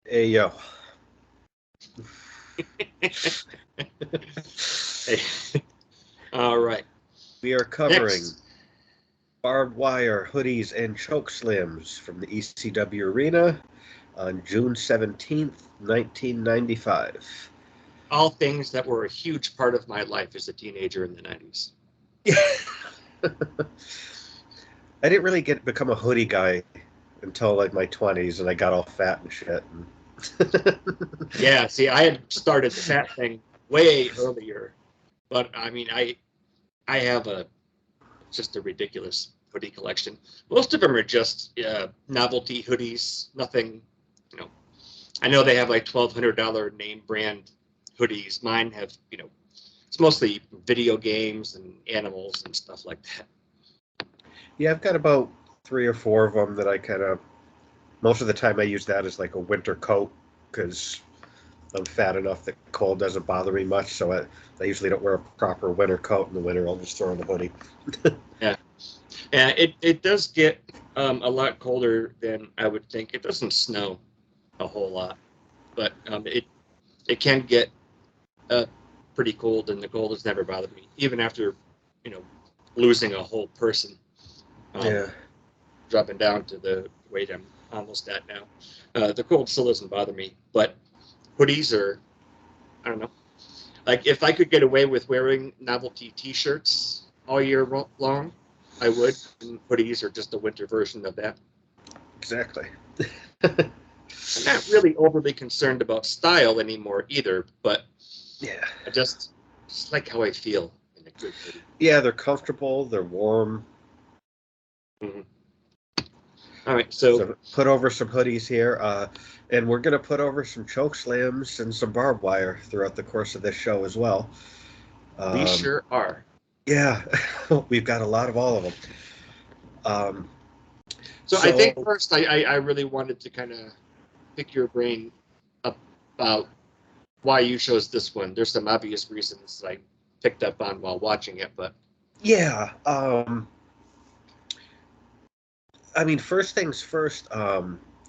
Hey, yo. Hey. All right. We are covering Next. Barbed Wire, Hoodies, and Chokeslams from the ECW Arena on June 17th, 1995. All things that were a huge part of my life as a teenager in the 90s. I didn't really become a hoodie guy until like my 20s, and I got all fat and shit. Yeah, see, I had started the fat thing way earlier, but I mean, I have just a ridiculous hoodie collection. Most of them are just novelty hoodies, nothing, you know. I know they have like $1,200 name brand hoodies. Mine have, it's mostly video games and animals and stuff like that. Yeah, I've got about 3 or 4 of them that I kind of. Most of the time, I use that as like a winter coat because I'm fat enough that cold doesn't bother me much. So I usually don't wear a proper winter coat in the winter. I'll just throw on the hoodie. Yeah, and it does get a lot colder than I would think. It doesn't snow a whole lot, but it can get uh, pretty cold, and the cold has never bothered me, even after you know losing a whole person, um, Yeah. dropping down to the weight I'm almost at now. The cold still doesn't bother me, but hoodies are, I don't know. Like if I could get away with wearing novelty T-shirts all year long, I would. And hoodies are just a winter version of that. Exactly. I'm not really overly concerned about style anymore either, but Yeah. I just like how I feel in a good hoodie. Yeah, they're comfortable. They're warm. Mm-hmm. All right, so So put over some hoodies here, and we're gonna put over some choke slams and some barbed wire throughout the course of this show as well. we Um, sure are. yeah, we've got a lot of all of them. Um, So I think so first I really wanted to kind of pick your brain about why you chose this one. There's some obvious reasons I picked up on while watching it, but yeah, I mean, first things first.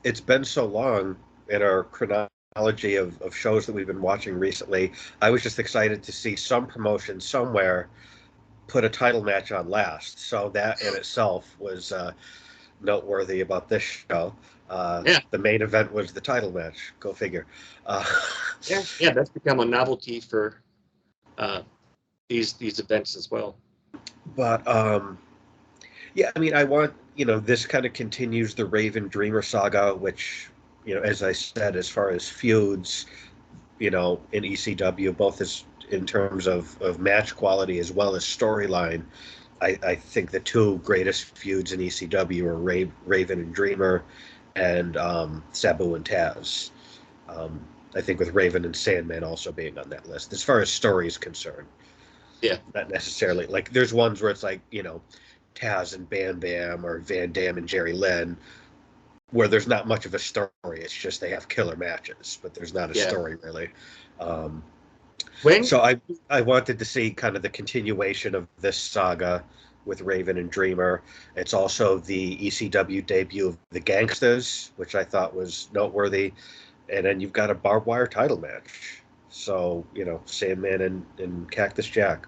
It's been so long in our chronology of shows that we've been watching recently. I was just excited to see some promotion somewhere put a title match on last. So that in itself was noteworthy about this show. yeah, The main event was the title match. Go figure. Uh, yeah, that's become a novelty for uh, these events as well. but yeah, I mean, I want this kind of continues the Raven Dreamer saga, which as I said, as far as feuds, in ECW, both as in terms of match quality as well as storyline. I think the two greatest feuds in ECW are Raven and Dreamer, and Sabu and Taz. Um, I think with Raven and Sandman also being on that list, as far as story is concerned. Yeah, Not necessarily like there's ones where it's like Taz and Bam Bam or Van Dam and Jerry Lynn, where there's not much of a story. It's just they have killer matches, but there's not a yeah. story really. Um, When so I wanted to see kind of the continuation of this saga with Raven and Dreamer. It's also the ECW debut of the Gangsters, which I thought was noteworthy. And then you've got a barbed wire title match. So, Sandman and Cactus Jack.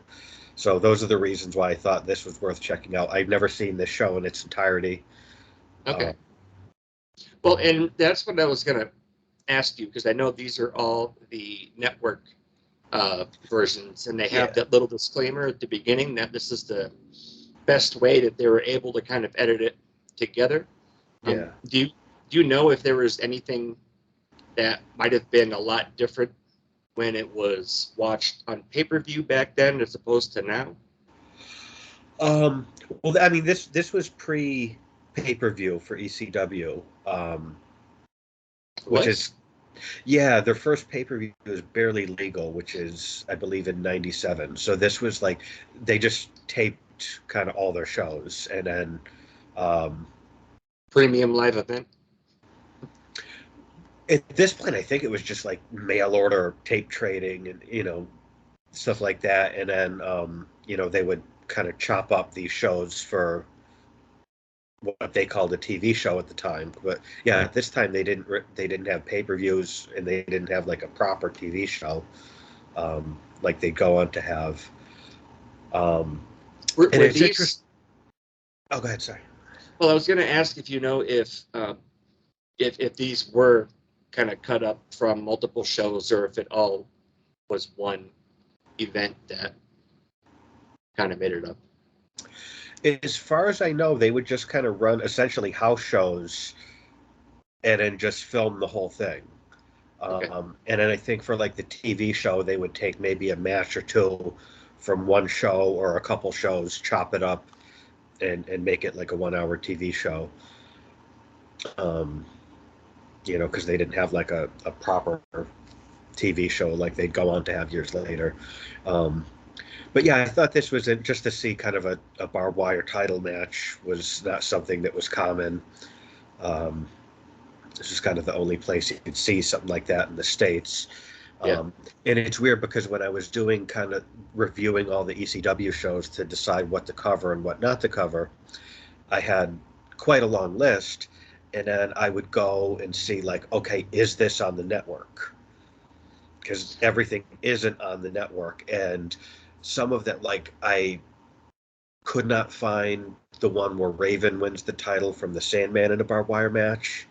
So those are the reasons why I thought this was worth checking out. I've never seen this show in its entirety. Uh, okay, well, and that's what I was gonna ask you because I know these are all the network versions, and they have yeah, that little disclaimer at the beginning that this is the best way that they were able to kind of edit it together. yeah. Do you know if there was anything that might have been a lot different when it was watched on pay-per-view back then as opposed to now? Um, well, I mean, this was pre pay-per-view for ECW, which What? is yeah, their first pay-per-view was barely legal, which is I believe in '97. So this was like they just taped kind of all their shows, and then um, Premium live event? at this point, I think it was just like mail order tape trading and stuff like that, and then they would kind of chop up these shows for what they called a TV show at the time. But yeah, at this time they didn't have pay-per-views, and they didn't have like a proper TV show like they go on to have. And Were it's these? interesting. Oh, go ahead. Sorry. Well, I was going to ask if you know if these were kind of cut up from multiple shows, or if it all was one event that kind of made it up. As far as I know, they would just kind of run essentially house shows and then just film the whole thing. Okay. And then I think for like the TV show, they would take maybe a match or two from one show or a couple shows, chop it up, and make it like a 1 hour TV show. Because they didn't have like a proper TV show like they'd go on to have years later. But yeah, I thought this was just to see kind of a barbed wire title match was not something that was common. This is kind of the only place you could see something like that in the States. Yeah. And it's weird because when I was doing kind of reviewing all the ECW shows to decide what to cover and what not to cover, I had quite a long list. And then I would go and see like, okay, is this on the network? Because everything isn't on the network. And some of that, like I could not find the one where Raven wins the title from the Sandman in a barbed wire match.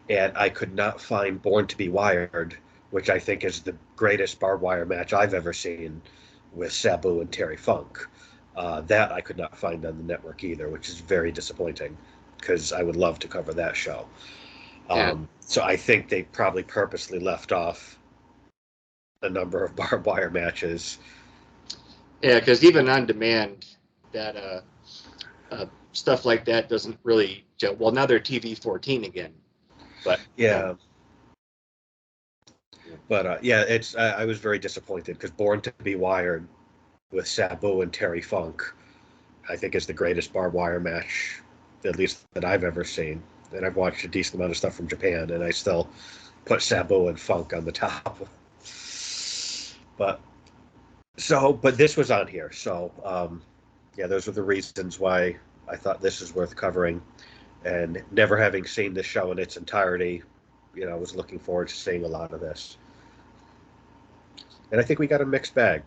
And I could not find Born to be Wired, which I think is the greatest barbed wire match I've ever seen with Sabu and Terry Funk. That I could not find on the network either, which is very disappointing because I would love to cover that show. Yeah. So I think they probably purposely left off a number of barbed wire matches. Yeah, because even on demand, that stuff like that doesn't really. Well, now they're TV 14 again, but yeah. But yeah, it's I was very disappointed because Born to be Wired with Sabu and Terry Funk, I think is the greatest barbed wire match, at least that I've ever seen. And I've watched a decent amount of stuff from Japan, and I still put Sabu and Funk on the top. But this was on here, so yeah, those are the reasons why I thought this is worth covering. And never having seen this show in its entirety, I was looking forward to seeing a lot of this. And I think we got a mixed bag.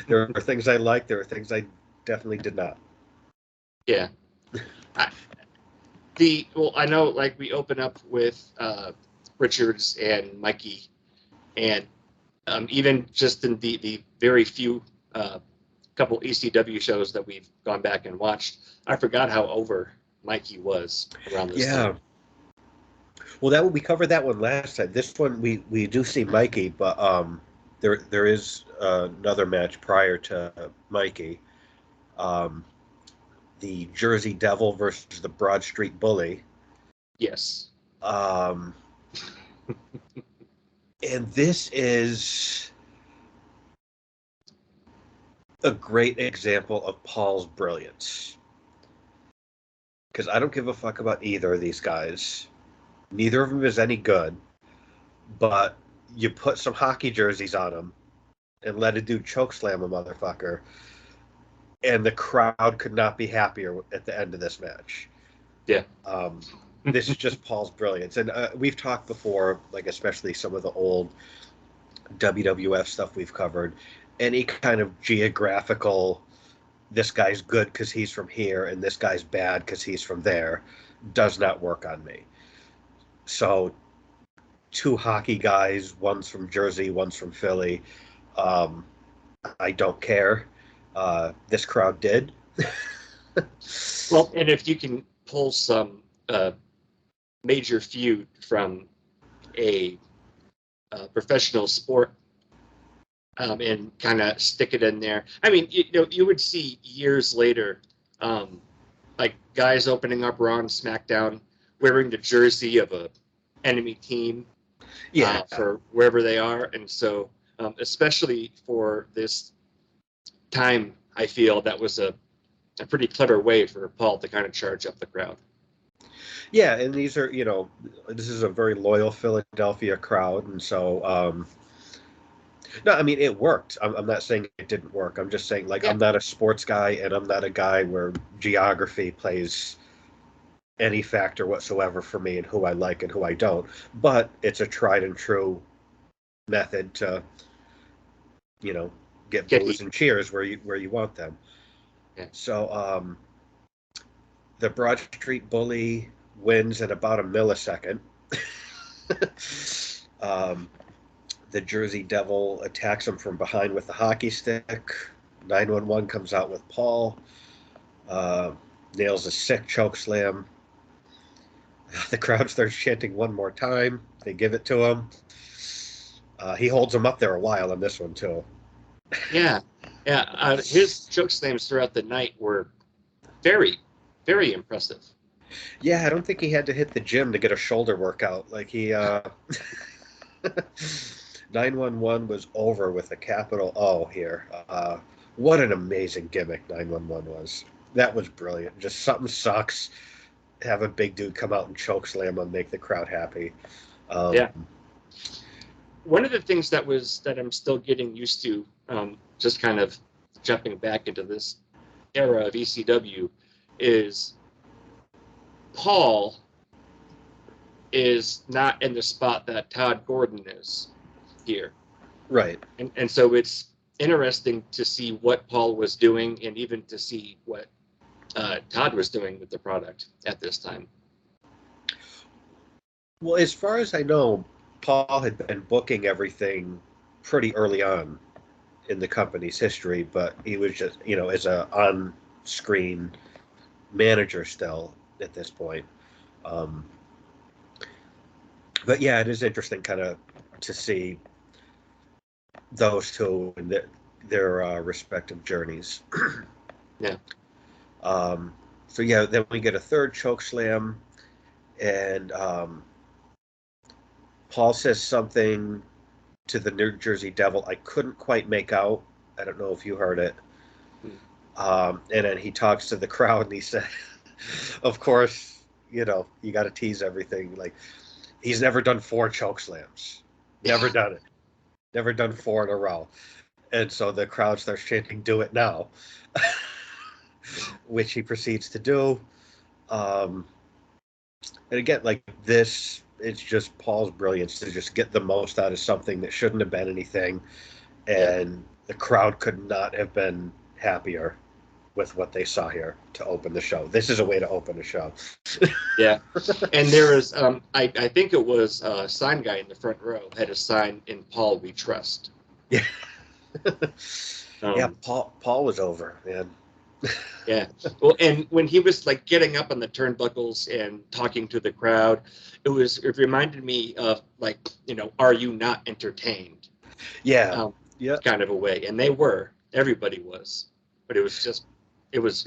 There are things I liked. There are things I definitely did not. Yeah. I know, like, we open up with Richards and Mikey, and even just in the very few couple ECW shows that we've gone back and watched, I forgot how over Mikey was around this time. Well, we covered that one last time. This one we do see Mikey, but there is another match prior to Mikey. The Jersey Devil versus the Broad Street Bully. Yes. And this is a great example of Paul's brilliance. Because I don't give a fuck about either of these guys. Neither of them is any good. But you put some hockey jerseys on them and let a dude chokeslam a motherfucker, and the crowd could not be happier at the end of this match. Yeah. This is just Paul's brilliance. And we've talked before, like especially some of the old WWF stuff we've covered, any kind of geographical, this guy's good because he's from here and this guy's bad because he's from there, does not work on me. So two hockey guys, one's from Jersey, one's from Philly. I don't care. This crowd did. Well, and if you can pull some major feud from a professional sport and kind of stick it in there. I mean, you would see years later, like guys opening up Raw and SmackDown wearing the jersey of a enemy team, for wherever they are, and so especially for this time, I feel that was a pretty clever way for Paul to kind of charge up the crowd. Yeah, and these are, this is a very loyal Philadelphia crowd, and so No, I mean it worked. I'm not saying it didn't work. I'm just saying like Yeah, I'm not a sports guy, and I'm not a guy where geography plays any factor whatsoever for me and who I like and who I don't. But it's a tried and true method to, you know, get get boos heat. and cheers where you want them. Yeah. So the Broad Street Bully wins in about a millisecond. um, the Jersey Devil attacks him from behind with the hockey stick. 911 comes out with Paul. Uh, nails a sick choke slam. The crowd starts chanting one more time. They give it to him. He holds him up there a while on this one too. Yeah, yeah. His choke slams throughout the night were very, very impressive. Yeah, I don't think he had to hit the gym to get a shoulder workout. Like he 911 was over with a capital O here. What an amazing gimmick 911 was. That was brilliant. Just something sucks. Have a big dude come out and choke slam and make the crowd happy. Um, Yeah. One of the things that I'm still getting used to, just kind of jumping back into this era of ECW, is Paul is not in the spot that Todd Gordon is here. right. And so it's interesting to see what Paul was doing and even to see what Todd was doing with the product at this time. Well, as far as I know, Paul had been booking everything pretty early on in the company's history, but he was just, as a on-screen manager still at this point. Um, but yeah, it is interesting kind of to see those two and their respective journeys. Yeah. So yeah, then we get a third choke slam, and Paul says something to the New Jersey Devil I couldn't quite make out. I don't know if you heard it. And then he talks to the crowd and he said, of course, you got to tease everything. Like, he's never done 4 choke slams. Never done it. Never done 4 in a row. And so the crowd starts chanting, do it now, which he proceeds to do. And again, like this, it's just Paul's brilliance to just get the most out of something that shouldn't have been anything. And the crowd could not have been happier with what they saw here to open the show. This is a way to open a show. Yeah. And there is, I think it was a sign guy in the front row had a sign in Paul We Trust. Yeah. Yeah, Paul was over, man. Yeah. Well, and when he was like getting up on the turnbuckles and talking to the crowd, it reminded me of like, are you not entertained? Yeah. Yeah. Kind of a way. And they were, everybody was, but it was just, it was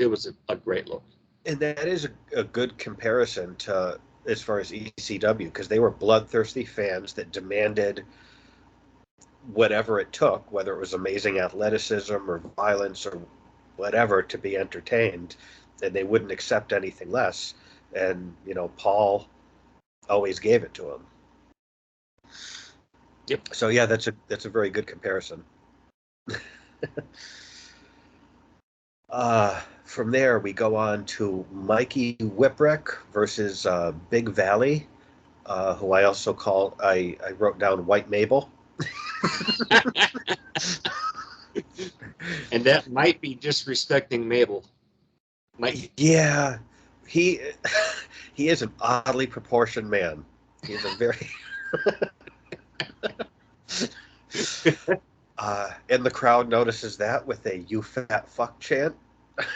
a great look. And that is a good comparison to as far as ECW, because they were bloodthirsty fans that demanded whatever it took, whether it was amazing athleticism or violence or whatever, to be entertained, and they wouldn't accept anything less. And Paul always gave it to him. Yep. So yeah, that's a very good comparison. From there we go on to Mikey Whipwreck versus Big Valley, who I wrote down White Mabel. And that might be disrespecting Mabel. Yeah, he is an oddly proportioned man. He's a very and the crowd notices that with a "you fat fuck" chant.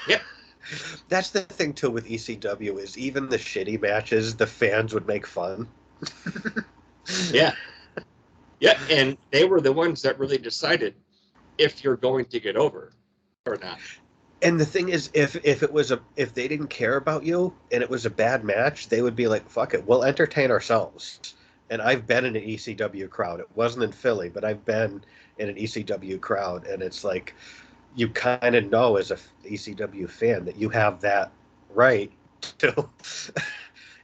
Yep. That's the thing too with ECW, is even the shitty matches the fans would make fun. Yeah. Yeah, and they were the ones that really decided if you're going to get over or not. And the thing is, if they didn't care about you and it was a bad match, they would be like, "Fuck it, we'll entertain ourselves." And I've been in an ECW crowd. It wasn't in Philly, but I've been in an ECW crowd, and it's like you kind of know as a ECW fan that you have that right to,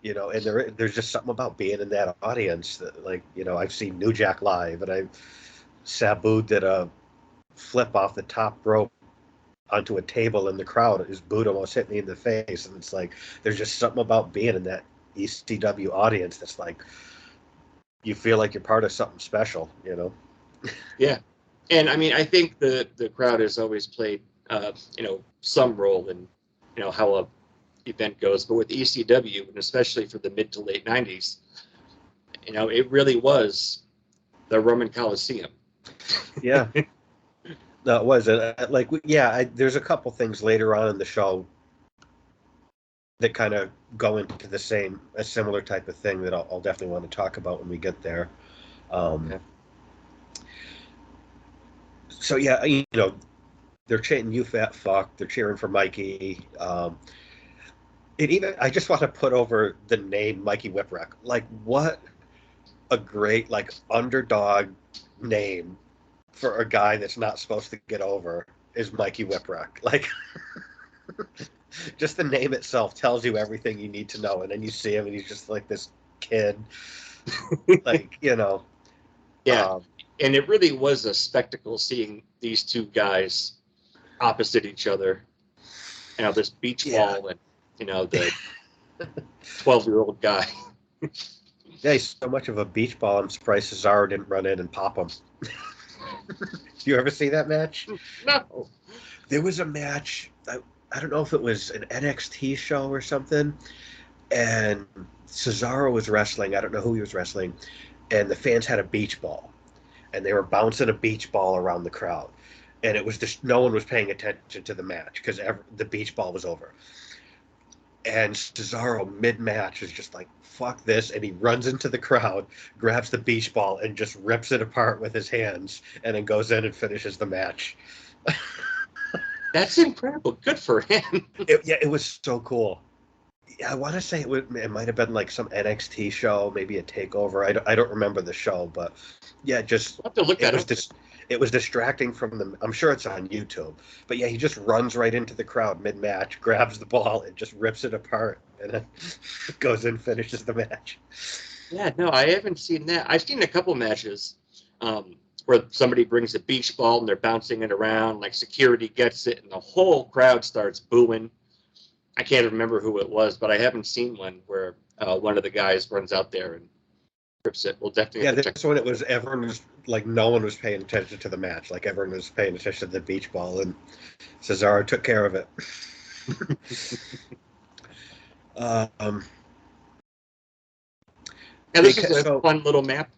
and there's just something about being in that audience that, like, I've seen New Jack live, and Sabu did a flip off the top rope onto a table in the crowd. His boot almost hit me in the face, and it's like there's just something about being in that ECW audience that's like you feel like you're part of something special, you know? Yeah, and I mean, I think the crowd has always played, some role in, how a event goes. But with ECW, and especially for the mid to late '90s, it really was the Roman Coliseum. Yeah. No, it was there's a couple things later on in the show that kind of go into a similar type of thing that I'll definitely want to talk about when we get there. Yeah. So yeah, they're chanting "You fat fuck." They're cheering for Mikey. I just want to put over the name Mikey Whipwreck. Like, what a great underdog name for a guy that's not supposed to get over is Mikey Whipwreck. Like, just the name itself tells you everything you need to know, and then you see him, and he's just like this kid, Yeah, and it really was a spectacle seeing these two guys opposite each other. This beach ball and the 12-year-old guy. Yeah, he's so much of a beach ball. I'm surprised Cesaro didn't run in and pop him. Do you ever see that match? No. There was a match. I don't know if it was an NXT show or something, and Cesaro was wrestling. I don't know who he was wrestling, and the fans had a beach ball, and they were bouncing a beach ball around the crowd, and it was just no one was paying attention to the match because the beach ball was over. And Cesaro mid-match is just like, fuck this, and he runs into the crowd, grabs the beach ball, and just rips it apart with his hands, and then goes in and finishes the match. That's incredible. Good for him. It was so cool. Yeah, I want to say it might have been like some NXT show, maybe a takeover. I don't remember the show, but yeah, just I'll have to look that up. It was distracting from them. I'm sure it's on YouTube, but yeah, he just runs right into the crowd mid-match, grabs the ball, and just rips it apart, and then goes in, finishes the match. Yeah, no, I haven't seen that. I've seen a couple matches where somebody brings a beach ball and they're bouncing it around, like security gets it, and the whole crowd starts booing. I can't remember who it was, but I haven't seen one where one of the guys runs out there and rips it. We'll definitely have to check. This one, everyone was like, no one was paying attention to the match. Like, everyone was paying attention to the beach ball, and Cesaro took care of it. Yeah, this is a fun little match.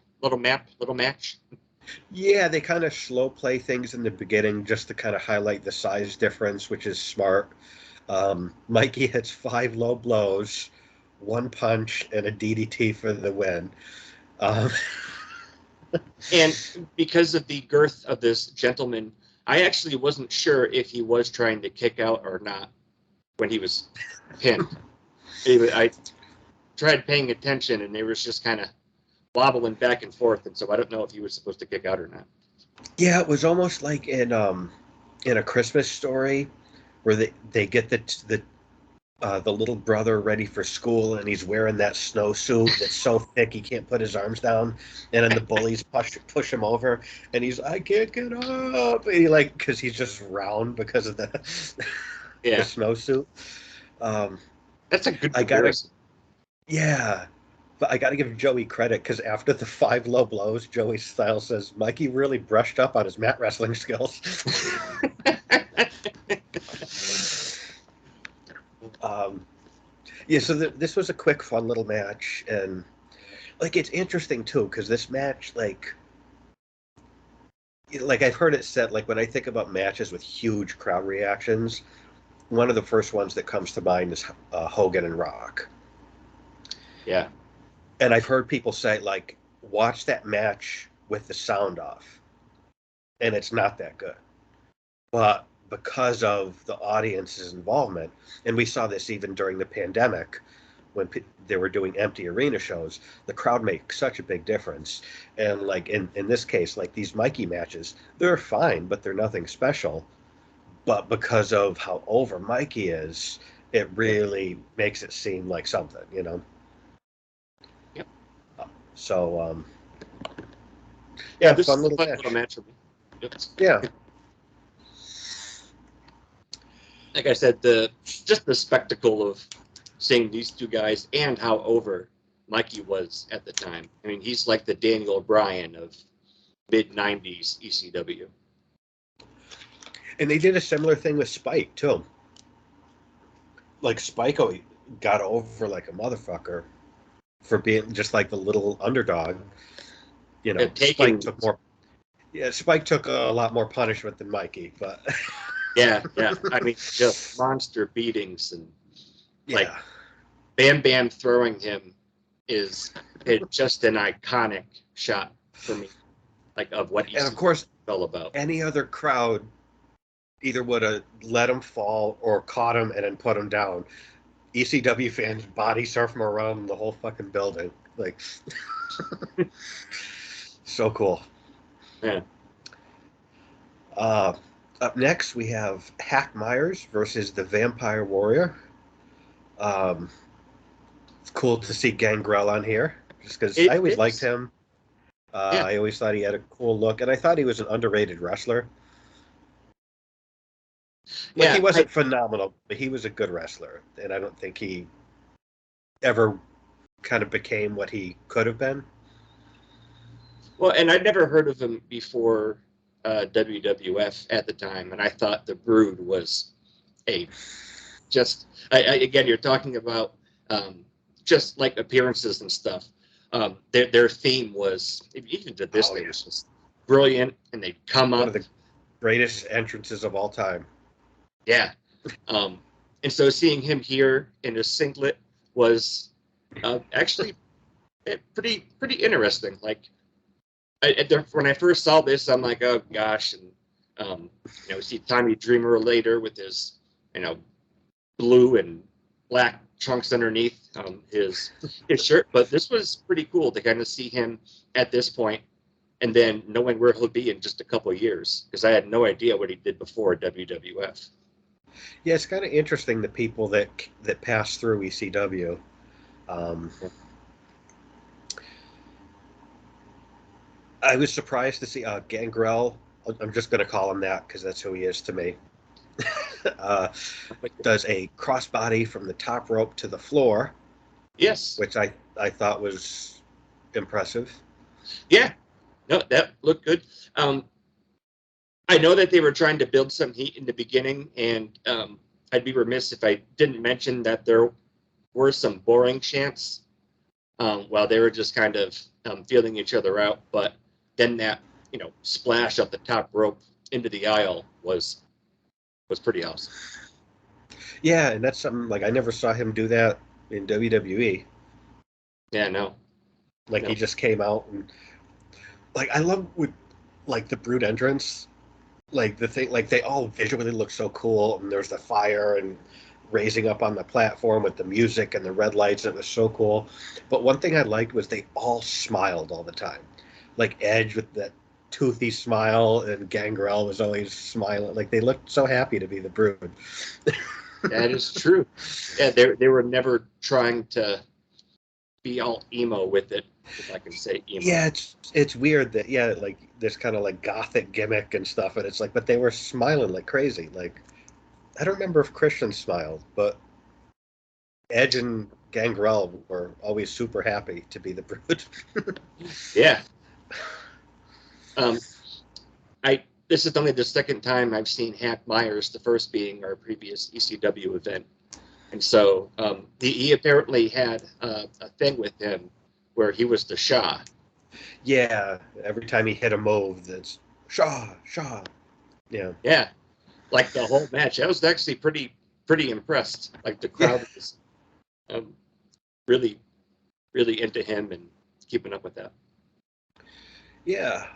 Yeah, they kind of slow play things in the beginning just to kind of highlight the size difference, which is smart. Mikey hits 5 low blows, 1 punch, and a DDT for the win. And because of the girth of this gentleman, I actually wasn't sure if he was trying to kick out or not when he was pinned. I tried paying attention, and they was just kind of wobbling back and forth, and so I don't know if he was supposed to kick out or not. Yeah, it was almost like in A Christmas Story, where they get the little brother ready for school, and he's wearing that snowsuit that's so thick he can't put his arms down, and then the bullies push him over, and he's, I can't get up, and he because he's just round because of the the snowsuit. That's a good comparison. Yeah, but I gotta give Joey credit, because after the 5 low blows, Joey Styles says Mikey really brushed up on his mat wrestling skills. So this was a quick, fun little match, and it's interesting too, because this match, like I've heard it said, when I think about matches with huge crowd reactions, one of the first ones that comes to mind is Hogan and Rock. Yeah. And I've heard people say, watch that match with the sound off, and it's not that good. But because of the audience's involvement, and we saw this even during the pandemic when they were doing empty arena shows, the crowd makes such a big difference. And in this case, these Mikey matches, they're fine, but they're nothing special. But because of how over Mikey is, it really makes it seem like something, Yep. So, Yeah, Yeah, this fun is a little fun match. little match for me. Yeah. Like I said, just the spectacle of seeing these two guys and how over Mikey was at the time. I mean, he's like the Daniel O'Brien of mid-90s ECW. And they did a similar thing with Spike, too. Like, Spike got over like a motherfucker for being just like the little underdog. You know, Taking, Spike took a lot more punishment than Mikey, but yeah. I mean, just monster beatings and like yeah. Bam Bam throwing him is just an iconic shot for me, like of what And of ECW course, all about. any other crowd either would have let him fall or caught him and then put him down. ECW fans body surf him around the whole fucking building. Like, so cool. Yeah. Up next, we have Hack Myers versus the Vampire Warrior. It's cool to see Gangrel on here, just because I always liked him. Yeah. I always thought he had a cool look, and I thought he was an underrated wrestler. Like, he wasn't phenomenal, but he was a good wrestler, and I don't think he ever kind of became what he could have been. Well, and I'd never heard of him before WWF at the time, and I thought the Brood was again, you're talking about just like appearances and stuff. Their theme was, even to this day, was just brilliant, and they'd come up. One of the greatest entrances of all time. Yeah. And so seeing him here in a singlet was actually pretty interesting. Like, when I first saw this, I'm like, oh gosh, and see Tommy Dreamer later with his blue and black trunks underneath his shirt. But this was pretty cool to kind of see him at this point, and then knowing where he'll be in just a couple of years, because I had no idea what he did before WWF. Yeah, it's kind of interesting, the people that pass through ECW. I was surprised to see Gangrel. I'm just going to call him that because that's who he is to me. Does a crossbody from the top rope to the floor. Yes. Which I thought was impressive. Yeah. No, that looked good. I know that they were trying to build some heat in the beginning, and I'd be remiss if I didn't mention that there were some boring chants while they were just kind of feeling each other out. But then that splash up the top rope into the aisle was pretty awesome. Yeah, and that's something, like, I never saw him do that in WWE. Yeah, no. Like, he just came out and, like, I love with, like, the Brood entrance. Like, the thing, like, they all visually look so cool, and there's the fire and raising up on the platform with the music and the red lights, and it was so cool. But one thing I liked was they all smiled all the time. Like, Edge with that toothy smile, and Gangrel was always smiling. Like, they looked so happy to be the Brood. That is true. Yeah, they were never trying to be all emo with it, if I can say emo. Yeah, it's weird that, yeah, like, this kind of like gothic gimmick and stuff, and it's like, but they were smiling like crazy. Like, I don't remember if Christian smiled, but Edge and Gangrel were always super happy to be the Brood. Yeah. This is only the second time I've seen Hack Myers, the first being our previous ECW event. And so he apparently had a thing with him where he was the Shah. Yeah, every time he hit a move, that's Shah. Yeah. Yeah, like the whole match. I was actually pretty impressed. Like, the crowd was really into him and keeping up with that. Yeah.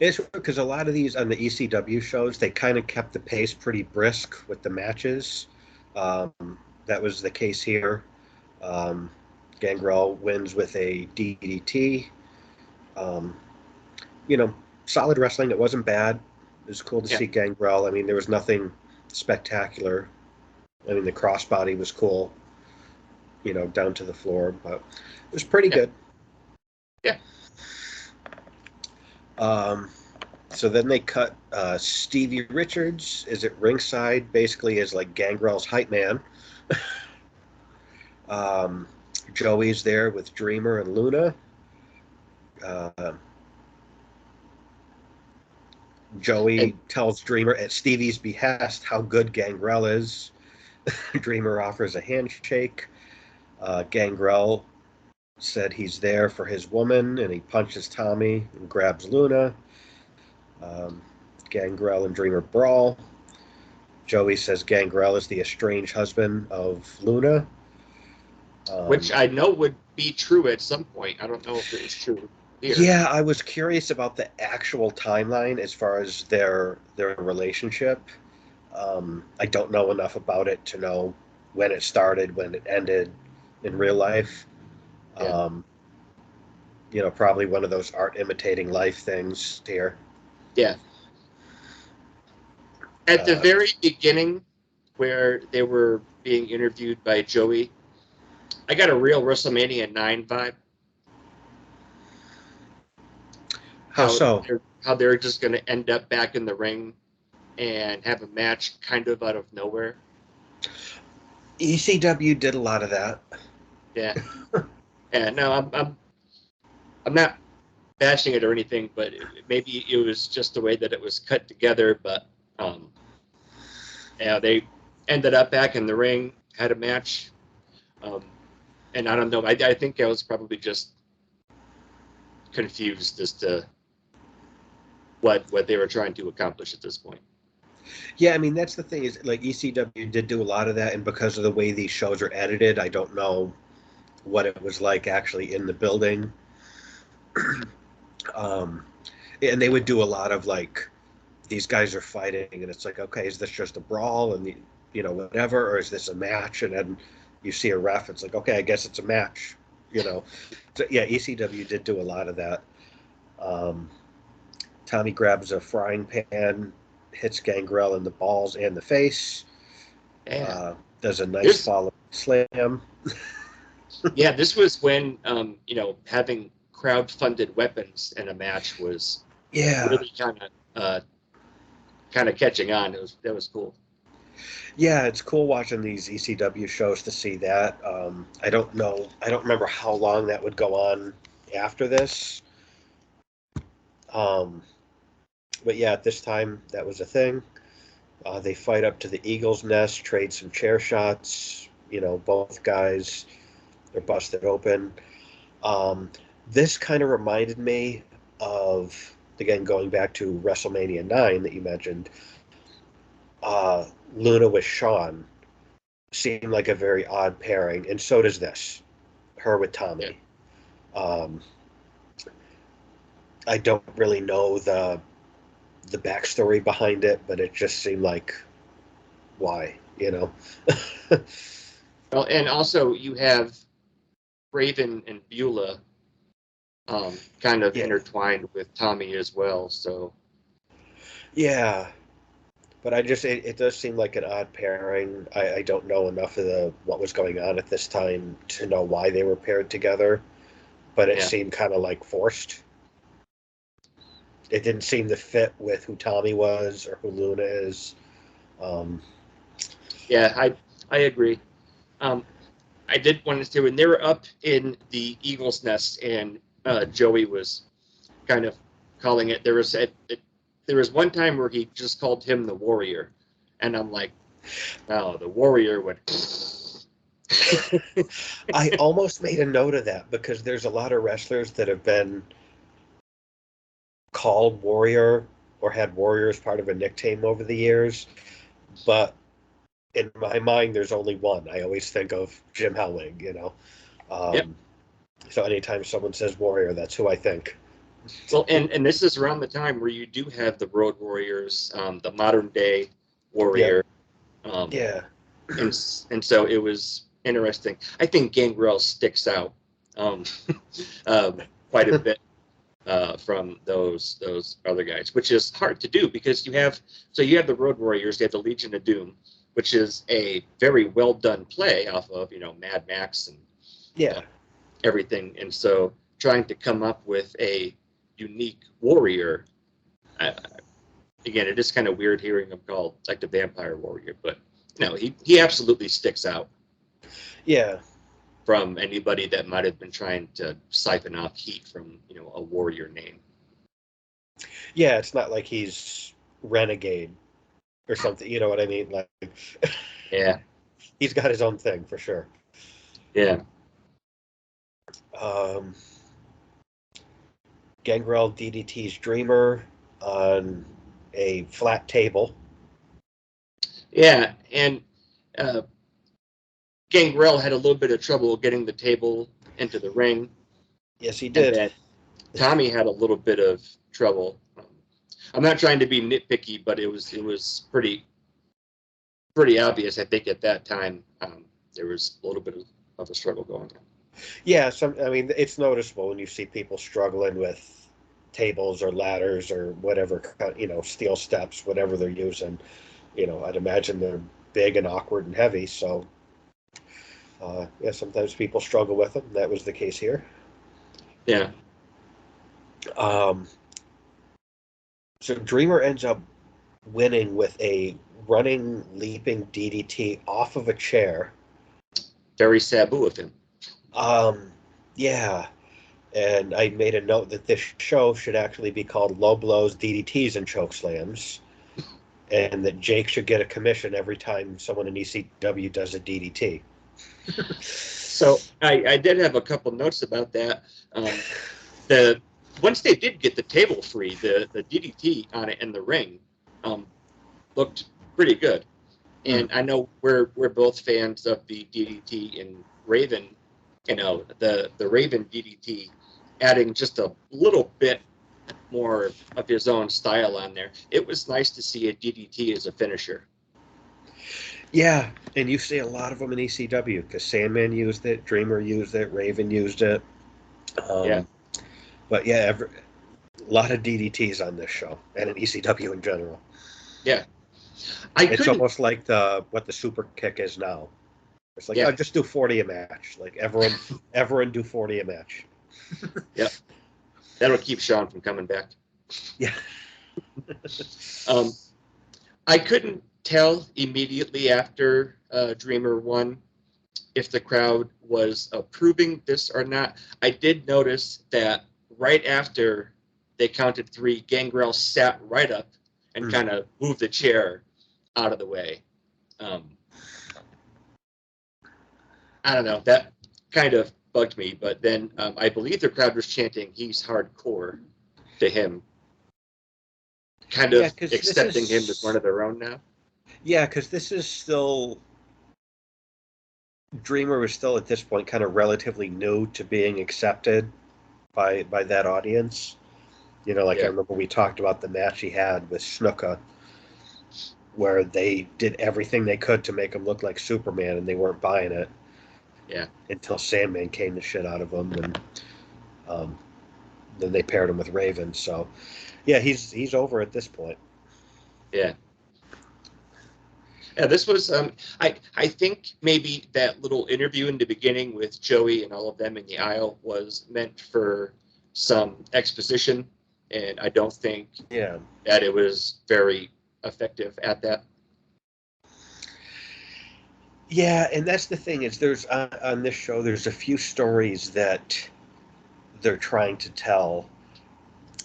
It's because a lot of these on the ECW shows, they kind of kept the pace pretty brisk with the matches. That was the case here. Gangrel wins with a DDT. Solid wrestling. It wasn't bad. It was cool to see Gangrel. I mean, there was nothing spectacular. I mean, the crossbody was cool, down to the floor, but it was pretty good. Yeah. Um, so then they cut Stevie Richards is at ringside, basically as like Gangrel's hype man. Um, Joey's there with Dreamer and Luna. Uh, And Joey tells Dreamer at Stevie's behest how good Gangrel is. Dreamer offers a handshake. Gangrel said he's there for his woman, and he punches Tommy and grabs Luna. Um, Gangrel and Dreamer brawl. Joey says Gangrel is the estranged husband of Luna. which I know would be true at some point. I don't know if it was true here. Yeah, I was curious about the actual timeline as far as their relationship. I don't know enough about it to know when it started, when it ended in real life. Yeah. Probably one of those art imitating life things here. Yeah. At the very beginning, where they were being interviewed by Joey, I got a real WrestleMania 9 vibe. How so? How they're just going to end up back in the ring and have a match kind of out of nowhere. ECW did a lot of that. Yeah. Yeah. No, I'm not bashing it or anything, but maybe it was just the way that it was cut together. But yeah, they ended up back in the ring, had a match, and I don't know. I think I was probably just confused as to what they were trying to accomplish at this point. Yeah, I mean that's the thing is like ECW did do a lot of that, and because of the way these shows are edited, I don't know what it was like actually in the building. um, and they would do a lot of like these guys are fighting, and it's like, okay, is this just a brawl and whatever, or is this a match? And then you see a ref, it's like, okay, I guess it's a match. So, yeah, ECW did do a lot of that. Um, Tommy grabs a frying pan, hits Gangrel in the balls and the face. Does a nice follow slam. Yeah, this was when having crowd-funded weapons in a match was really kind of catching on. That was cool. Yeah, it's cool watching these ECW shows to see that. I don't know. I don't remember how long that would go on after this. But yeah, at this time, that was a thing. They fight up to the Eagle's Nest, trade some chair shots. Both guys are busted open. This kind of reminded me of, again, going back to WrestleMania 9 that you mentioned. Luna with Shawn seemed like a very odd pairing, and so does this. Her with Tommy. Um, I don't really know the backstory behind it, but it just seemed like why. Well, and also you have Raven and Beulah kind of intertwined with Tommy as well. So yeah, but it does seem like an odd pairing. I don't know enough of what was going on at this time to know why they were paired together, but it seemed kind of like forced. It didn't seem to fit with who Tommy was or who Luna is. Yeah, I agree. I did want to say when they were up in the Eagle's Nest and Joey was kind of calling it. There was one time where he just called him the Warrior, and I'm like, oh, the Warrior would. I almost made a note of that because there's a lot of wrestlers that have been called Warrior or had Warrior as part of a nickname over the years, but in my mind, there's only one. I always think of Jim Hellwig, Yep. So anytime someone says Warrior, that's who I think. Well, and this is around the time where you do have the Road Warriors, the modern day Warrior. Yeah. And so it was interesting. I think Gangrel sticks out quite a bit from those other guys, which is hard to do because you have the Road Warriors, you have the Legion of Doom, which is a very well done play off of Mad Max and everything, and so trying to come up with a unique warrior. Again, it is kind of weird hearing him called like the Vampire Warrior, but no, he absolutely sticks out. Yeah. From anybody that might have been trying to siphon off heat from, a warrior name. Yeah, it's not like he's Renegade or something. You know what I mean? Like, yeah, he's got his own thing for sure. Yeah. Gangrel DDT's Dreamer on a flat table. Yeah, and Gangrel had a little bit of trouble getting the table into the ring. Yes, he did. And then Tommy had a little bit of trouble. I'm not trying to be nitpicky, but it was pretty obvious. I think at that time there was a little bit of a struggle going on. Yeah, I mean, it's noticeable when you see people struggling with tables or ladders or whatever, steel steps, whatever they're using. I'd imagine they're big and awkward and heavy. So, yeah, sometimes people struggle with them. That was the case here. Yeah. So Dreamer ends up winning with a running, leaping DDT off of a chair. Very Sabu of him. Yeah. And I made a note that this show should actually be called Low Blows, DDTs, and Chokeslams. And that Jake should get a commission every time someone in ECW does a DDT. So I did have a couple notes about that. Once they did get the table free, the DDT on it in the ring looked pretty good. And I know we're both fans of the DDT in Raven. The Raven DDT adding just a little bit more of his own style on there. It was nice to see a DDT as a finisher. Yeah, and you see a lot of them in ECW because Sandman used it, Dreamer used it, Raven used it. Yeah. But yeah, a lot of DDTs on this show and in ECW in general. Yeah. It's almost like what the super kick is now. It's like, just do 40 a match. Like everyone do 40 a match. Yep. That'll keep Sean from coming back. Yeah. I couldn't tell immediately after Dreamer won if the crowd was approving this or not. I did notice that right after they counted 3, Gangrel sat right up and kind of moved the chair out of the way. I don't know. That kind of bugged me. But then I believe the crowd was chanting, "He's hardcore," to him. Kind of accepting him as one of their own now. Yeah, because this is still... Dreamer was still at this point kind of relatively new to being accepted by that audience. I remember we talked about the match he had with Snuka, where they did everything they could to make him look like Superman, and they weren't buying it. Yeah. Until Sandman came the shit out of him, and then they paired him with Raven. So, yeah, he's over at this point. Yeah. Yeah, this was I think maybe that little interview in the beginning with Joey and all of them in the aisle was meant for some exposition, and I don't think that it was very effective at that. Yeah, and that's the thing is there's on this show there's a few stories that they're trying to tell,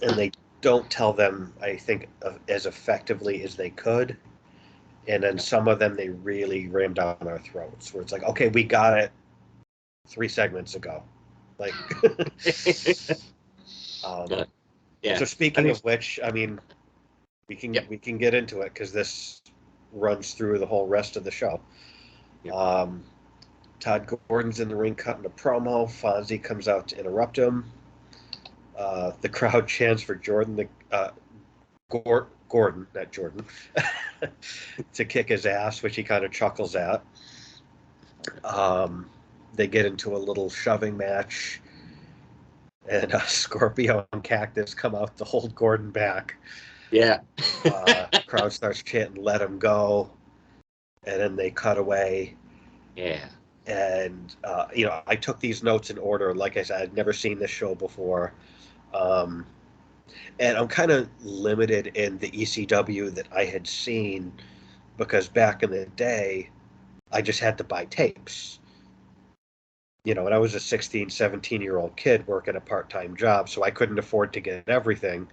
and they don't tell them, I think, as effectively as they could. And then some of them they really ram down our throats, where it's like, okay, we got it 3 segments ago. Like, yeah. So speaking of which, I mean, we can get into it because this runs through the whole rest of the show. Yep. Todd Gordon's in the ring cutting a promo. Fonzie comes out to interrupt him. The crowd chants for Jordan, Gordon, not Jordan, to kick his ass, which he kind of chuckles at. They get into a little shoving match, and Scorpio and Cactus come out to hold Gordon back. Yeah. Crowd starts chanting, "Let him go," and then they cut away. Yeah. And I took these notes in order. Like I said, I'd never seen this show before. And I'm kind of limited in the ECW that I had seen because back in the day, I just had to buy tapes. And I was a 16, 17-year-old kid working a part-time job, so I couldn't afford to get everything.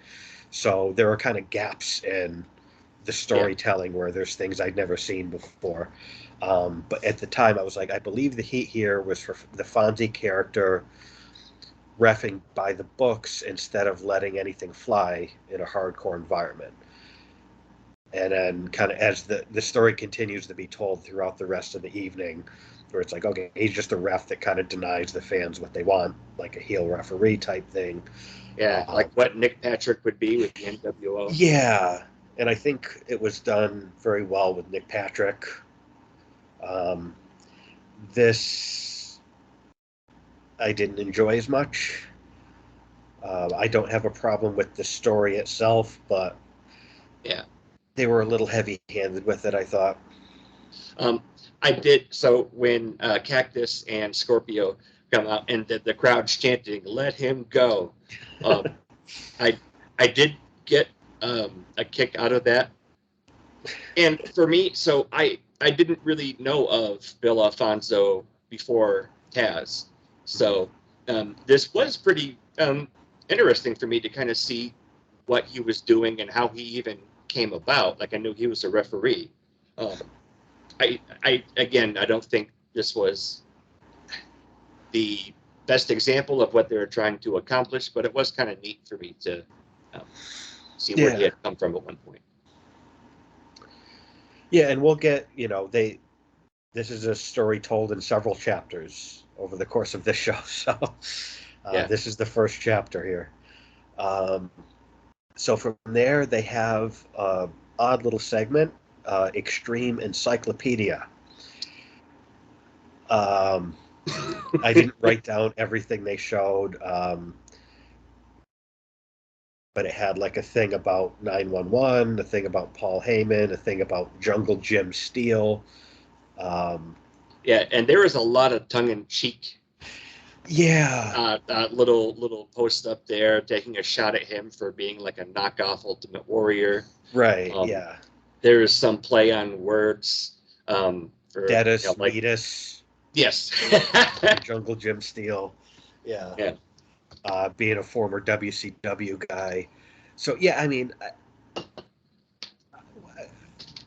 So there are kind of gaps in the Yeah. storytelling where there's things I'd never seen before. But at the time, I was like, I believe the heat here was for the Fonzie character reffing by the books instead of letting anything fly in a hardcore environment. And then kind of as the story continues to be told throughout the rest of the evening, where it's like, okay, he's just a ref that kind of denies the fans what they want, like a heel referee type thing. Yeah, like what Nick Patrick would be with the NWO. Yeah, and I think it was done very well with Nick Patrick. Um, this I didn't enjoy as much. I don't have a problem with the story itself, but Yeah. they were a little heavy-handed with it, I thought. I did. So when Cactus and Scorpio come out and the crowd's chanting, "Let him go," I I did get a kick out of that. And for me, so I didn't really know of Bill Alfonso before Taz, so this was pretty interesting for me to kind of see what he was doing and how he even came about. Like I knew he was a referee. Um, I again, I don't think this was the best example of what they were trying to accomplish, but it was kind of neat for me to um, see where he Yeah. had come from at one point. Yeah, and we'll get, this is a story told in several chapters over the course of this show. So Yeah. this is the first chapter here. So from there, they have an odd little segment, Extreme Encyclopedia. I didn't write down everything they showed, but it had like a thing about 911, a thing about Paul Heyman, a thing about Jungle Jim Steele. Yeah, and there was a lot of tongue-in-cheek Yeah. little post up there taking a shot at him for being like a knockoff Ultimate Warrior. Right, yeah. There is some play on words for Dennis, like Meatus, yes, Jungle Jim Steele. Yeah. yeah, Being a former WCW guy. So, yeah, I mean,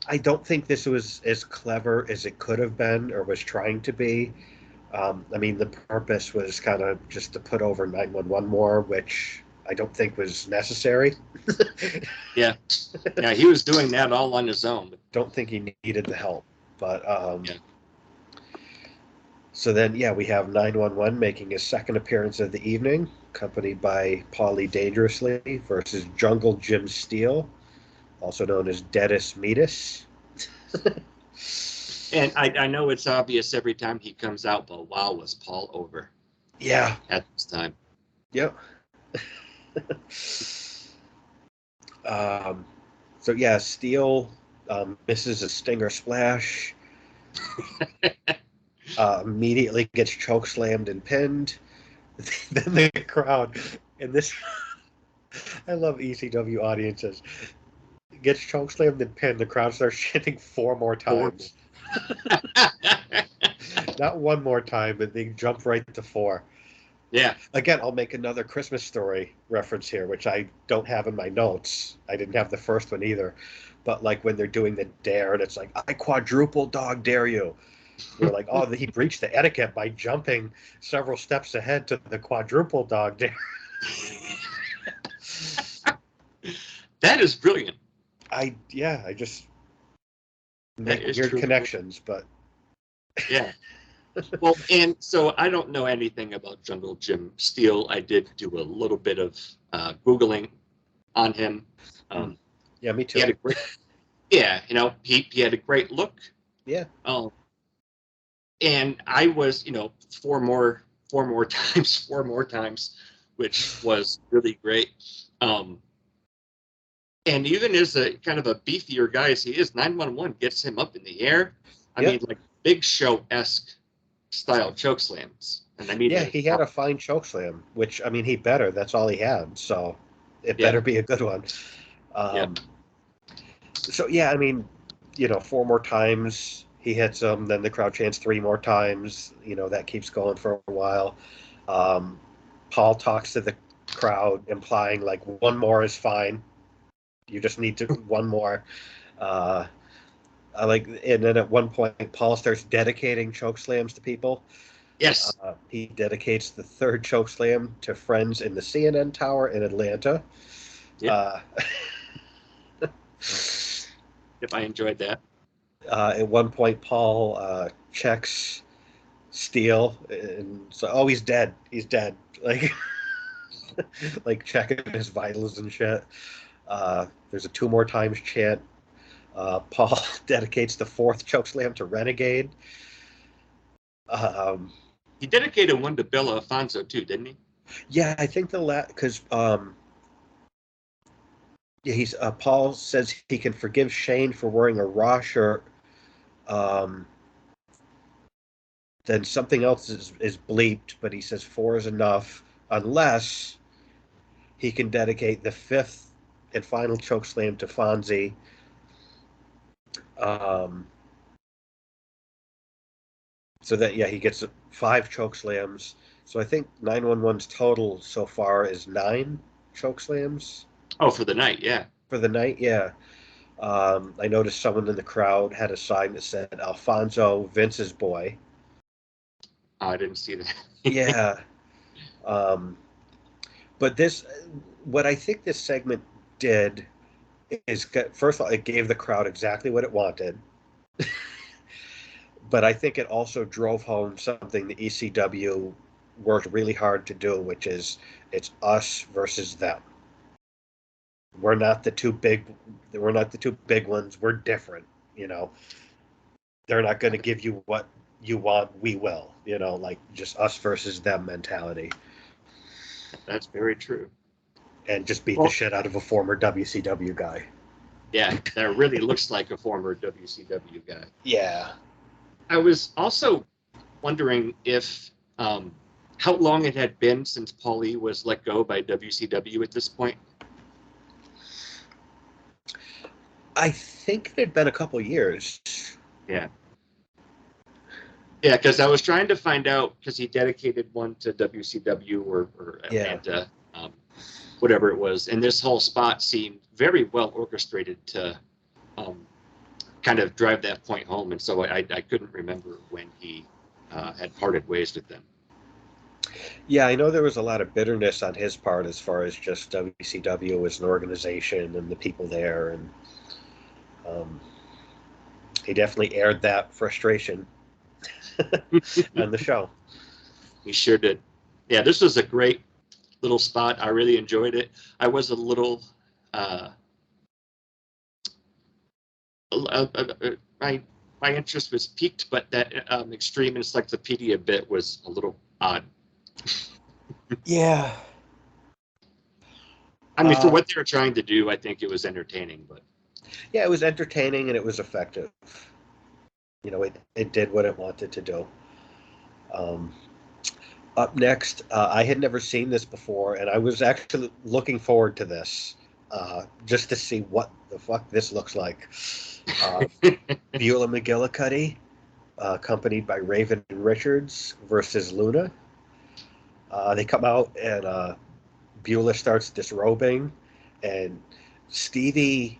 I don't think this was as clever as it could have been or was trying to be. I mean, the purpose was kind of just to put over 911 more, which I don't think was necessary. yeah. He was doing that all on his own. Don't think he needed the help. But Yeah. so then, yeah, we have 911 making his second appearance of the evening, accompanied by Paulie Dangerously versus Jungle Jim Steele, also known as Dennis Meatus. And I know it's obvious every time he comes out, but wow, was Paul over Yeah. at this time. Yep. So yeah, Steele misses a stinger splash. Immediately gets chokeslammed and pinned. Then the crowd, and this, I love ECW audiences, gets chokeslammed and pinned. The crowd starts chanting 4 more times. Not 1 more time, but they jump right to 4. Yeah. Again, I'll make another Christmas Story reference here, which I don't have in my notes. I didn't have the first one either. But like when they're doing the dare, and it's like, I quadruple dog dare you. We're like, oh, he breached the etiquette by jumping several steps ahead to the quadruple dog dare. That is brilliant. I just make weird connections, but yeah. Well, and so I don't know anything about Jungle Jim Steele. I did do a little bit of Googling on him. Yeah, me too. He had a great, yeah, he had a great look. Yeah. And I was, 4 more times, which was really great. And even as a kind of a beefier guy as he is, 911 gets him up in the air. I mean, like Big Show-esque style chokeslams. And I mean, yeah, he had a fine chokeslam, which I mean, he better. That's all he had. So, It Yeah. better be a good one. Yeah. So yeah, I mean, 4 more times he hits him, then the crowd chants 3 more times. That keeps going for a while. Um, Paul talks to the crowd, implying like one more is fine. You just need to one more. Uh, and then at one point, Paul starts dedicating choke slams to people. Yes. He dedicates the third choke slam to friends in the CNN Tower in Atlanta. Yeah. Uh, If I enjoyed that. at one point, Paul checks Steele, and so he's dead. He's dead. Like, like checking his vitals and shit. There's a 2 more times chant. Paul dedicates the fourth chokeslam to Renegade. Um, He dedicated one to Bill Alfonso too, didn't he? yeah, I think because yeah, he's Paul says he can forgive Shane for wearing a Raw shirt. Um, then something else is bleeped, but he says 4 is enough unless he can dedicate the fifth and final chokeslam to Fonzie. Um, so that he gets 5 chokeslams. So I think 911's total so far is 9 chokeslams Oh, for the night, yeah. for the night. Yeah. I noticed someone in the crowd had a sign that said Alfonso, Vince's boy. Oh, I didn't see that. Yeah. Um, but what I think this segment did is, first of all, it gave the crowd exactly what it wanted. But I think it also drove home something the ECW worked really hard to do, which is it's us versus them. We're not the two big. We're not the two big ones. We're different. They're not going to give you what you want. We will. Like just us versus them mentality. That's very true. And just beat the Well, shit out of a former WCW guy. yeah, that really looks like a former WCW guy. Yeah. I was also wondering if how long it had been since Paulie was let go by WCW at this point. I think there'd been a couple years. Yeah. Yeah, because I was trying to find out, because he dedicated one to WCW or Atlanta, whatever it was. And this whole spot seemed very well orchestrated to kind of drive that point home. And so I couldn't remember when he had parted ways with them. Yeah, I know there was a lot of bitterness on his part as far as just WCW as an organization and the people there. And he definitely aired that frustration on the show. He sure did. Yeah, this was a great little spot. I really enjoyed it. I was a little my interest was piqued, but that extreme encyclopedia bit was a little odd. Yeah. I mean, for what they were trying to do, I think it was entertaining, but yeah, it was entertaining and it was effective. It did what it wanted to do. Up next, I had never seen this before, and I was actually looking forward to this just to see what the fuck this looks like. Beulah McGillicuddy, accompanied by Raven Richards, versus Luna. They come out, and Beulah starts disrobing, and Stevie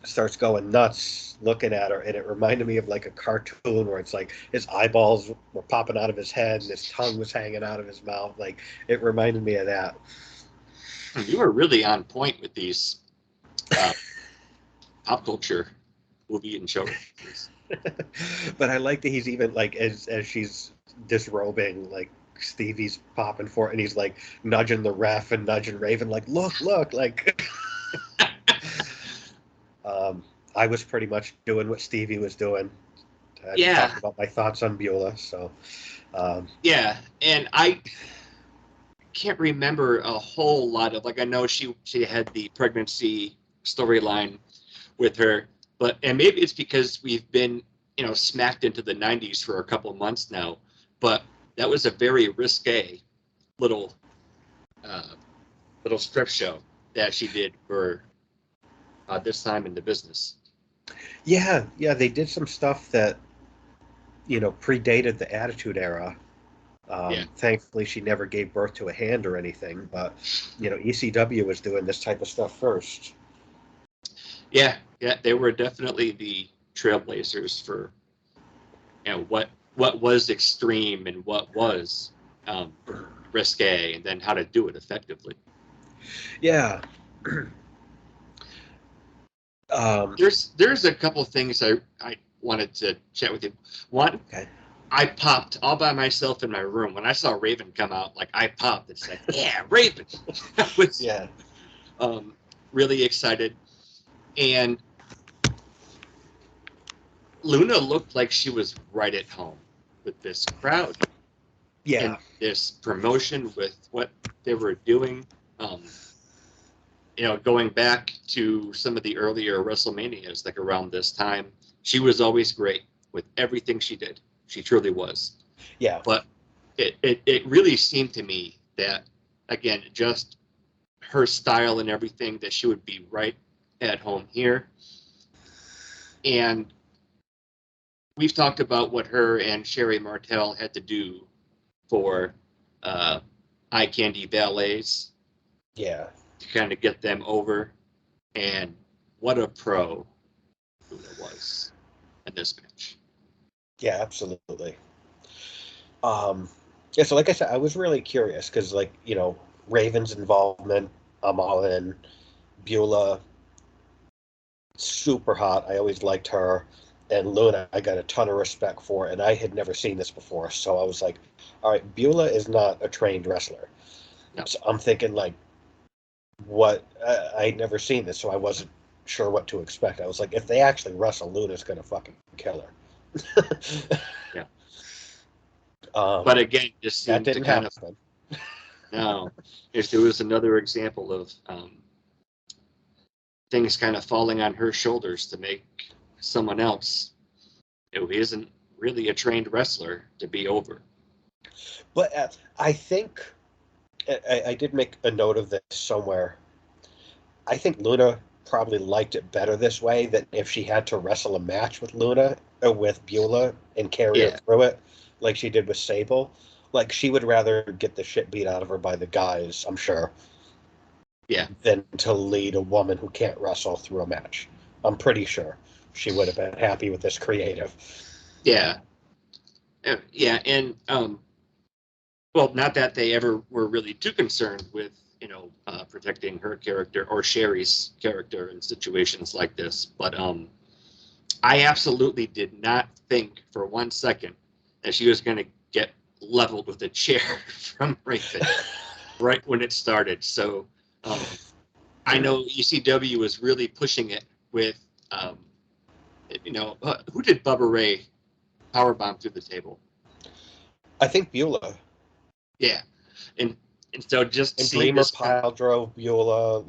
starts going nuts looking at her, and it reminded me of like a cartoon where it's like his eyeballs were popping out of his head and his tongue was hanging out of his mouth. Like it reminded me of that. You were really on point with these pop culture movie and show references. But I like that he's even like as she's disrobing, like Stevie's popping for it, and he's like nudging the ref and nudging Raven, like look, like. I was pretty much doing what Stevie was doing. I talked about my thoughts on Beulah. So, yeah, and I can't remember a whole lot of, like, I know she had the pregnancy storyline with her, and maybe it's because we've been smacked into the 90s for a couple of months now, but that was a very risque little strip show. that she did for this time in the business. Yeah, yeah, they did some stuff that, predated the Attitude Era. Yeah, Thankfully, she never gave birth to a hand or anything, but, ECW was doing this type of stuff first. yeah, they were definitely the trailblazers for what was extreme and what was risque, and then how to do it effectively. Yeah. There's a couple things I wanted to chat with you. One, Okay. I popped all by myself in my room when I saw Raven come out. Like I popped. It's like, yeah, Raven. I was really excited, and Luna looked like she was right at home with this crowd Yeah. and this promotion with what they were doing. Going back to some of the earlier WrestleManias, like around this time, she was always great with everything she did. She truly was. Yeah. But it really seemed to me that, again, just her style and everything, that she would be right at home here. And we've talked about what her and Sherry Martel had to do for Eye Candy Ballets. Yeah. To kind of get them over. And what a pro Luna was in this match. Yeah, absolutely. Yeah, so like I said, I was really curious because, Raven's involvement, I'm all in. Beulah, super hot. I always liked her. And Luna, I got a ton of respect for, and I had never seen this before. So I was like, all right, Beulah is not a trained wrestler. No. So I'm thinking, what? I'd never seen this, so I wasn't sure what to expect. I was like, if they actually wrestle, Luna's going to fucking kill her. Yeah. But again, just that seemed to didn't kind happen. no. If there was another example of things kind of falling on her shoulders to make someone else who isn't really a trained wrestler to be over. But I think I did make a note of this somewhere. I think Luna probably liked it better this way than if she had to wrestle a match with Luna or with Beulah and carry her through it like she did with Sable. Like, she would rather get the shit beat out of her by the guys, I'm sure. Yeah. Than to lead a woman who can't wrestle through a match. I'm pretty sure she would have been happy with this creative. Yeah. Yeah, and not that they ever were really too concerned with protecting her character or Sherry's character in situations like this, but I absolutely did not think for 1 second that she was going to get leveled with a chair from Raven right when it started. So I know ECW was really pushing it with, who did Bubba Ray powerbomb through the table? I think Beulah. Yeah, and so just and seeing Dreamer this pile drove Beulah.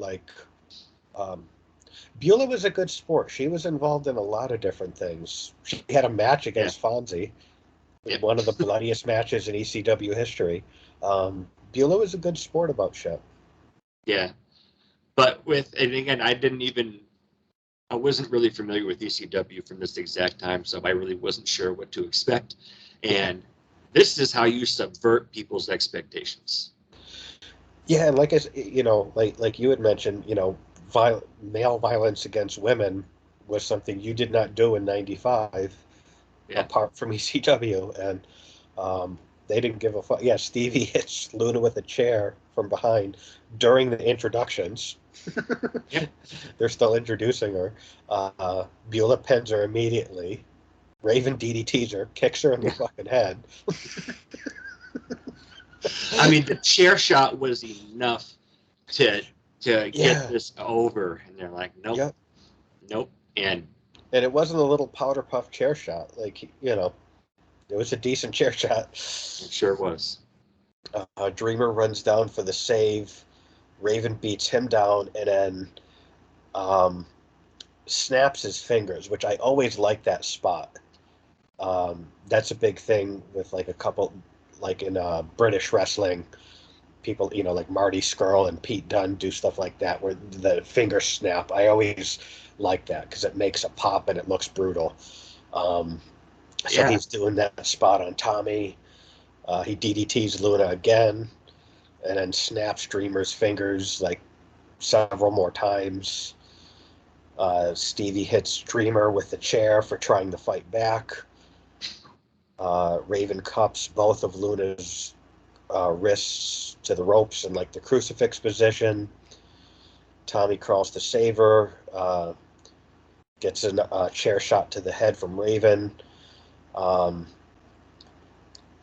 Beulah was a good sport. She was involved in a lot of different things. She had a match against Fonzie, one of the bloodiest matches in ECW history. Beulah was a good sport about shit. Yeah, but and again, I wasn't really familiar with ECW from this exact time, so I really wasn't sure what to expect. And this is how you subvert people's expectations. Yeah, and like you had mentioned, male violence against women was something you did not do in '95, apart from ECW, and they didn't give a fuck. Yeah, Stevie hits Luna with a chair from behind during the introductions. Yep. They're still introducing her. Beulah pins her immediately. Raven DDTs her, kicks her in the fucking head. I mean, the chair shot was enough to get this over, and they're like, nope, nope, and it wasn't a little powder puff chair shot. It was a decent chair shot. It sure was. Dreamer runs down for the save. Raven beats him down and then snaps his fingers, which I always like that spot. That's a big thing with a couple, in British wrestling. people, like Marty Skrull and Pete Dunne do stuff like that, where the finger snap. I always like that because it makes a pop and it looks brutal. Um, so Yeah. he's doing that spot on Tommy. He DDTs Luna again, and then snaps Dreamer's fingers like several more times. Stevie hits Dreamer with the chair for trying to fight back. Raven cups both of Luna's wrists to the ropes in like the crucifix position. Tommy crawls to save her, gets a chair shot to the head from Raven. Um,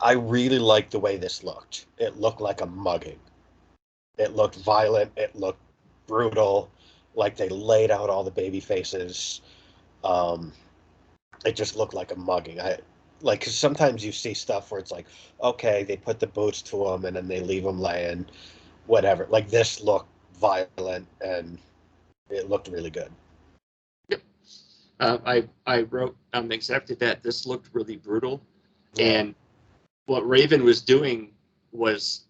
I really liked the way this looked. It looked like a mugging. It looked violent. It looked brutal. Like they laid out all the baby faces. Um, it just looked like a mugging. Cause sometimes you see stuff where it's like, okay, they put the boots to them and then they leave them laying, whatever. Like this looked violent and it looked really good. Yep. I wrote exactly that. This looked really brutal, Yeah. and what Raven was doing was,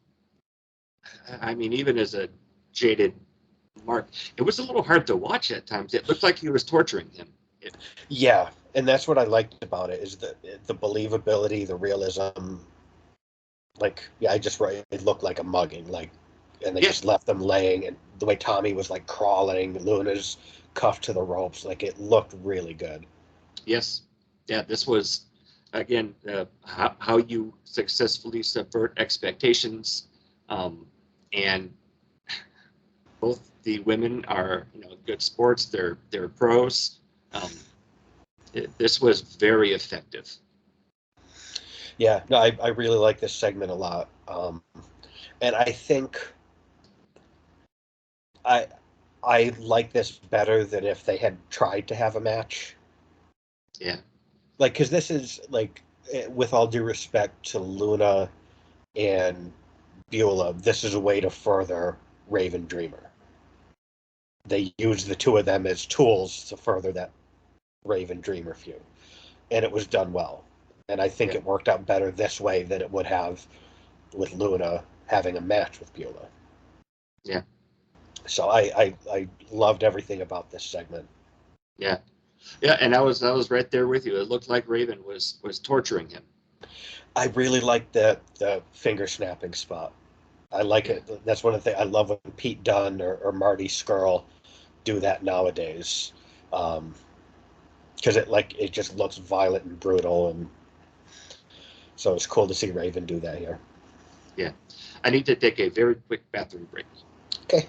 I mean, even as a jaded Mark, it was a little hard to watch at times. It looked like he was torturing him. Yeah, and that's what I liked about it is the believability, the realism. Like, yeah, I just write it looked like a mugging, like, and they just left them laying, and the way Tommy was like crawling, Luna's cuffed to the ropes, like it looked really good. Yes, yeah, this was again how you successfully subvert expectations, and both the women are good sports. They're pros. This was very effective. Yeah, no, I really like this segment a lot, and I think I I like this better than if they had tried to have a match. Yeah, Like, because this is like, with all due respect to Luna and Beulah, this is a way to further Raven Dreamer. They use the two of them as tools to further that Raven Dreamer feud, and it was done well. And I think it worked out better this way than it would have with Luna having a match with Beulah. yeah, So I loved everything about this segment. yeah, yeah. And I was right there with you. It looked like Raven was torturing him. I really like the finger snapping spot. I like it. That's one of the things I love when Pete Dunne or Marty Skrull do that nowadays, because it just looks violent and brutal, and so it's cool to see Raven do that here. Yeah, I need to take a very quick bathroom break. Okay.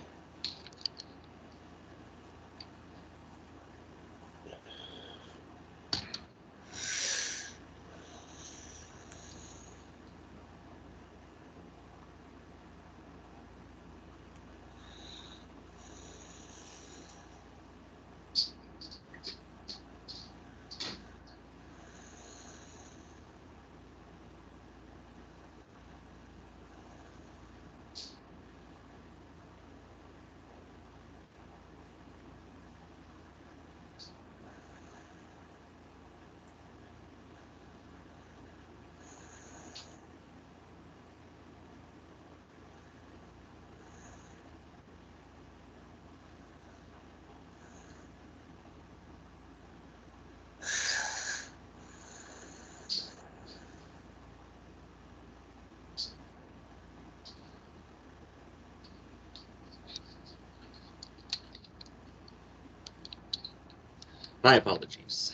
My apologies.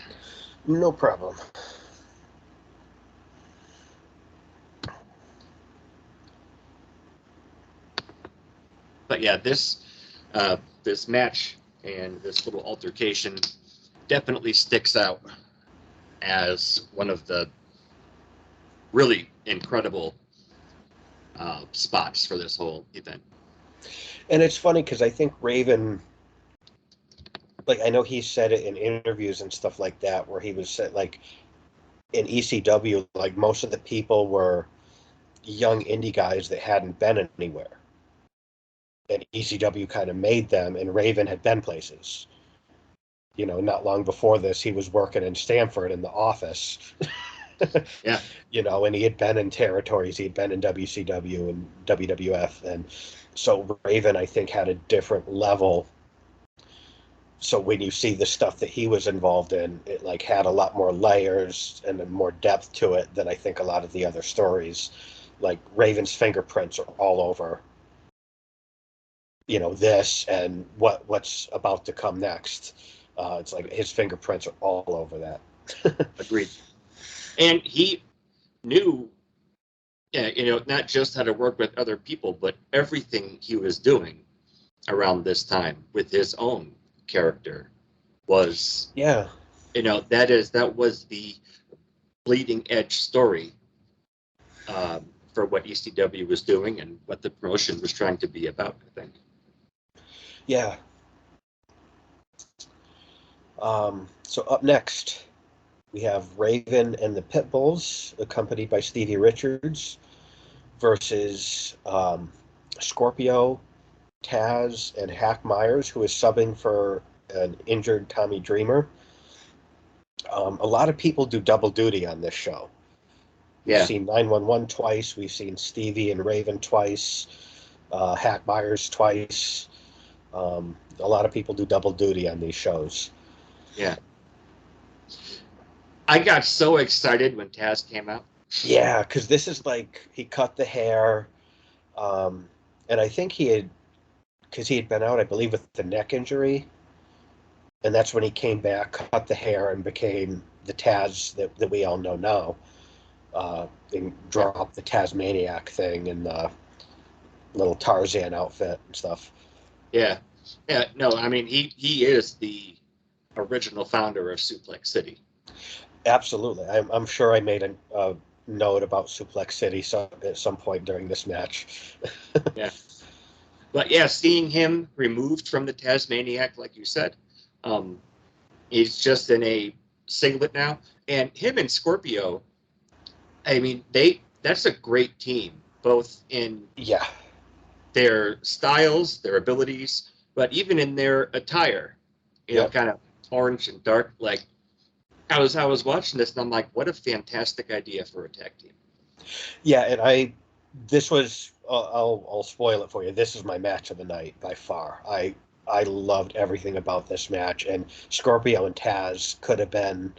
No problem. But yeah, this match and this little altercation definitely sticks out as one of the really incredible spots for this whole event. And it's funny because I think Raven, like I know he said it in interviews and stuff like that, where he was said like in ECW, like most of the people were young indie guys that hadn't been anywhere, and ECW kind of made them, and Raven had been places. Not long before this, he was working in Stamford in the office. Yeah. You know, and he had been in territories. He had been in WCW and WWF, and so Raven, I think, had a different level. So when you see the stuff that he was involved in, it like had a lot more layers and more depth to it than I think a lot of the other stories. Like Raven's fingerprints are all over, you know, this and what's about to come next. It's like his fingerprints are all over that. Agreed. And he knew, yeah, you know, not just how to work with other people, but everything he was doing around this time with his own character was, Yeah. you know, that was the bleeding edge story for what ECW was doing and what the promotion was trying to be about, I think. Yeah. So up next, we have Raven and the Pitbulls, accompanied by Stevie Richards, versus Scorpio, Taz, and Hack Myers, who is subbing for an injured Tommy Dreamer. A lot of people do double duty on this show. We've seen 911 twice. We've seen Stevie and Raven twice. Hack Myers twice. A lot of people do double duty on these shows. Yeah. I got so excited when Taz came out. Yeah, because this is like he cut the hair, and I think because he had been out, I believe, with the neck injury, and that's when he came back, cut the hair, and became the Taz that we all know now. And dropped the Tasmaniac thing and the little Tarzan outfit and stuff. Yeah. Yeah. No, I mean, he is the original founder of Suplex City. Absolutely. I'm sure I made a note about Suplex City at some point during this match. Yeah. But yeah, seeing him removed from the Tasmaniac, like you said, he's just in a singlet now. And him and Scorpio, I mean, that's a great team, both in their styles, their abilities, but even in their attire, you know, kind of orange and dark. Like I was watching this and I'm like, what a fantastic idea for a tag team. Yeah, and this was, I'll spoil it for you. This is my match of the night by far. I loved everything about this match, and Scorpio and Taz could have been,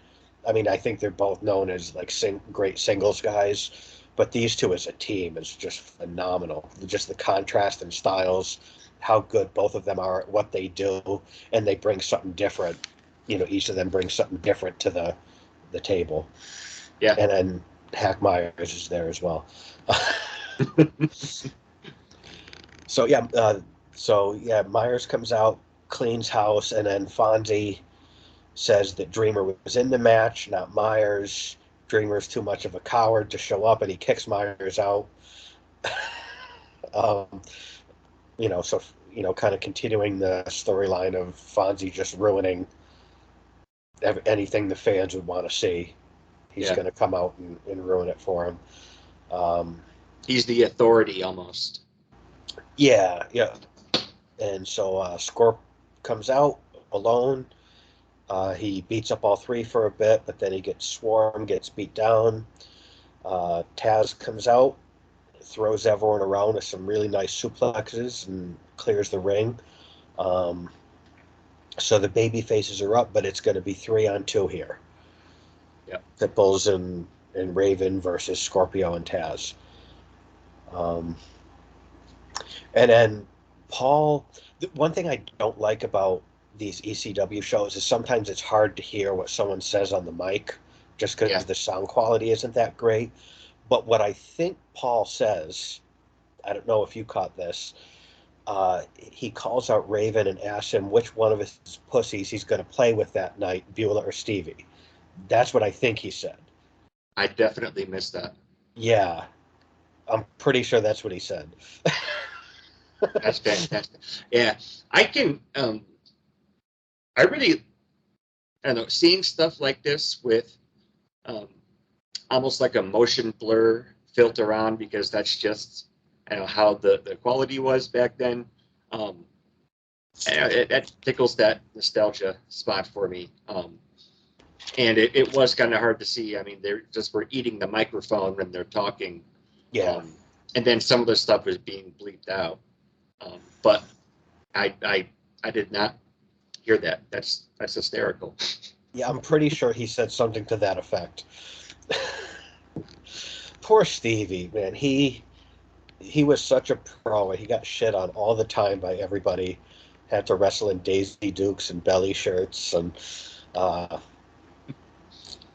I mean, I think they're both known as like great singles guys, but these two as a team is just phenomenal. Just the contrast in styles, how good both of them are at what they do, and they bring something different. You know, each of them brings something different to the table. Yeah. And then Hack Myers is there as well. So yeah, Myers comes out, cleans house, and then Fonzie says that Dreamer was in the match, not Myers. Dreamer's too much of a coward to show up, and he kicks Myers out. um, kind of continuing the storyline of Fonzie just ruining anything the fans would want to see. He's going to come out and ruin it for him. He's the authority almost. Yeah. And so Scorp comes out alone. He beats up all three for a bit, but then he gets swarmed, gets beat down. Taz comes out, throws everyone around with some really nice suplexes and clears the ring. So the baby faces are up, but it's going to be 3-on-2 here. Yeah. Pitbulls and Raven versus Scorpio and Taz. And then Paul, one thing I don't like about these ECW shows is sometimes it's hard to hear what someone says on the mic just because the sound quality isn't that great. But what I think Paul says, I don't know if you caught this, he calls out Raven and asks him which one of his pussies he's going to play with that night, Beulah or Stevie. That's what I think he said. I definitely missed that. Yeah. I'm pretty sure that's what he said. That's fantastic. Yeah. I can, I really, I don't know, seeing stuff like this with almost like a motion blur filter on, because that's just, I don't know, how the quality was back then. It tickles that nostalgia spot for me. And it was kind of hard to see. I mean, they're just were eating the microphone when they're talking. Yeah. And then some of the stuff was being bleeped out. But I did not hear that. That's hysterical. Yeah, I'm pretty sure he said something to that effect. Poor Stevie, man. He was such a pro. He got shit on all the time by everybody. Had to wrestle in Daisy Dukes and belly shirts, and uh,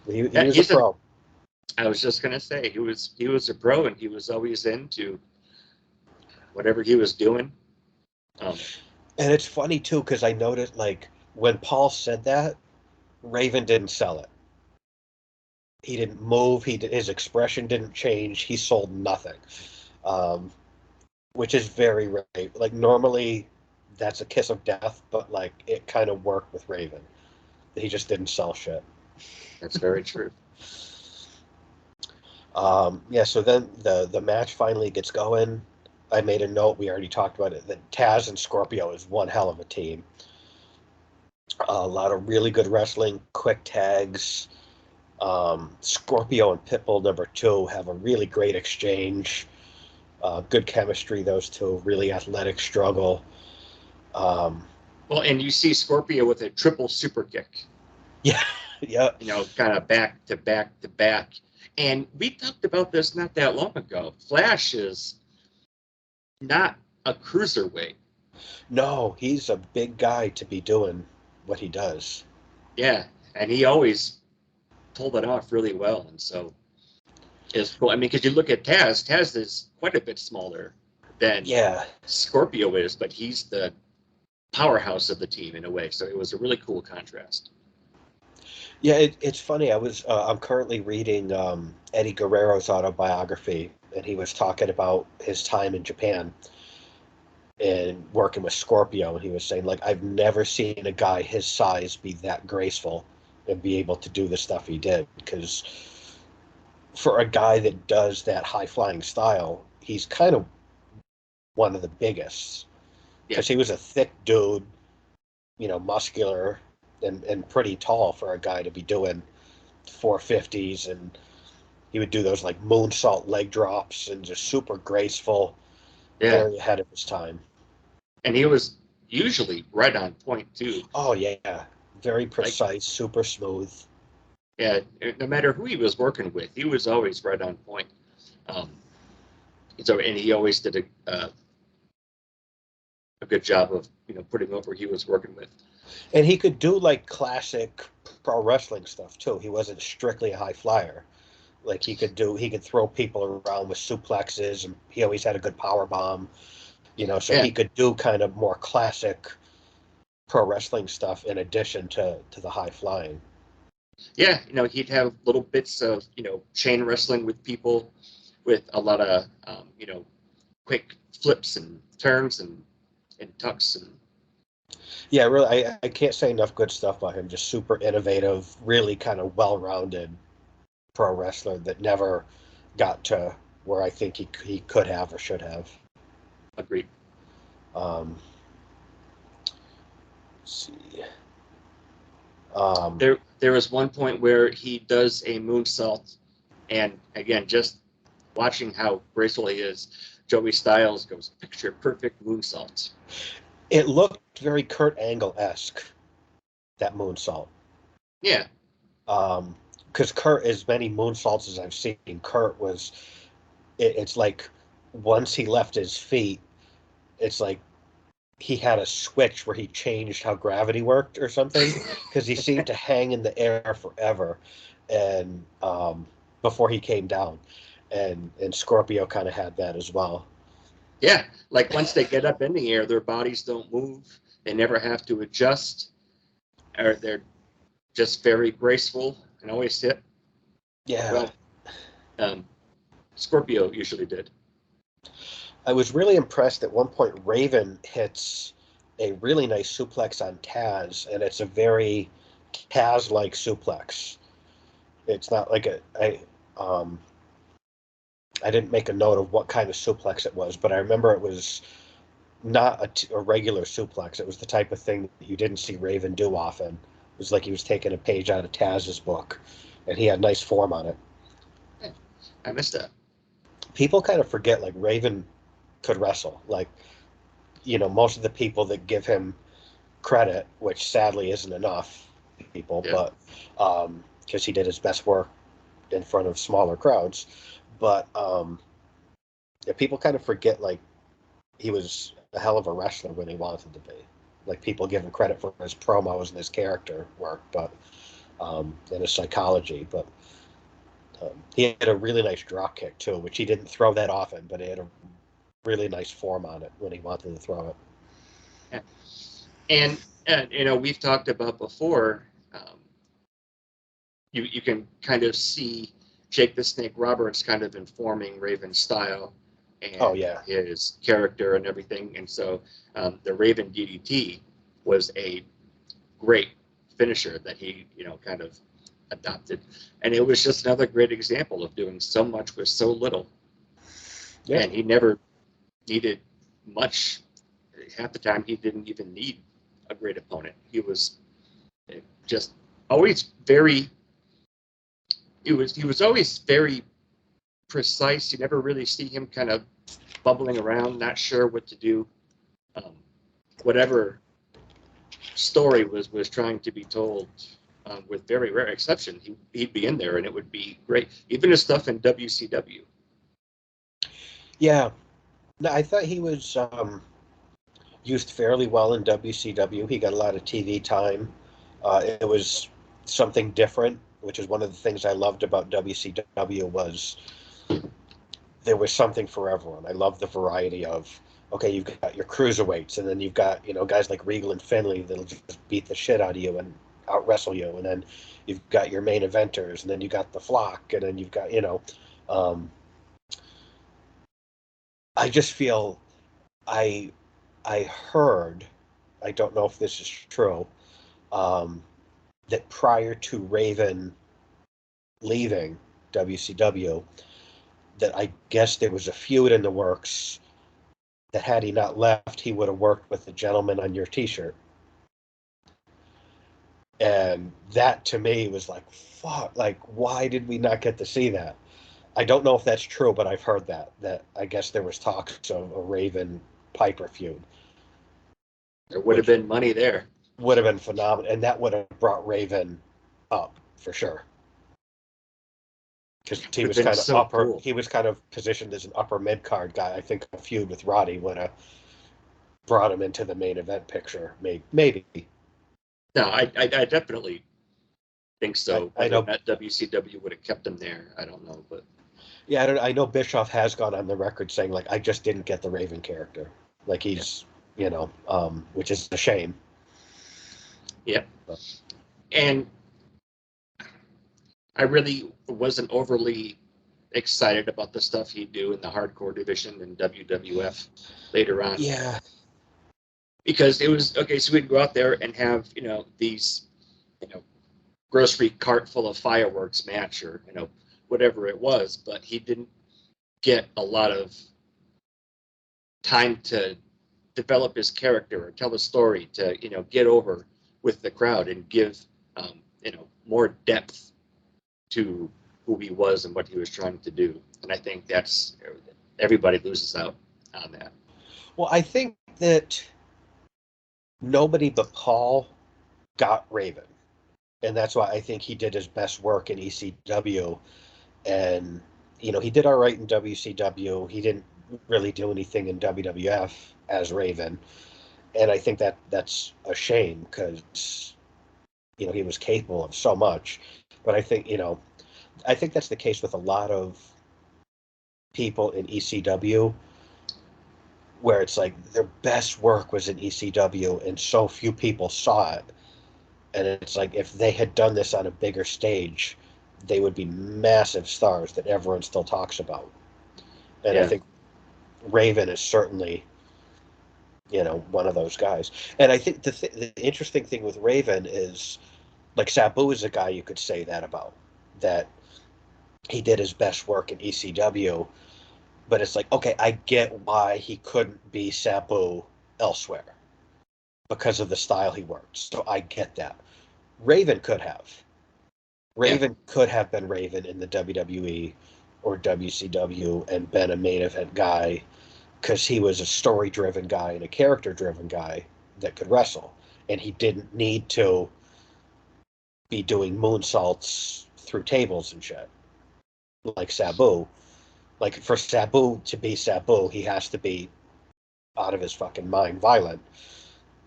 he Yeah, was a pro. I was just gonna say he was a pro, and he was always into whatever he was doing. And it's funny too because I noticed like when Paul said that, Raven didn't sell it. He didn't move. His expression didn't change. He sold nothing, um, which is very rare. Like normally, that's a kiss of death, but like it kind of worked with Raven. He just didn't sell shit. That's very true. Yeah. So then the match finally gets going. I made a note. We already talked about it. That Taz and Scorpio is one hell of a team. A lot of really good wrestling, quick tags. Scorpio and Pitbull #2 have a really great exchange. Good chemistry, those two. Really athletic struggle. Well, and you see Scorpio with a triple super kick. Yeah, yeah. Kind of back to back to back. And we talked about this not that long ago. Flash is not a cruiserweight. No, he's a big guy to be doing what he does. Yeah, and he always pulled it off really well. And so it's cool. I mean, because you look at Taz, Taz is quite a bit smaller than Scorpio is, but he's the powerhouse of the team in a way. So it was a really cool contrast. Yeah, it's funny. I'm currently reading Eddie Guerrero's autobiography, and he was talking about his time in Japan and working with Scorpio, and he was saying like I've never seen a guy his size be that graceful and be able to do the stuff he did, because for a guy that does that high flying style, he's kind of one of the biggest, because he was a thick dude, muscular and pretty tall for a guy to be doing 450s, and he would do those like moonsault leg drops and just super graceful, very ahead of his time. And he was usually right on point too. Oh yeah, very precise, super smooth. Yeah, no matter who he was working with, he was always right on point. So, and he always did a good job of putting over who he was working with. And he could do like classic pro wrestling stuff too. He wasn't strictly a high flyer. Like he could throw people around with suplexes, and he always had a good power bomb. So he could do kind of more classic pro wrestling stuff in addition to the high flying. Yeah, he'd have little bits of chain wrestling with people, with a lot of quick flips and turns and tucks and. Yeah, really, I can't say enough good stuff about him. Just super innovative, really kind of well-rounded pro wrestler that never got to where I think he could have or should have. Agreed. Let's see. There was one point where he does a moonsault, and again, just watching how graceful he is, Joey Styles goes picture perfect moonsault. It looked very Kurt Angle-esque, that moonsault. Yeah. Because Kurt, as many moonsaults as I've seen, Kurt was, it's like once he left his feet, it's like he had a switch where he changed how gravity worked or something, because he seemed to hang in the air forever, and before he came down, and Scorpio kind of had that as well. Yeah, like once they get up in the air, their bodies don't move. They never have to adjust, or they're just very graceful and always hit. Yeah. Well, Scorpio usually did. I was really impressed at one point. Raven hits a really nice suplex on Taz, and it's a very Taz-like suplex. It's not like I didn't make a note of what kind of suplex it was, but I remember it was not a regular suplex. It was the type of thing that you didn't see Raven do often, was like he was taking a page out of Taz's book, and he had nice form on it. Yeah, I missed that. People kind of forget like Raven could wrestle. Like, most of the people that give him credit, which sadly isn't enough people, Yeah. but because he did his best work in front of smaller crowds, but yeah, people kind of forget like he was a hell of a wrestler when he wanted to be. Like people give him credit for his promos and his character work, but and his psychology. But he had a really nice drop kick too, which he didn't throw that often, but he had a really nice form on it when he wanted to throw it. Yeah. And we've talked about before. You can kind of see Jake the Snake Roberts kind of informing Raven's style and his character and everything. And so the Raven DDT was a great finisher that he, kind of adopted. And it was just another great example of doing so much with so little. Yeah. And he never needed much. Half the time, he didn't even need a great opponent. He was just always very. He was always very precise. You never really see him kind of bubbling around, not sure what to do. Whatever story was trying to be told, with very rare exception, he'd be in there and it would be great. Even his stuff in WCW. Yeah, no, I thought he was used fairly well in WCW. He got a lot of TV time. It was something different, which is one of the things I loved about WCW was there was something for everyone. I love the variety of, okay, you've got your cruiserweights, and then you've got, guys like Regal and Finlay that'll just beat the shit out of you and out wrestle you, and then you've got your main eventers, and then you got the Flock, and then you've got, I just feel I heard, I don't know if this is true, that prior to Raven leaving WCW, that I guess there was a feud in the works that had he not left, he would have worked with the gentleman on your T-shirt. And that to me was like, fuck, like, why did we not get to see that? I don't know if that's true, but I've heard that I guess there was talks of a Raven Piper feud. There would have been money there. Would have been phenomenal, and that would have brought Raven up for sure. Because he was kind of so upper. Cool. He was kind of positioned as an upper mid card guy. I think a feud with Roddy would have brought him into the main event picture. Maybe. No, I definitely think so. I know that WCW would have kept him there. I don't know, but yeah, I know Bischoff has gone on the record saying like I just didn't get the Raven character. Like he's which is a shame. Yeah, and I really wasn't overly excited about the stuff he'd do in the hardcore division in WWF later on. Yeah. Because it was, okay, so we'd go out there and have, these, grocery cart full of fireworks match or, whatever it was, but he didn't get a lot of time to develop his character or tell a story to, get over with the crowd and give, more depth to who he was and what he was trying to do. And I think that's, everybody loses out on that. Well, I think that nobody but Paul got Raven. And that's why I think he did his best work in ECW. And, he did all right in WCW. He didn't really do anything in WWF as Raven. And I think that's a shame because, he was capable of so much. But I think, I think that's the case with a lot of people in ECW where it's like their best work was in ECW and so few people saw it. And it's like if they had done this on a bigger stage, they would be massive stars that everyone still talks about. And I think Raven is certainly, one of those guys. And I think the interesting thing with Raven is, like, Sabu is a guy you could say that about, that he did his best work in ECW, but it's like, okay, I get why he couldn't be Sabu elsewhere because of the style he worked. So I get that. Raven could have. Yeah. Raven could have been Raven in the WWE or WCW and been a main event guy because he was a story-driven guy and a character-driven guy that could wrestle, and he didn't need to be doing moonsaults through tables and shit like Sabu. Like for Sabu to be Sabu, he has to be out of his fucking mind violent.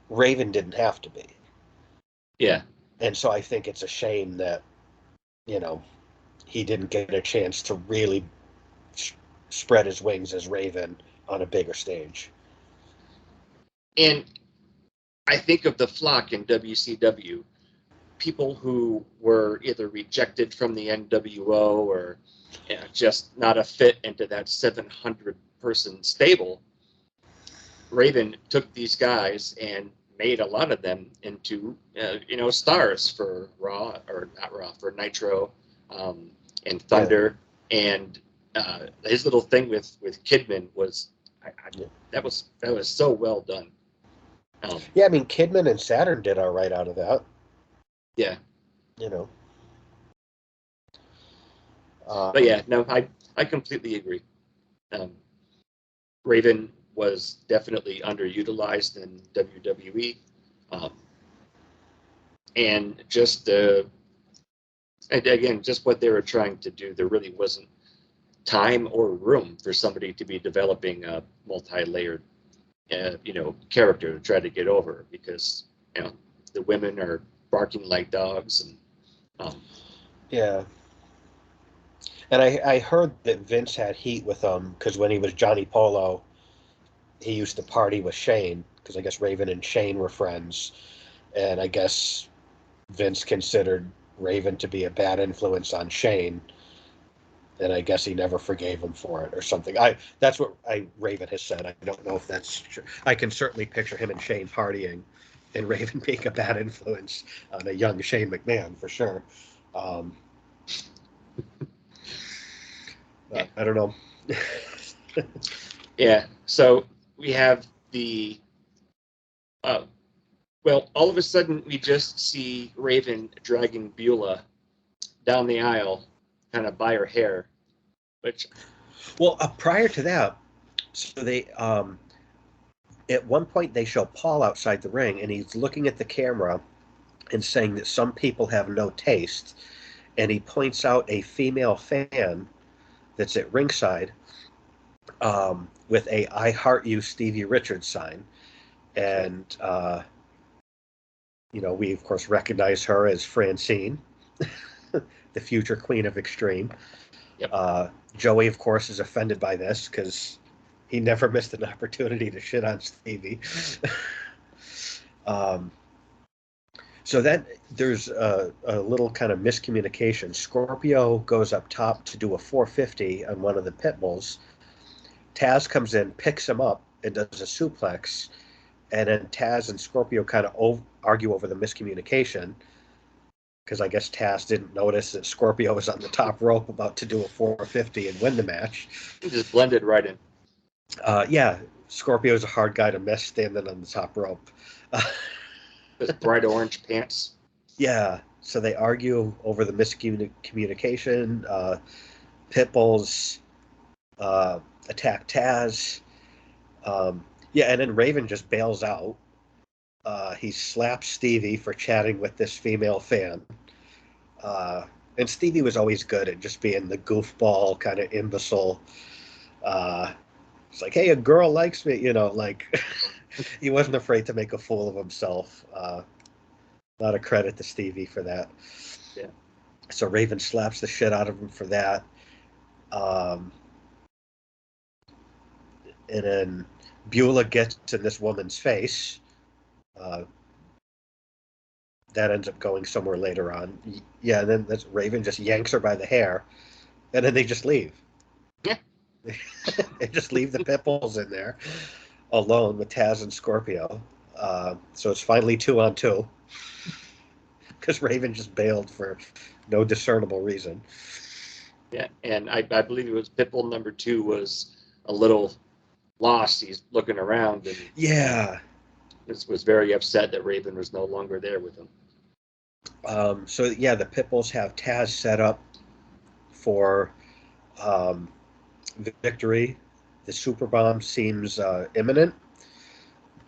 Raven didn't have to be. Yeah. And so I think it's a shame that, you know, he didn't get a chance to really spread his wings as Raven on a bigger stage. And I think of the flock in WCW, people who were either rejected from the NWO or just not a fit into that 700 person stable. Raven took these guys and made a lot of them into stars for Raw, or not Raw, for Nitro, and Thunder. Yeah. And his little thing with Kidman was that was so well done. Yeah, I mean, Kidman and Saturn did all right out of that. Yeah. You know. But yeah, no, I completely agree. Raven was definitely underutilized in WWE. And just, and again, just what they were trying to do, there really wasn't time or room for somebody to be developing a multi-layered, character to try to get over, because, the women are barking like dogs. And yeah. And I heard that Vince had heat with him because when he was Johnny Polo, he used to party with Shane, because I guess Raven and Shane were friends. And I guess Vince considered Raven to be a bad influence on Shane. And I guess he never forgave him for it or something. That's what Raven has said. I don't know if that's true. I can certainly picture him and Shane partying and Raven being a bad influence on a young Shane McMahon for sure. I don't know. Yeah. So we have the well, all of a sudden we just see Raven dragging Beulah down the aisle, kind of by her hair, which. Well, prior to that, so they at one point they show Paul outside the ring, and he's looking at the camera and saying that some people have no taste, and he points out a female fan that's at ringside with a "I Heart You, Stevie Richards" sign, and we of course recognize her as Francine, the future Queen of Extreme. Yep. Joey, of course, is offended by this because he never missed an opportunity to shit on Stevie. So then there's a little kind of miscommunication. Scorpio goes up top to do a 450 on one of the pit bulls. Taz comes in, picks him up, and does a suplex. And then Taz and Scorpio kind of argue over the miscommunication, because I guess Taz didn't notice that Scorpio was on the top rope about to do a 450 and win the match. He just blended right in. Yeah, Scorpio's a hard guy to miss standing on the top rope. With bright orange pants. Yeah, so they argue over the miscommunication. Pitbulls attack Taz. Yeah, and then Raven just bails out. He slaps Stevie for chatting with this female fan. And Stevie was always good at just being the goofball kind of imbecile. It's like, hey, a girl likes me, like he wasn't afraid to make a fool of himself. A lot of credit to Stevie for that. Yeah. So Raven slaps the shit out of him for that. And then Beulah gets in this woman's face. That ends up going somewhere later on. Yeah, and then Raven just yanks her by the hair, and then they just leave. Yeah. They just leave the Pitbulls in there alone with Taz and Scorpio. So it's finally 2-on-2 because Raven just bailed for no discernible reason. Yeah, and I believe it was Pitbull number 2 was a little lost. He's looking around and yeah, was very upset that Raven was no longer there with him. So yeah, the Pitbulls have Taz set up for um, victory. The super bomb seems imminent,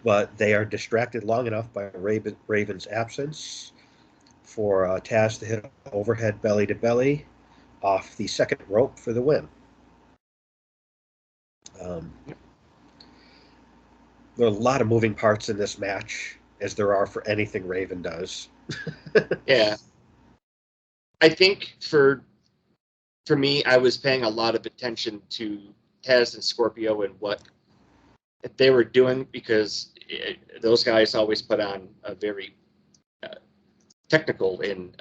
but they are distracted long enough by Raven's absence for Taz to hit overhead belly to belly off the second rope for the win. Um, there are a lot of moving parts in this match, as there are for anything Raven does. Yeah, I think for me, I was paying a lot of attention to Taz and Scorpio and what they were doing, because those guys always put on a very technical and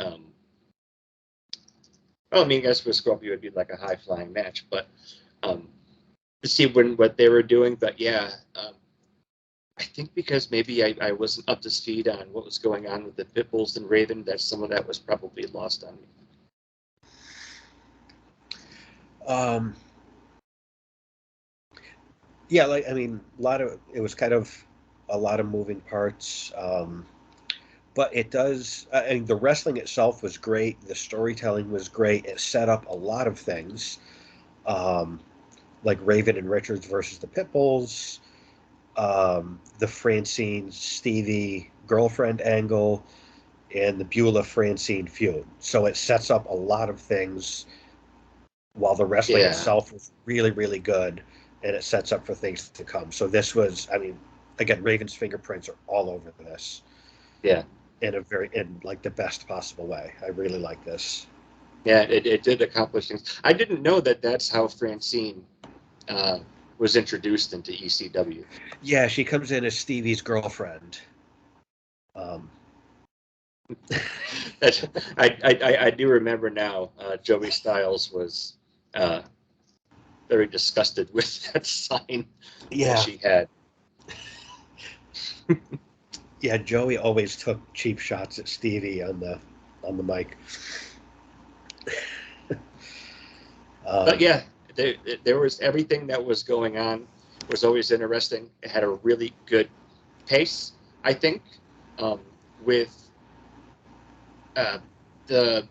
well, I mean, I guess with Scorpio it'd be like a high flying match, but to see what they were doing. But yeah, I think because maybe I wasn't up to speed on what was going on with the Pitbulls and Raven, that some of that was probably lost on me. Um, yeah, like I mean, it was kind of a lot of moving parts. But it does. I mean, the wrestling itself was great. The storytelling was great. It set up a lot of things, um, like Raven and Richards versus the Pitbulls, the Francine Stevie girlfriend angle, and the Beulah Francine feud. So it sets up a lot of things. While the wrestling Yeah, itself was really, really good, and it sets up for things to come. So this was, I mean, again, Raven's fingerprints are all over this yeah, in like the best possible way. I really like this. yeah. It did accomplish things. I didn't know that that's how Francine uh, was introduced into ECW. Yeah, she comes in as Stevie's girlfriend. Um, That's, I do remember now. Joey Styles was uh, very disgusted with that sign that yeah, she had. yeah. Joey always took cheap shots at Stevie on the mic. But Um, yeah, there was everything that was going on was always interesting. It had a really good pace, I think, um, with uh, the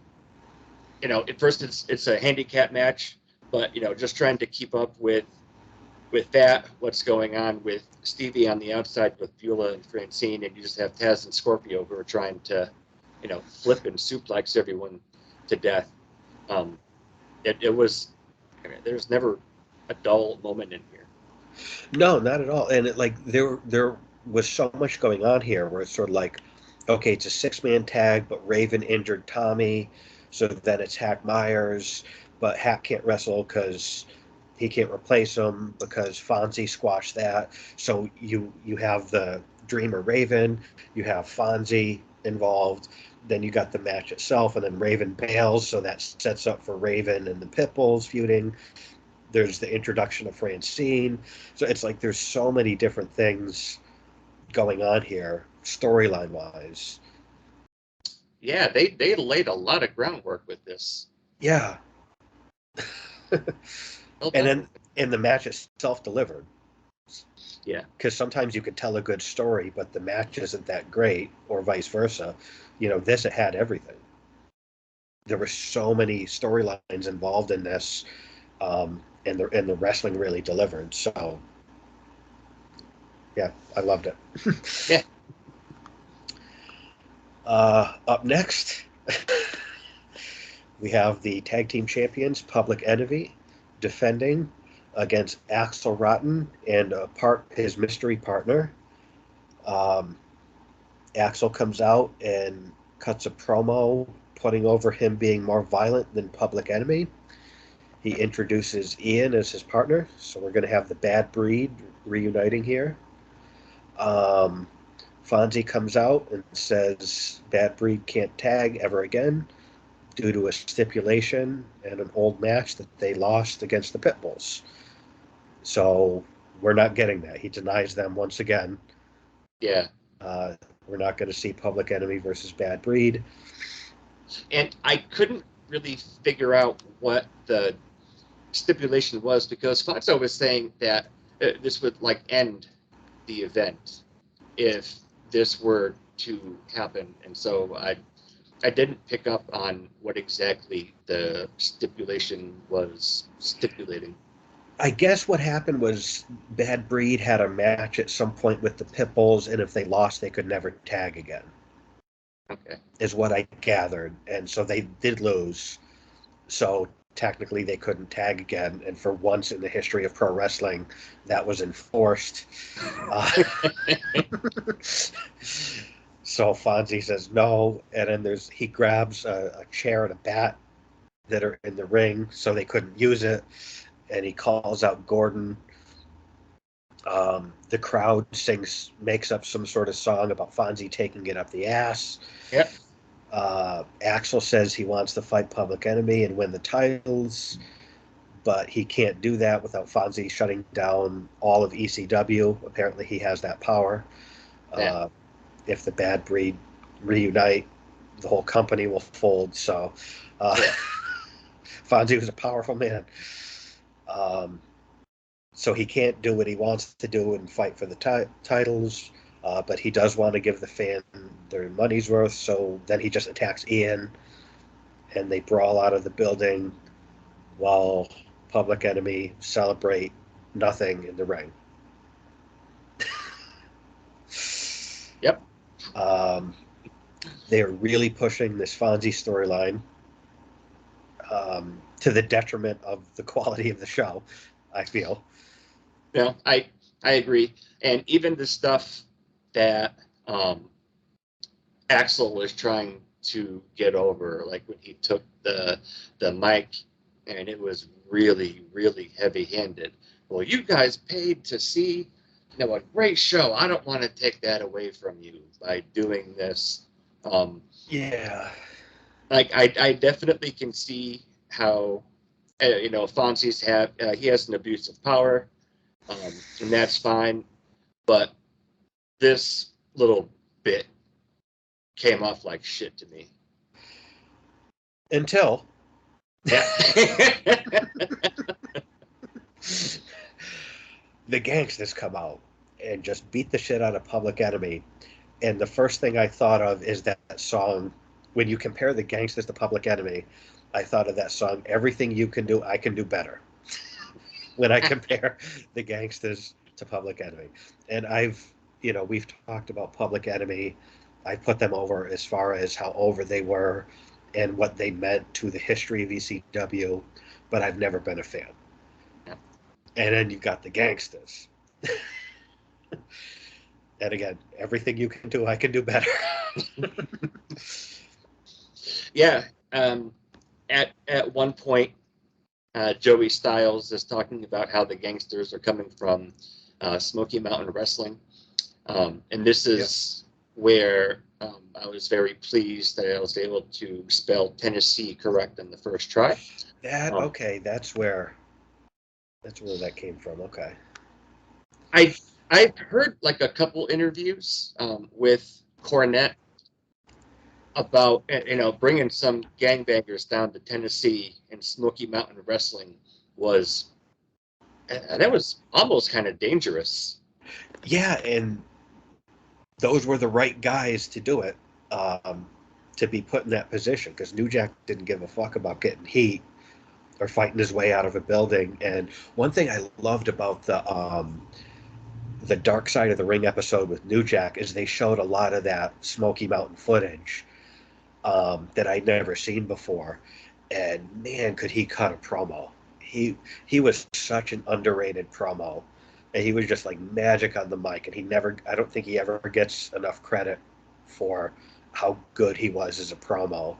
at first it's a handicap match, but just trying to keep up with that, what's going on with Stevie on the outside with Beulah and Francine, and you just have Taz and Scorpio who are trying to, flip and suplex everyone to death. Um, it was, I mean, there's never a dull moment in here. no, not at all. And there was so much going on here where it's sort of like, okay, it's a 6-man tag, but Raven injured Tommy, so then it's Hack Myers, but Hack can't wrestle because he can't replace him because Fonzie squashed that. So you have the Dreamer Raven, you have Fonzie involved, then you got the match itself, and then Raven bails, so that sets up for Raven and the Pitbulls feuding. There's the introduction of Francine. So it's like there's so many different things going on here, storyline wise. Yeah, they laid a lot of groundwork with this. Yeah. Well And done. then and the match itself delivered. Yeah, Because sometimes you could tell a good story, but the match isn't that great, or vice versa. This it had everything. There were so many storylines involved in this, and the wrestling really delivered. So yeah, I loved it. yeah. Up next, we have the tag team champions, Public Enemy, defending against Axel Rotten and his mystery partner. Um, Axel comes out and cuts a promo putting over him being more violent than Public Enemy. He introduces Ian as his partner, so we're going to have the Bad Breed reuniting here. Um, Fonzie comes out and says Bad Breed can't tag ever again due to a stipulation and an old match that they lost against the Pitbulls. So we're not getting that. He denies them once again. Yeah. Uh, we're not going to see Public Enemy versus Bad Breed. And I couldn't really figure out what the stipulation was, because Foxo was saying that this would like end the event if this were to happen, and so I didn't pick up on what exactly the stipulation was stipulating. I guess what happened was Bad Breed had a match at some point with the Pitbulls, and if they lost, they could never tag again. Okay. Is what I gathered, and so they did lose. So technically, they couldn't tag again, and for once in the history of pro wrestling, that was enforced. Uh, so Fonzie says no, and then he grabs a chair and a bat that are in the ring, so they couldn't use it, and he calls out Gordon. The crowd makes up some sort of song about Fonzie taking it up the ass. Yep. Axel says he wants to fight Public Enemy and win the titles, but he can't do that without Fonzie shutting down all of ECW. Apparently, he has that power. Yeah. If the Bad Breed reunite, the whole company will fold. So, Fonzie was a powerful man. So he can't do what he wants to do and fight for the titles, but he does want to give the fan their money's worth. So then he just attacks Ian, and they brawl out of the building while Public Enemy celebrate nothing in the ring. Yep. They're really pushing this Fonzie storyline to the detriment of the quality of the show, I feel. Yeah, I agree. And even the stuff that Axel was trying to get over, like when he took the mic, and it was really, really heavy-handed. Well, you guys paid to see, a great show. I don't want to take that away from you by doing this. Yeah. Like I definitely can see how, Fonzie's he has an abuse of power, and that's fine. But this little bit came off like shit to me. Until. Yeah. The Gangsters come out and just beat the shit out of Public Enemy. And the first thing I thought of is that song. When you compare the Gangsters to Public Enemy, I thought of that song, Everything You Can Do, I Can Do Better. When I compare the Gangsters to Public Enemy. And we've talked about Public Enemy. I put them over as far as how over they were and what they meant to the history of ECW, but I've never been a fan. Yeah. And then you've got the Gangsters. And again, everything you can do, I can do better. Yeah. At one point, Joey Styles is talking about how the Gangsters are coming from Smoky Mountain Wrestling. And this is where I was very pleased that I was able to spell Tennessee correct in the first try. That's where that came from. Okay. I've heard like a couple interviews with Cornette about bringing some gangbangers down to Tennessee, and Smoky Mountain Wrestling that was almost kind of dangerous. Yeah, and those were the right guys to do it, to be put in that position, because New Jack didn't give a fuck about getting heat or fighting his way out of a building. And one thing I loved about the Dark Side of the Ring episode with New Jack is they showed a lot of that Smoky Mountain footage that I'd never seen before. And man, could he cut a promo. He was such an underrated promo. And he was just like magic on the mic. And I don't think he ever gets enough credit for how good he was as a promo.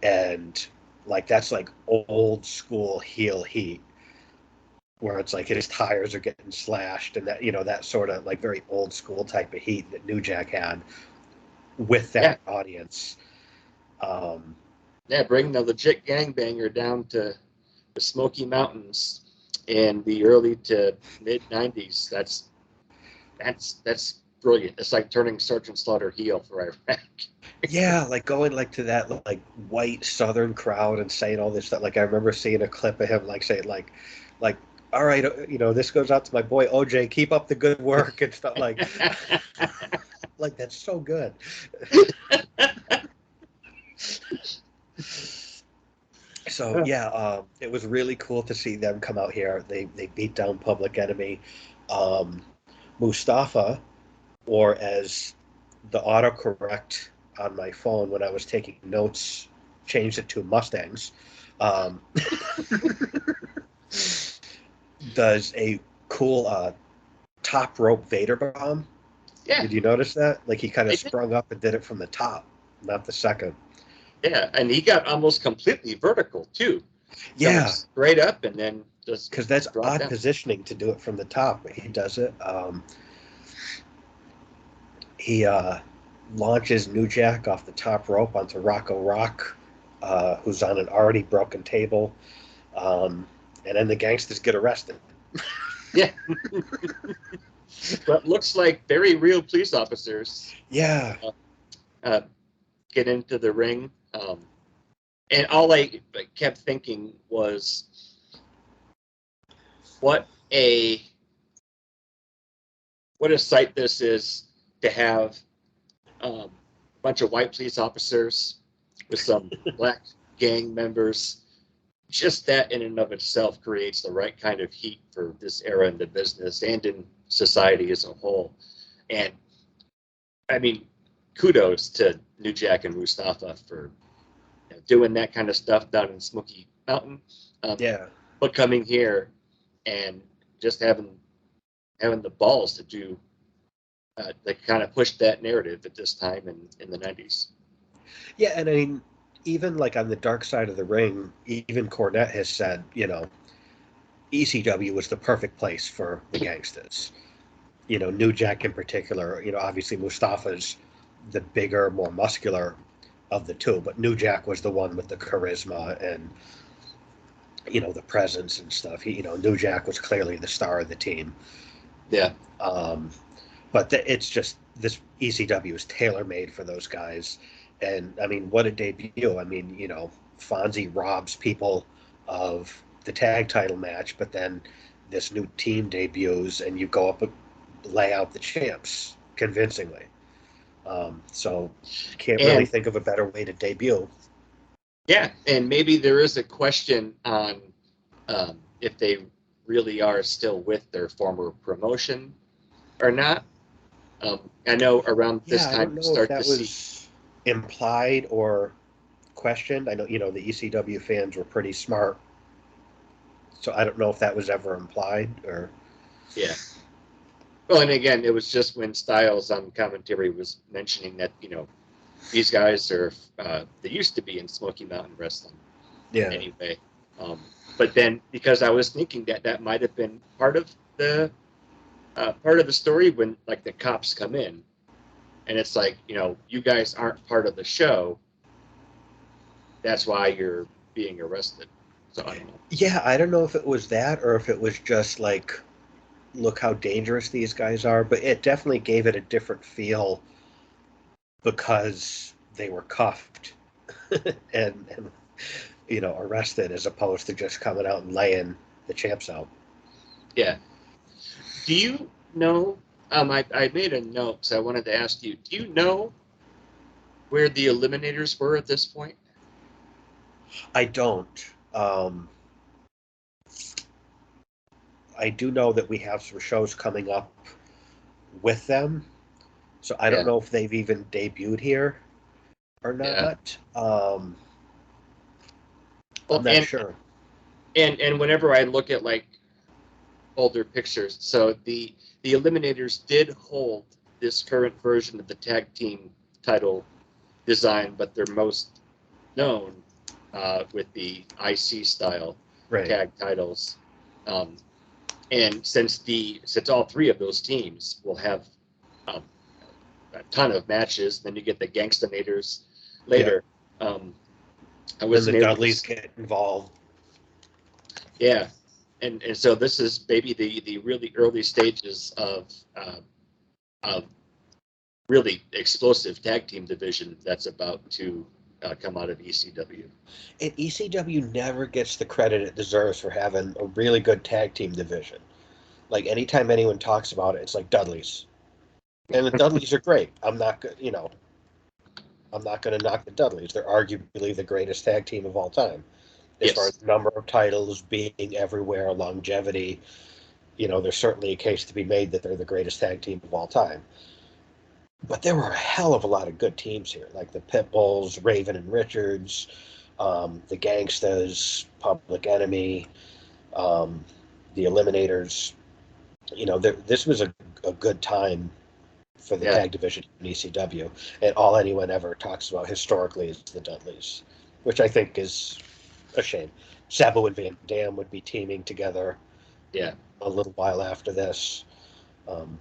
And like, that's like old school heel heat, where it's like his tires are getting slashed, and that, that sort of like very old school type of heat that New Jack had with that audience. Bringing a legit gangbanger down to the Smoky Mountains in the early to mid 90s. That's brilliant. It's like turning Sergeant Slaughter heel for Iraq. Yeah, like going like to that like white Southern crowd and saying all this stuff. Like I remember seeing a clip of him like saying like, all right, this goes out to my boy OJ. Keep up the good work and stuff like. Like, that's so good. So yeah, it was really cool to see them come out here. They beat down Public Enemy. Um, Mustafa, or as the autocorrect on my phone when I was taking notes changed it to Mustangs, um, does a cool top rope Vader bomb. Yeah, Did you notice that? Like he kind I of did. sprung up and did it from the top, not the second. Yeah, and he got almost completely vertical too, coming Yeah, straight up and then just because that's drop odd down. positioning to do it from the top, but he does it. He launches New Jack off the top rope onto Rocco Rock, who's on an already broken table, and then the gangsters get arrested. Yeah, but looks like very real police officers Yeah, uh, get into the ring. And all I kept thinking was, what a what a sight this is to have a bunch of white police officers with some black gang members. Just that in and of itself creates the right kind of heat for this era in the business and in society as a whole. And I mean, kudos to New Jack and Mustafa for doing that kind of stuff down in Smoky Mountain, um, yeah. but coming here and just having the balls to do they kind of pushed that narrative at this time in the 90s. Yeah, and I mean, even like on the dark side of the ring, even Cornette has said, ECW was the perfect place for the gangsters. New Jack in particular, obviously Mustafa's the bigger, more muscular of the two, but New Jack was the one with the charisma and, the presence and stuff. New Jack was clearly the star of the team. Yeah. But it's just this ECW is tailor made for those guys. And I mean, what a debut! I mean, Fonzie robs people of the tag title match, but then this new team debuts, and you go up and lay out the champs convincingly. So can't really And think of a better way to debut. yeah, and maybe there is a question on if they really are still with their former promotion or not. I know around this Yeah, I time don't you know if start to that see. was implied or questioned. I know, the ECW fans were pretty smart, so I don't know if that was ever implied or. Yeah. Well, and again, it was just when Styles on commentary was mentioning that these guys are they used to be in Smoky Mountain Wrestling Yeah. anyway. But then because I was thinking that that might have been part of the story when like the cops come in, and it's like you guys aren't part of the show. That's why you're being arrested. So I don't know. Yeah, I don't know if it was that or if it was just like, look how dangerous these guys are, but it definitely gave it a different feel because they were cuffed and arrested as opposed to just coming out and laying the champs out. Yeah. Do you know? I made a note because I wanted to ask you. Do you know where the Eliminators were at this point? I don't. I do know that we have some shows coming up with them, so I don't Yeah. know if they've even debuted here or Yeah. not. I'm Well, not sure. and whenever I look at like older pictures, so the Eliminators did hold this current version of the tag team title design, but they're most known with the IC style Right. tag titles. Um, and since all three of those teams will have um, a ton of matches, then you get the Gangstonators Yeah. later. I Then the wasn't able to. Dudleys get involved. Yeah, and so this is maybe the really early stages of really explosive tag team division that's about to come out of ECW. And ECW never gets the credit it deserves for having a really good tag team division. Like anytime anyone talks about it, it's like Dudleys. And the Dudleys are great. I'm not good. I'm not going to knock the Dudleys. They're arguably the greatest tag team of all time. As far Yes. as number of titles, being everywhere, longevity, there's certainly a case to be made that they're the greatest tag team of all time. But there were a hell of a lot of good teams here, like the Pitbulls, Raven and Richards, the Gangstas, Public Enemy, um, the Eliminators. This was a good time for the Yeah. tag division in ECW, and all anyone ever talks about historically is the Dudleys, which I think is a shame. Sabu and Van Dam would be teaming together Yeah. a little while after this. Um,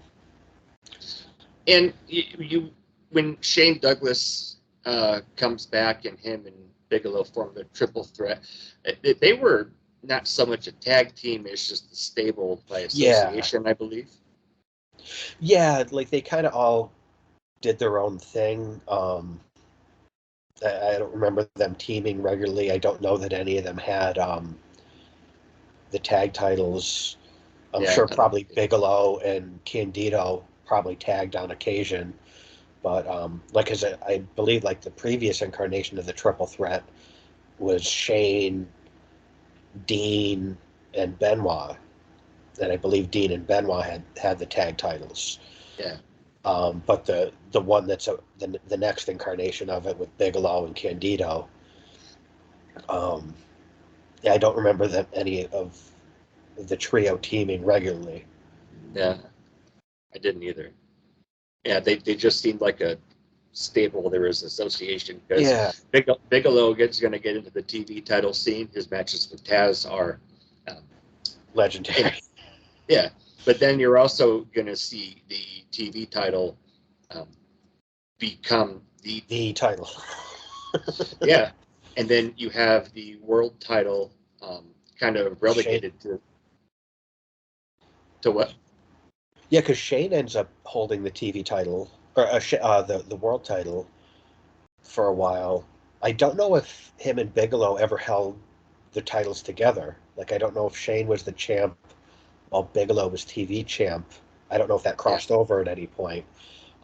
And when Shane Douglas comes back and him and Bigelow form the triple threat, they were not so much a tag team as just a stable by yeah, association, I believe. yeah, like they kind of all did their own thing. I don't remember them teaming regularly. I don't know that any of them had the tag titles. I'm Yeah. sure probably Bigelow and Candido probably tagged on occasion, but like as I believe, like the previous incarnation of the triple threat was Shane, Dean, and Benoit, and I believe Dean and Benoit had the tag titles. Yeah. But the one that's the next incarnation of it with Bigelow and Candido, um, yeah, I don't remember them any of the trio teaming regularly. Yeah. I didn't either. Yeah, they just seemed like a stable. There was association Yeah, because Bigelow going to get into the TV title scene. His matches with Taz are, um, and, legendary. yeah. But then you're also going to see the TV title um, become the The title. yeah, and then you have the world title kind of Shane, relegated to what? yeah, because Shane ends up holding the TV title or the world title for a while. I don't know if him and Bigelow ever held the titles together. Like, I don't know if Shane was the champ while Bigelow was TV champ. I don't know if that Yeah, crossed over at any point.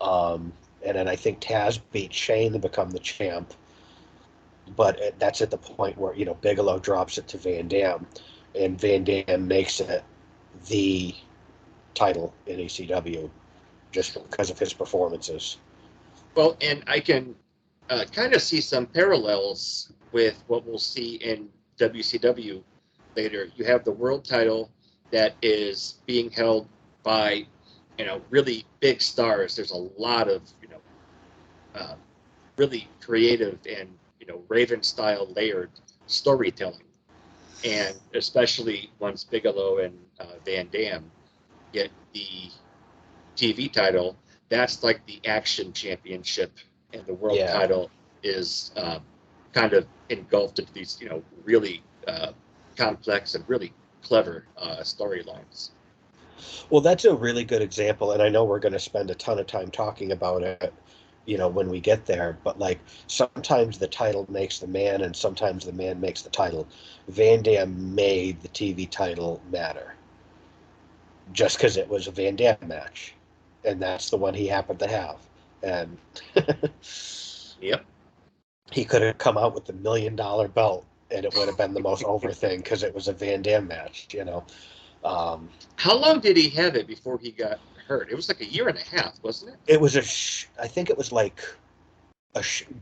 And then I think Taz beat Shane to become the champ, but that's at the point where Bigelow drops it to Van Dam, and Van Dam makes it the title in ECW just because of his performances. well, and I can kind of see some parallels with what we'll see in WCW later. You have the world title that is being held by, really big stars. There's a lot of, uh, really creative and, Raven style layered storytelling. And especially once Bigelow and Van Dam get the TV title, that's like the action championship, and the world Yeah. title is kind of engulfed into these, really complex and really clever storylines. Well, that's a really good example, and I know we're going to spend a ton of time talking about it, when we get there, but like sometimes the title makes the man and sometimes the man makes the title. Van Dam made the TV title matter just because it was a Van Dam match, and that's the one he happened to have. And Yep. he could have come out with the $1 million belt, and it would have been the most over thing because it was a Van Dam match. Um, How long did he have it before he got hurt? It was like a year and a half, wasn't it? it was I think it was like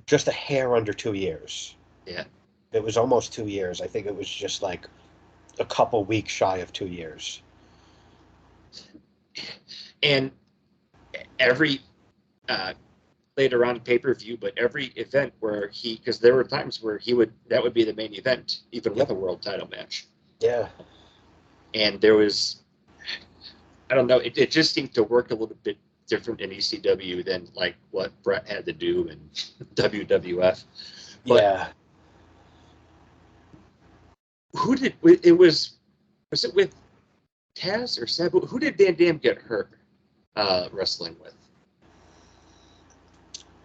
just a hair under 2 years. Yeah. It was almost 2 years. I think it was just like a couple weeks shy of 2 years. And every later on pay-per-view, but every event where because there were times where that would be the main event, even with Yep. a world title match. Yeah. And there was, I don't know, it just seemed to work a little bit different in ECW than like what Brett had to do in WWF. But Yeah. who did it was it with Taz or Sabu? Who did Van Dam get hurt wrestling with?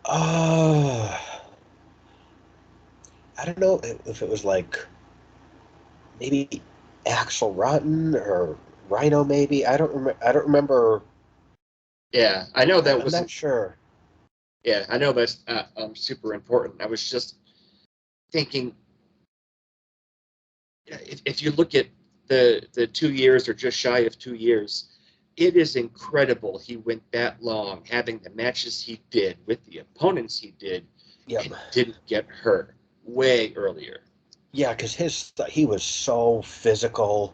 Uh, I don't know if it was like maybe Axel Rotten or Rhino. Maybe I don't remember. Yeah, I know that I'm wasn't not sure. Yeah, I know that's super important. I was just thinking, if you look at the 2 years or just shy of 2 years, it is incredible he went that long having the matches he did with the opponents he did Yep. and didn't get hurt way earlier. Yeah, because he was so physical,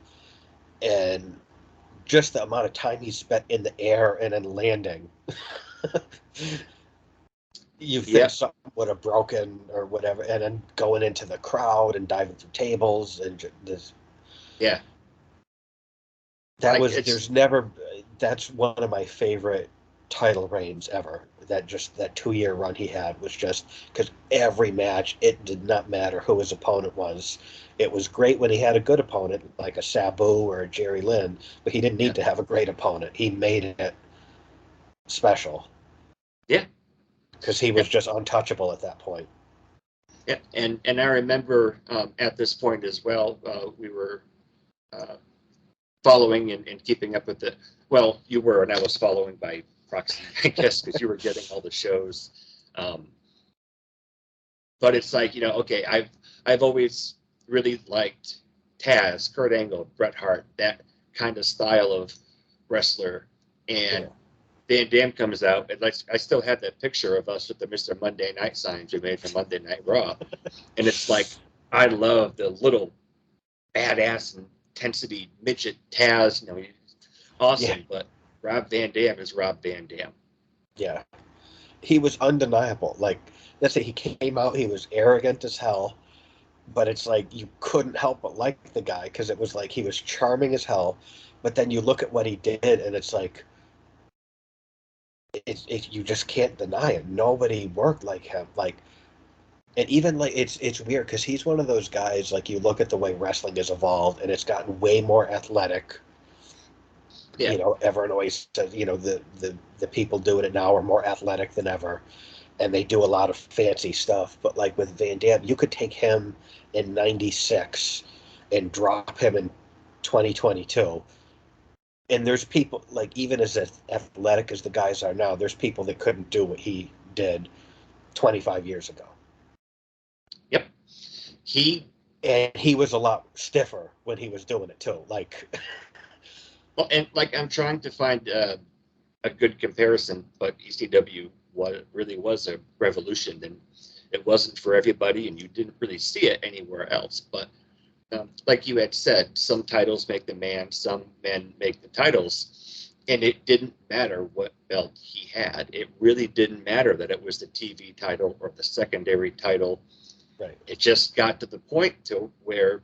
and just the amount of time he spent in the air and then landing. You think Yep. something would have broken or whatever, and then going into the crowd and diving through tables and this. Yeah. That Like was it's there's never. That's one of my favorite title reigns ever. That 2 year run he had was just because every match it did not matter who his opponent was. It was great when he had a good opponent like a Sabu or a Jerry Lynn, but he didn't yeah. need to have a great opponent. He made it special Yeah. because he Yeah. was just untouchable at that point. Yeah. And I remember at this point as well, we were uh, following and keeping up with it. Well, you were, and I was following by proxy, I guess, because you were getting all the shows. Um, but it's like, okay, I've always really liked Taz, Kurt Angle, Bret Hart, that kind of style of wrestler. Yeah. And Van Dam comes out, and like I still have that picture of us with the Mr. Monday Night signs we made for Monday Night Raw, and it's like I love the little badass intensity midget Taz. He's Yeah. awesome, but Rob Van Dam is Rob Van Dam. Yeah. He was undeniable. Like that's it. He came out. He was arrogant as hell, but it's like you couldn't help but like the guy because it was like he was charming as hell. But then you look at what he did, and it's like you just can't deny it. Nobody worked like him. Like, and even like it's weird because he's one of those guys. Like you look at the way wrestling has evolved, and it's gotten way more athletic. Yeah, Everyone always says, the people doing it now are more athletic than ever, and they do a lot of fancy stuff. But like with Van Dam, you could take him in '96 and drop him in 2022. And there's people like even as athletic as the guys are now, there's people that couldn't do what he did 25 years ago. yep. He And he was a lot stiffer when he was doing it too. Like, well, and like I'm trying to find a good comparison, but ECW really was a revolution, and it wasn't for everybody, and you didn't really see it anywhere else. But like you had said, some titles make the man, some men make the titles, and it didn't matter what belt he had. It really didn't matter that it was the TV title or the secondary title. right. It just got to the point to where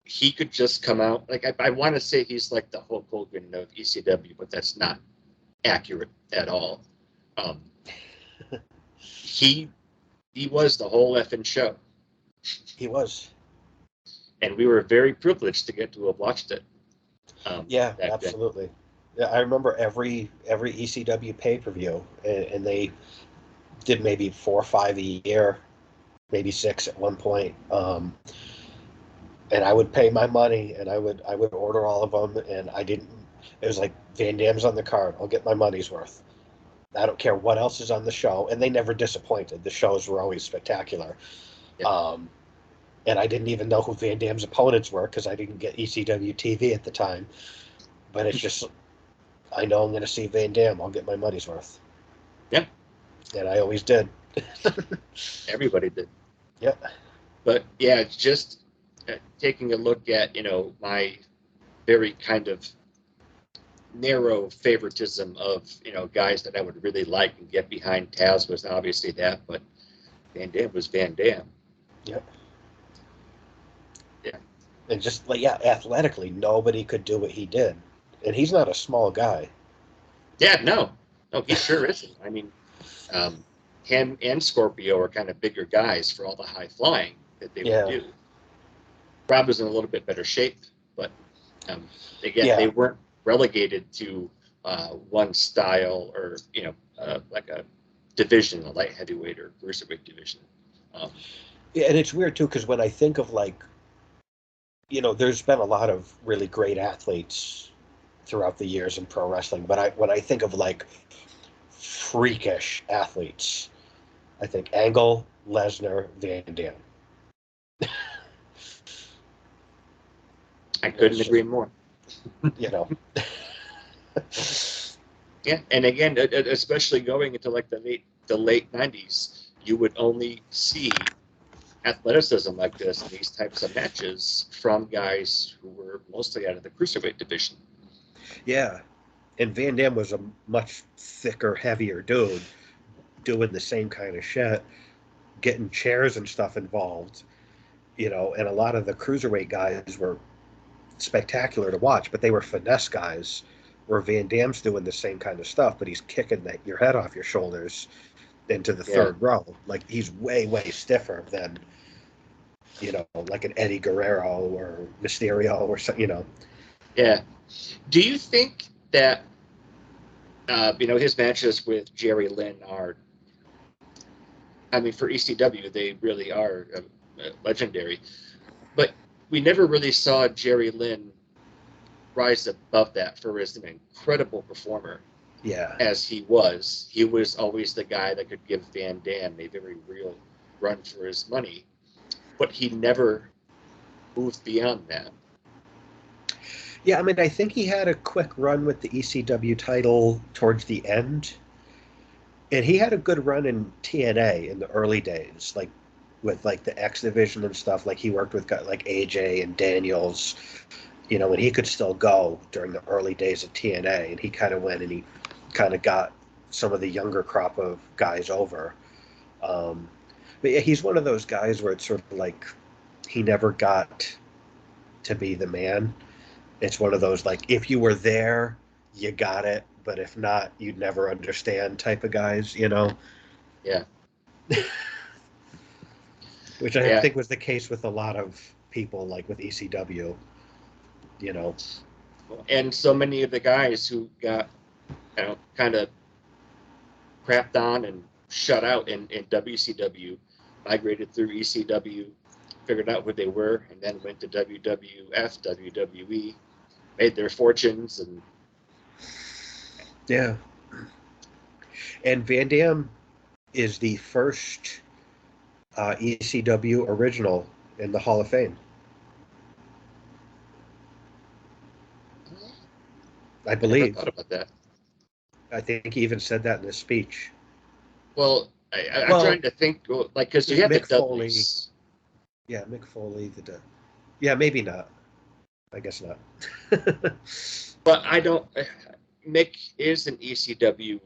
he could just come out. Like I want to say he's like the Hulk Hogan of ECW, but that's not accurate at all. Um, he he was the whole effing show, He was. and we were very privileged to get to have watched it. Yeah, Back then. absolutely. Yeah, I remember every ECW pay-per-view, and they did maybe 4 or 5 a year, maybe six at one point. And I would pay my money, and I would order all of them, and I didn't. It was like Van Dam's on the card. I'll get my money's worth. I don't care what else is on the show, and they never disappointed. The shows were always spectacular. Yep. And I didn't even know who Van Dam's opponents were because I didn't get ECW TV at the time. But it's just I know I'm going to see Van Dam. I'll get my money's worth. Yeah, And I always did. everybody did. Yeah. But yeah, just taking a look at my very kind of narrow favoritism of guys that I would really like and get behind. Taz was obviously that, but Van Dam was Van Dam. Yeah. Yeah. And just like athletically, nobody could do what he did. And he's not a small guy. Yeah, no, he sure isn't. I mean, him and Scorpio are kind of bigger guys for all the high flying that they would Yeah. do. Rob was in a little bit better shape, but again, Yeah. they weren't relegated to one style or like a division, a light heavyweight or cruiserweight division. Yeah, and it's weird too because when I think of like, there's been a lot of really great athletes throughout the years in pro wrestling, but when I think of like freakish athletes. I think Angle, Lesnar, Van Dam. I couldn't agree more. You know. Yeah, and again, especially going into like the late 90s, you would only see athleticism like this in these types of matches from guys who were mostly out of the cruiserweight division. Yeah. And Van Dam was a much thicker, heavier dude doing the same kind of shit, getting chairs and stuff involved, and a lot of the cruiserweight guys were spectacular to watch, but they were finesse guys, where Van Dam's doing the same kind of stuff, but he's kicking your head off your shoulders into the third row. Like, he's way, way stiffer than, like an Eddie Guerrero or Mysterio or something. Yeah. Do you think that, his matches with Jerry Lynn are, I mean, for ECW, they really are legendary. But we never really saw Jerry Lynn rise above that for as an incredible performer. Yeah. As he was. He was always the guy that could give Van Dam a very real run for his money. But he never moved beyond that. Yeah, I mean, I think he had a quick run with the ECW title towards the end. And he had a good run in TNA in the early days, like with like the X Division and stuff. Like, he worked with guys like AJ and Daniels, when he could still go during the early days of TNA. And he kind of went and he kind of got some of the younger crop of guys over. But yeah, he's one of those guys where it's sort of like he never got to be the man. It's one of those, like, if you were there, you got it, but if not, you'd never understand type of guys, Yeah. Which I think was the case with a lot of people, like with ECW, And so many of the guys who got, kind of crapped on and shut out in WCW migrated through ECW, figured out who they were, and then went to WWF, WWE, made their fortunes, and yeah. And Van Dam is the first ECW original in the Hall of Fame. I believe. I never thought about that. I think he even said that in his speech. Well, I'm trying to think, like, because you have Mick the Dudleys. Foley. Yeah, Mick Foley. Yeah, maybe not. I guess not. But I don't. Mick is an ECW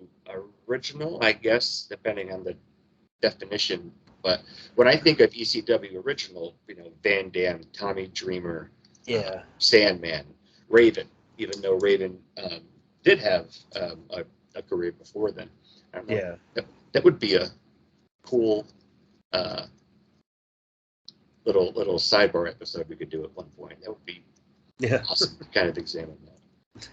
original, I guess, depending on the definition. But when I think of ECW original, Van Dam, Tommy Dreamer, yeah, Sandman, Raven, even though Raven did have a career before then. I don't know. Yeah. That would be a cool little sidebar episode we could do at one point. That would be awesome to kind of examine that.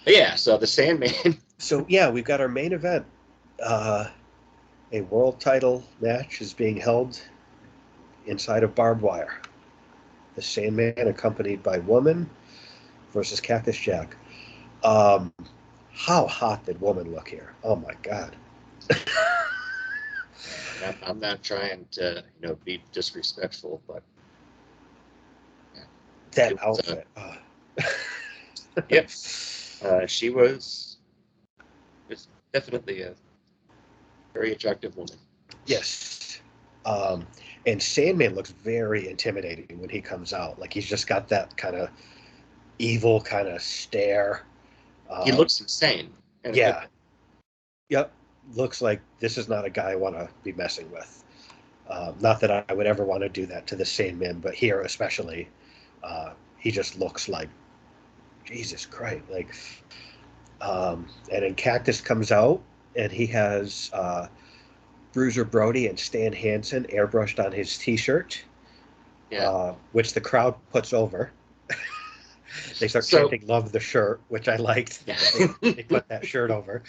But yeah, so the Sandman. So yeah, we've got our main event. A world title match is being held inside of barbed wire. The Sandman, accompanied by Woman, versus Cactus Jack. How hot did Woman look here? Oh my God. I'm not trying to, be disrespectful, but that outfit. Yep. She was definitely a very attractive woman. Yes. And Sandman looks very intimidating when he comes out. Like, he's just got that kind of evil kind of stare. He looks insane. Yeah. Yep. Looks like this is not a guy I want to be messing with. Not that I would ever want to do that to the Sandman, but here especially, he just looks like Jesus Christ. Like, and then Cactus comes out, and he has Bruiser Brody and Stan Hansen airbrushed on his T-shirt, which the crowd puts over. They start chanting "Love the shirt," which I liked. Yeah. They put that shirt over.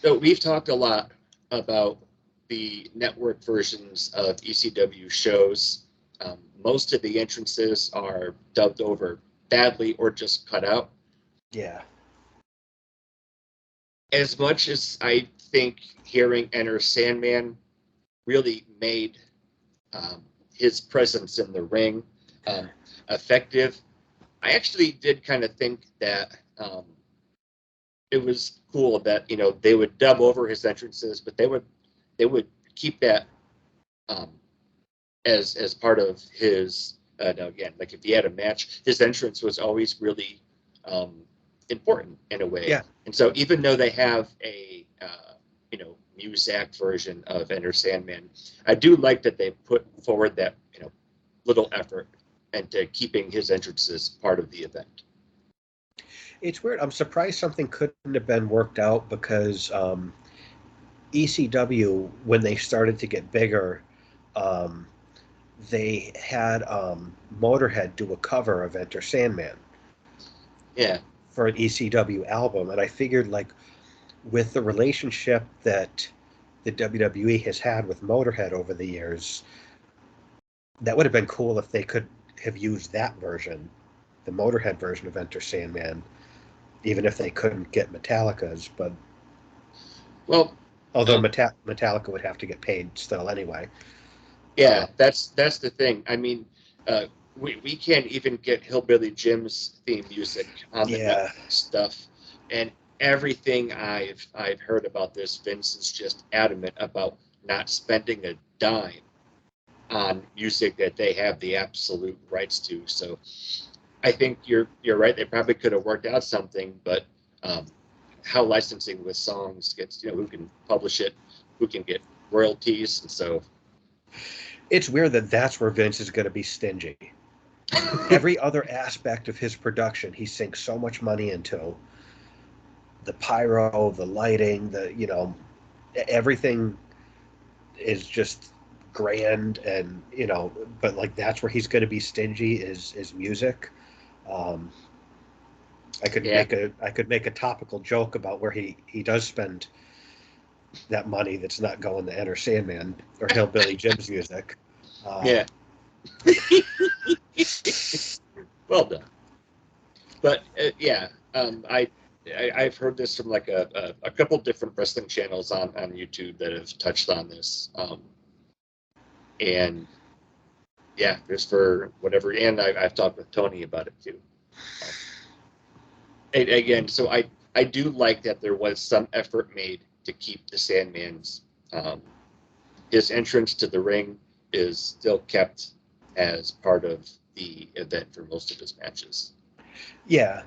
So we've talked a lot about the network versions of ECW shows. Most of the entrances are dubbed over badly or just cut out. Yeah. as much as I think hearing Enter Sandman really made his presence in the ring effective, I actually did kind of think that it was cool that they would dub over his entrances, but they would keep that as part of his. Now again, like if he had a match, his entrance was always really important in a way. Yeah. And so even though they have a Muzak version of Enter Sandman, I do like that they put forward that little effort into keeping his entrances part of the event. It's weird. I'm surprised something couldn't have been worked out because ECW, when they started to get bigger, um, they had Motorhead do a cover of Enter Sandman. Yeah. For an ECW album, and I figured like with the relationship that the WWE has had with Motorhead over the years, that would have been cool if they could have used that version, the Motorhead version of Enter Sandman, even if they couldn't get Metallica's. But well, although Metallica would have to get paid still anyway. Yeah, that's the thing. I mean, we can't even get Hillbilly Jim's theme music on the Netflix stuff, and everything I've heard about this, Vince is just adamant about not spending a dime on music that they have the absolute rights to. So I think you're right. They probably could have worked out something, but how licensing with songs gets, who can publish it, who can get royalties, and so. It's weird that that's where Vince is going to be stingy. Every other aspect of his production, he sinks so much money into. The pyro, the lighting, everything is just grand, and but like that's where he's going to be stingy is music. I could make a topical joke about where he does spend that money that's not going to Enter Sandman or Hillbilly Jim's music. Yeah. Well done. But I've heard this from like a couple different wrestling channels on YouTube that have touched on this. And yeah, just for whatever, and I've talked with Tony about it too. And again, so I do like that there was some effort made to keep the Sandman's his entrance to the ring is still kept as part of the event for most of his matches. Yeah,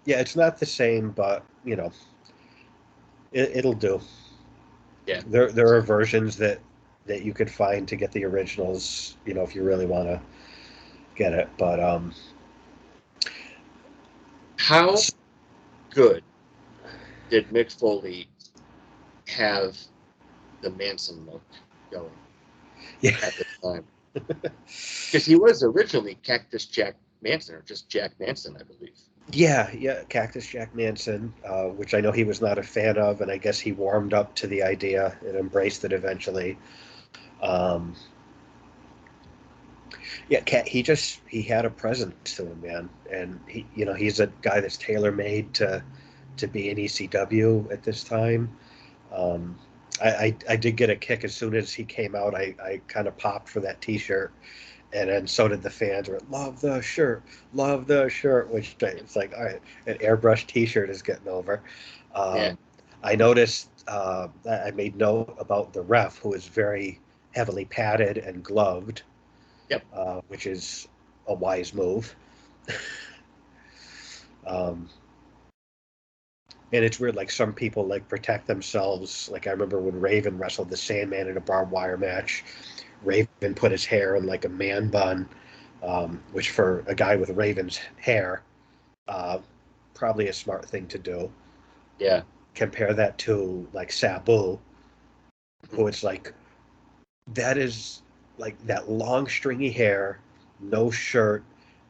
it's not the same, but it'll do. Yeah, there are versions that you could find to get the originals, if you really want to get it. But how good did Mick Foley have the Manson look going at the time? Because he was originally Cactus Jack Manson, or just Jack Manson, I believe. Yeah, Cactus Jack Manson, which I know he was not a fan of, and I guess he warmed up to the idea and embraced it eventually. He had a presence to him, man, and he's a guy that's tailor made to be in ECW at this time. I did get a kick as soon as he came out. I kind of popped for that T-shirt, and then so did the fans. Were love the shirt, which it's like, all right, an airbrush T-shirt is getting over. I noticed that I made note about the ref, who is very heavily padded and gloved. Yep. Which is a wise move. And it's weird, like some people like protect themselves. Like I remember when Raven wrestled the Sandman in a barbed wire match, Raven put his hair in like a man bun, which for a guy with Raven's hair, probably a smart thing to do. Yeah. Compare that to like Sabu, who it's like, that is like that long stringy hair, no shirt,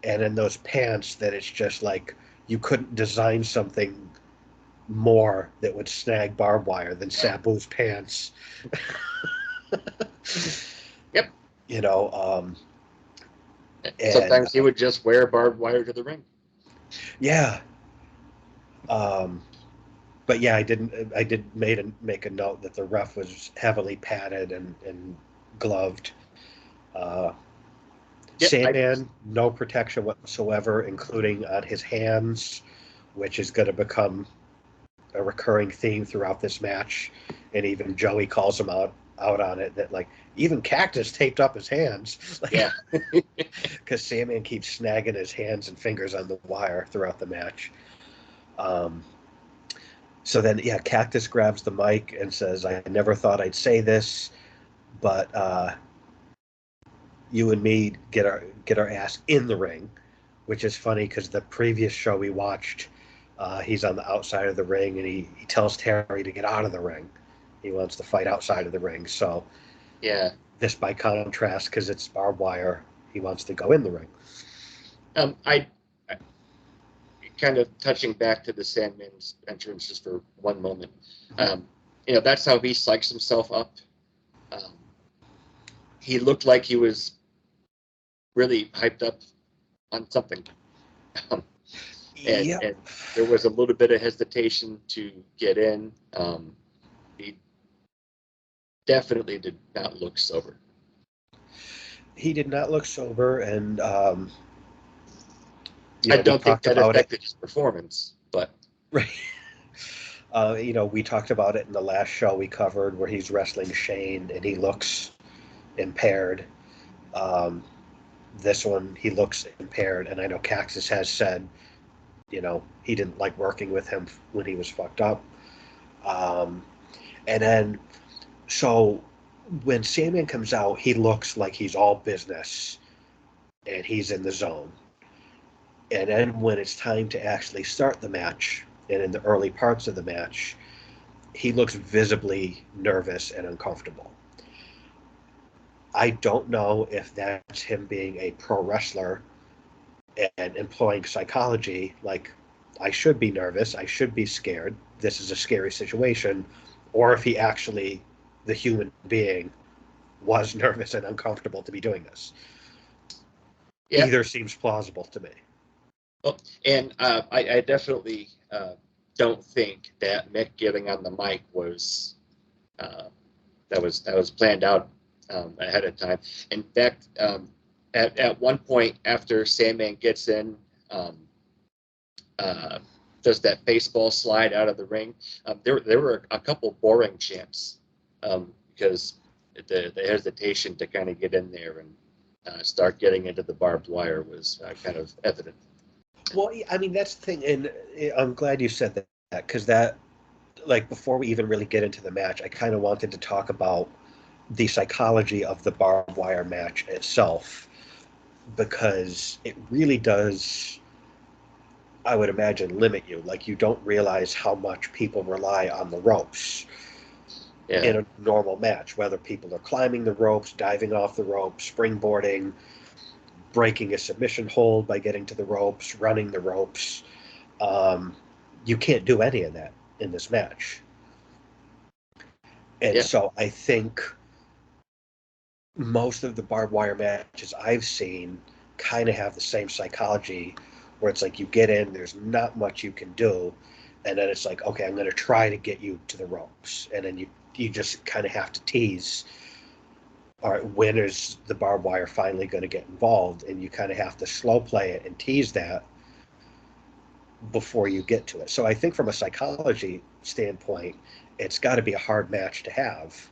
and in those pants that it's just like you couldn't design something more that would snag barbed wire than Sabu's pants. Yep. And sometimes he would just wear barbed wire to the ring. Yeah. but yeah, I didn't. I did make a note that the ref was heavily padded and gloved. Uh, Yeah, Sandman, no protection whatsoever, including on his hands, which is going to become a recurring theme throughout this match. And even Joey calls him out on it that like even Cactus taped up his hands, like, yeah, because Sandman keeps snagging his hands and fingers on the wire throughout the match. Um, so then, yeah, Cactus grabs the mic and says, "I never thought I'd say this, but you and me get our ass in the ring," which is funny because the previous show we watched, he's on the outside of the ring and he tells Terry to get out of the ring. He wants to fight outside of the ring. So yeah. this, by contrast, because it's barbed wire, he wants to go in the ring. I kind of touching back to the Sandman's entrance just for one moment. That's how he psychs himself up. He looked like he was really hyped up on something. Um, and, Yep. and there was a little bit of hesitation to get in. He definitely did not look sober. He did not look sober, and I we don't think talked that about it. affected his performance, but Right. We talked about it in the last show we covered where he's wrestling Shane and he looks impaired. Um, this one, he looks impaired, and I know Cactus has said, he didn't like working with him when he was fucked up. Um, and then, so when Sandman comes out, he looks like he's all business and he's in the zone. And then when it's time to actually start the match, and in the early parts of the match, he looks visibly nervous and uncomfortable. I don't know if that's him being a pro wrestler and employing psychology, like, I should be nervous, I should be scared, this is a scary situation, or if he actually, the human being, was nervous and uncomfortable to be doing this. yeah. Either seems plausible to me. Well, and I definitely don't think that Mick getting on the mic was that was planned out ahead of time. In fact, at one point after Sandman gets in, uh, does that baseball slide out of the ring? There were a couple boring chants because the hesitation to kind of get in there and start getting into the barbed wire was kind of evident. Well, I mean, that's the thing, and I'm glad you said that, because that, like, before we even really get into the match, I kind of wanted to talk about the psychology of the barbed wire match itself, because it really does, I would imagine, limit you. Like, you don't realize how much people rely on the ropes Yeah, in a normal match, whether people are climbing the ropes, diving off the ropes, springboarding, breaking a submission hold by getting to the ropes, running the ropes. Um, you can't do any of that in this match. And yeah, so I think most of the barbed wire matches I've seen kind of have the same psychology where it's like you get in, there's not much you can do, and then it's like, okay, I'm going to try to get you to the ropes, and then you just kind of have to tease. All right, when is the barbed wire finally going to get involved? And you kind of have to slow play it and tease that before you get to it. So I think from a psychology standpoint, it's got to be a hard match to have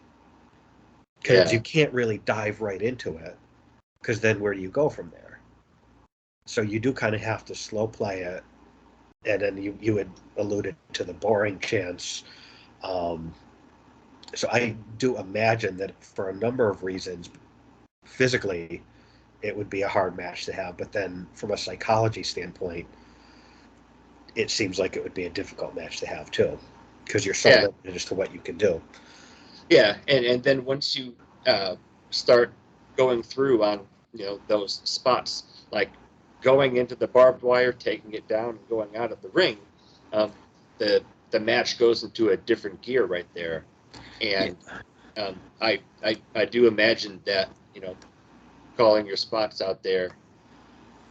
because yeah, you can't really dive right into it, because then where do you go from there? So you do kind of have to slow play it, and then you had alluded to the boring chance. Um, so I do imagine that for a number of reasons, physically, it would be a hard match to have. But then from a psychology standpoint, it seems like it would be a difficult match to have too, because you're so yeah, limited as to what you can do. yeah. And then once you start going through on those spots, like going into the barbed wire, taking it down, and going out of the ring, um, the match goes into a different gear right there. Yeah. And I do imagine that calling your spots out there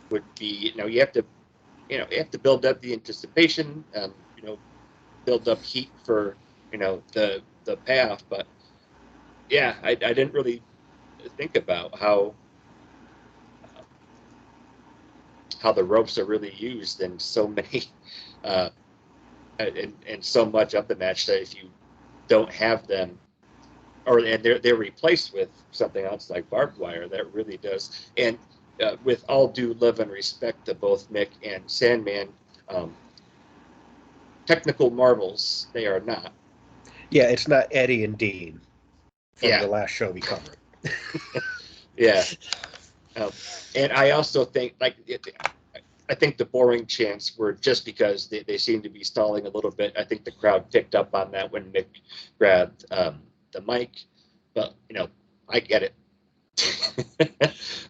would be you have to build up the anticipation. build up heat for, the payoff. But yeah, I didn't really think about how the ropes are really used in so many and so much of the match, that if you don't have them, and they're replaced with something else like barbed wire, that really does. And with all due love and respect to both Mick and Sandman, technical marvels they are not. Yeah, it's not Eddie and Dean from the Yeah, last show we covered. yeah. And I also think, I think the boring chants were just because they seem to be stalling a little bit. I think the crowd picked up on that when Mick grabbed the mic, but I get it.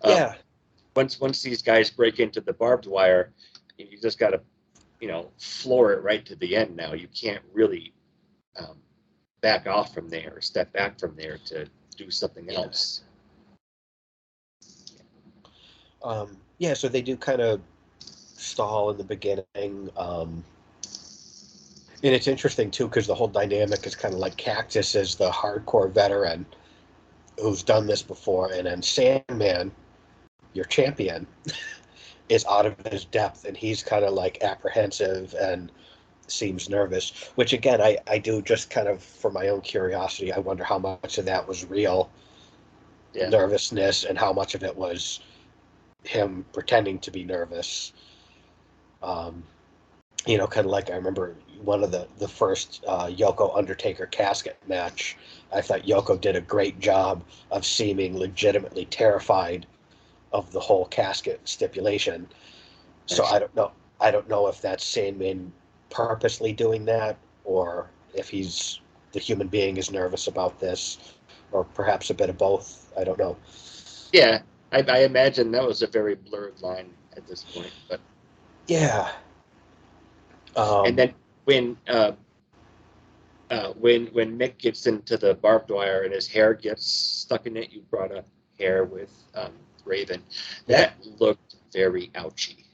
Yeah. Once these guys break into the barbed wire, you just got to floor it right to the end. Now you can't really back off from there, step back from there to do something else. Yeah, so they do kind of stall in the beginning. And it's interesting, too, because the whole dynamic is kind of like Cactus is the hardcore veteran who's done this before, and then Sandman, your champion, is out of his depth, and he's kind of like apprehensive and seems nervous, which, again, I do just kind of for my own curiosity. I wonder how much of that was real nervousness and how much of it was him pretending to be nervous. Kind of like I remember one of the first Yoko Undertaker casket match. I thought Yoko did a great job of seeming legitimately terrified of the whole casket stipulation. So I don't know. I don't know if that's Sandman purposely doing that, or if the human being is nervous about this, or perhaps a bit of both. I don't know. Yeah, I imagine that was a very blurred line at this point, but yeah. And then when Mick gets into the barbed wire and his hair gets stuck in it, you brought up hair with Raven. That looked very ouchy.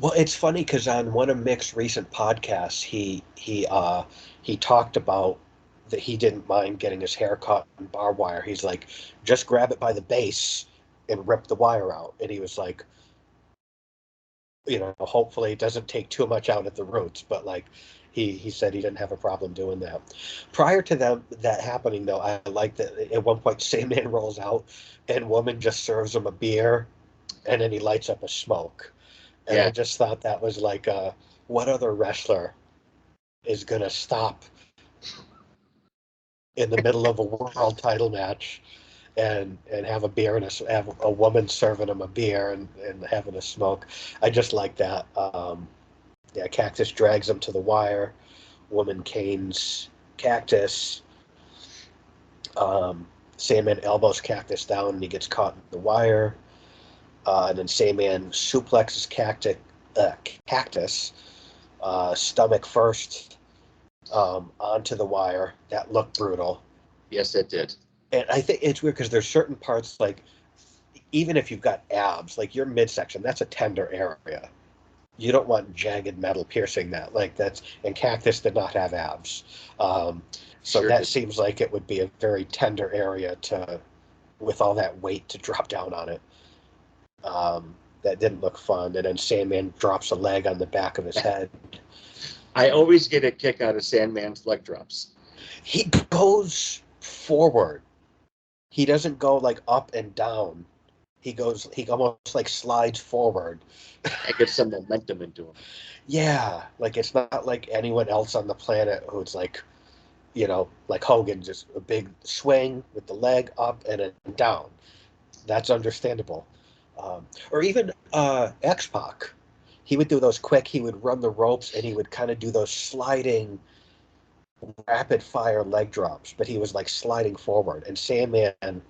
Well, it's funny because on one of Mick's recent podcasts, he talked about that he didn't mind getting his hair cut in barbed wire. He's like, just grab it by the base and rip the wire out. And he was like, hopefully it doesn't take too much out at the roots. But like, he said he didn't have a problem doing that. Prior to that happening, though, I like that at one point, Sandman rolls out and Woman just serves him a beer, and then he lights up a smoke. And I just thought that was like, what other wrestler is going to stop in the middle of a world title match and have a beer and have a woman serving him a beer and having a smoke? I just like that. Cactus drags him to the wire. Woman canes Cactus. Sandman elbows Cactus down and he gets caught in the wire. And then Sandman suplexes Cactus, stomach first, onto the wire. That looked brutal. Yes, it did. And I think it's weird because there's certain parts, like, even if you've got abs, like your midsection, that's a tender area. You don't want jagged metal piercing that. And Cactus did not have abs. So that seems like it would be a very tender area with all that weight to drop down on it. That didn't look fun. And then Sandman drops a leg on the back of his head. I always get a kick out of Sandman's leg drops. He goes forward. He doesn't go like up and down. He almost like slides forward. It gets some momentum into him. Yeah, like it's not like anyone else on the planet who's like, like Hogan, just a big swing with the leg up and then down. That's understandable. Or even X-Pac. He would do those quick, he would run the ropes and he would kind of do those sliding rapid fire leg drops, but he was like sliding forward. And Sandman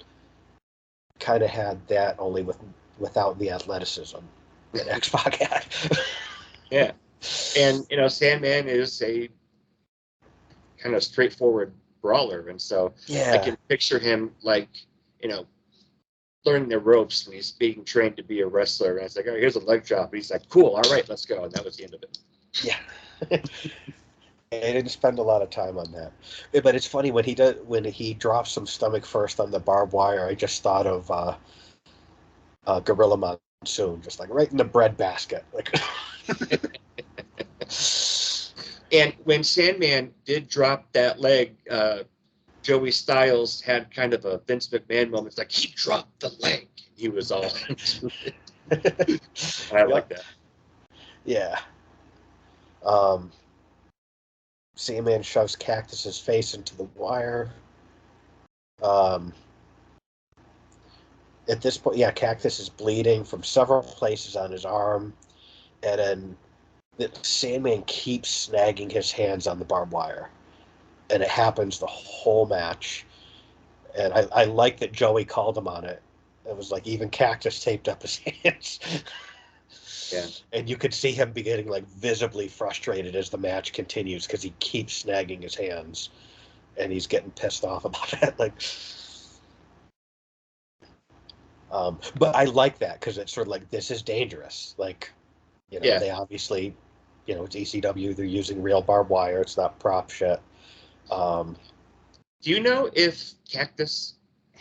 kind of had that, only without the athleticism that X-Pac had. Yeah. And, Sandman is a kind of straightforward brawler. And so I can picture him like, learning the ropes when he's being trained to be a wrestler. And it's like, oh, here's a leg drop. And he's like, cool, all right, let's go. And that was the end of it. Yeah. they didn't spend a lot of time on that. But it's funny when he drops some stomach first on the barbed wire. I just thought of Gorilla Monsoon, just like right in the bread basket. Like, And when Sandman did drop that leg, Joey Styles had kind of a Vince McMahon moment. It's like, he dropped the leg. He was all into it. I like that. Yeah. Sandman shoves Cactus's face into the wire. At this point, yeah, Cactus is bleeding from several places on his arm, and then the Sandman keeps snagging his hands on the barbed wire, and it happens the whole match. And I like that Joey called him on it. It was like even Cactus taped up his hands. Yeah. And you could see him be getting like visibly frustrated as the match continues because he keeps snagging his hands, and he's getting pissed off about it. Like, but I like that because it's sort of like, this is dangerous. Like, Yeah. they obviously, it's ECW. They're using real barbed wire. It's not prop shit. Do you know if Cactus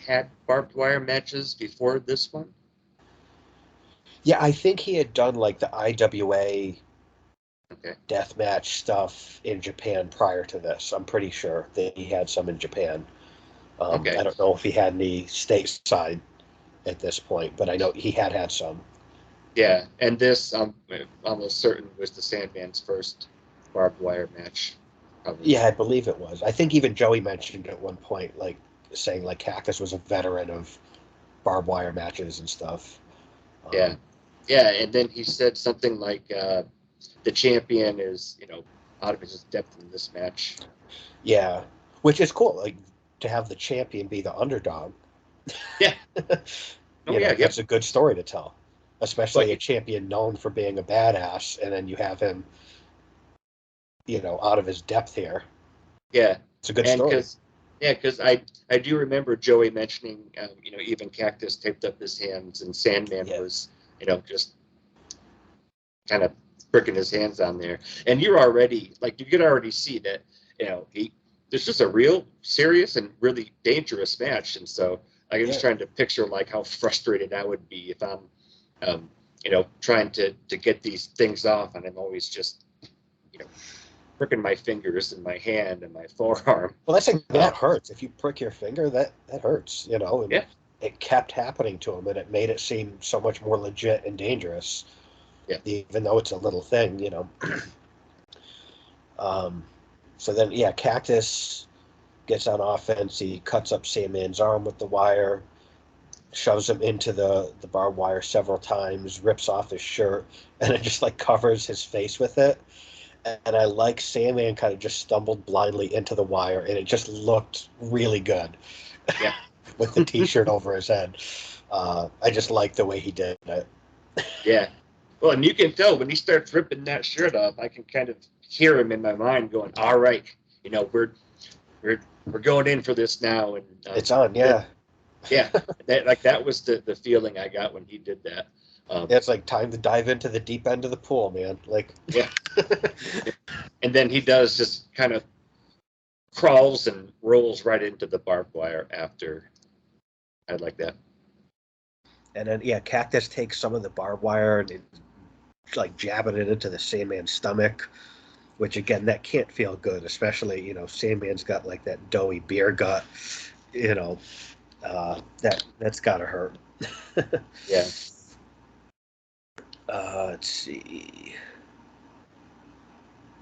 had barbed wire matches before this one? Yeah, I think he had done like the IWA death match stuff in Japan prior to this. I'm pretty sure that he had some in Japan. I don't know if he had any stateside at this point, but I know he had some. Yeah, and this, I'm almost certain, was the Sandman's first barbed wire match. Probably. Yeah, I believe it was. I think even Joey mentioned at one point, like, saying like Cactus was a veteran of barbed wire matches and stuff. Yeah, and then he said something like, the champion is, out of his depth in this match. Yeah, which is cool. Like, to have the champion be the underdog. Yeah. That's a good story to tell, especially a champion known for being a badass, and then you have him, out of his depth here. Yeah, it's a good story. Because I do remember Joey mentioning, even Cactus taped up his hands, and Sandman was, just kind of pricking his hands on there, and you're already like, you could already see that, there's just a real serious and really dangerous match, and so I'm just trying to picture like how frustrated I would be if I'm, trying to get these things off, and I'm always just, pricking my fingers and my hand and my forearm. Well, that's like, that hurts. If you prick your finger, that hurts, and it kept happening to him, and it made it seem so much more legit and dangerous. Yeah. Even though it's a little thing, So then, Cactus gets on offense. He cuts up Sandman's arm with the wire, shoves him into the barbed wire several times, rips off his shirt, and then just like covers his face with it. And I like Sandman kind of just stumbled blindly into the wire, and it just looked really good. Yeah. With the t-shirt over his head. I just like the way he did it. Yeah. Well, and you can tell when he starts ripping that shirt off, I can kind of hear him in my mind going, all right, we're going in for this now. And it's on, yeah. That was the feeling I got when he did that. It's like time to dive into the deep end of the pool, man. Like, yeah. And then he does just kind of crawls and rolls right into the barbed wire after. I like that. And then, Cactus takes some of the barbed wire and like jabbing it into the Sandman's stomach, which again, that can't feel good, especially, Sandman's got like that doughy beer gut, that's gotta hurt. Yeah. Let's see.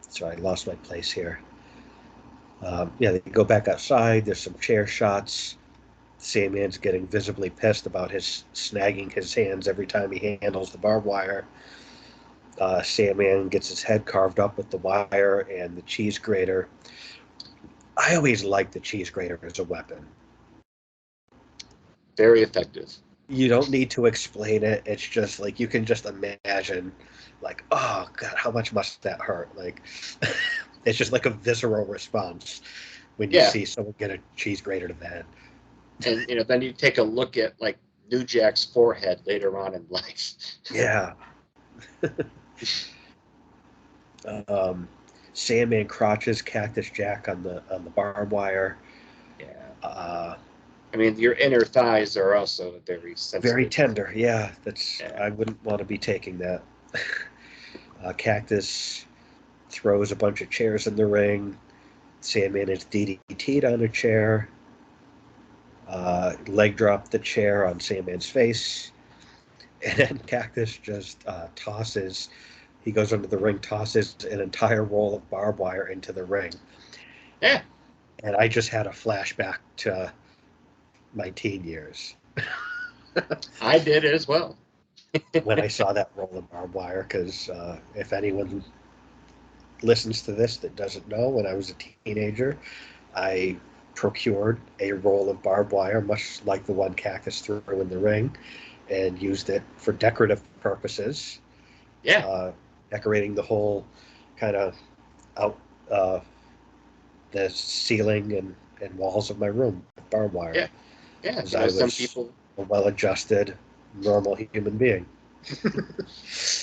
Sorry, I lost my place here. They go back outside. There's some chair shots. Sandman's getting visibly pissed about his snagging his hands every time he handles the barbed wire. Sandman gets his head carved up with the wire and the cheese grater. I always liked the cheese grater as a weapon. Very effective. You don't need to explain it. It's just like, you can just imagine, like, oh God, how much must that hurt? Like, it's just like a visceral response when you see someone get a cheese grater to the head. And then you take a look at like New Jack's forehead later on in life. Yeah. Sandman crotches Cactus Jack on the barbed wire. Yeah. Uh, I mean, your inner thighs are also very Very sensitive. tender. Yeah, that's Yeah. I wouldn't want to be taking that. Cactus throws a bunch of chairs in the ring. Sandman is DDT'd on a chair. Leg drop the chair on Sandman's face. And then Cactus just tosses. He goes under the ring, tosses an entire roll of barbed wire into the ring. Yeah. And I just had a flashback to my teen years I did as well. when I saw that roll of barbed wire. Because if anyone listens to this that doesn't know, when I was a teenager, I procured a roll of barbed wire, much like the one Cactus threw in the ring, and used it for decorative purposes, Yeah. decorating the whole kind of out the ceiling and walls of my room with barbed wire. Yeah. Yeah. Because I Some was people. a well-adjusted, normal human being.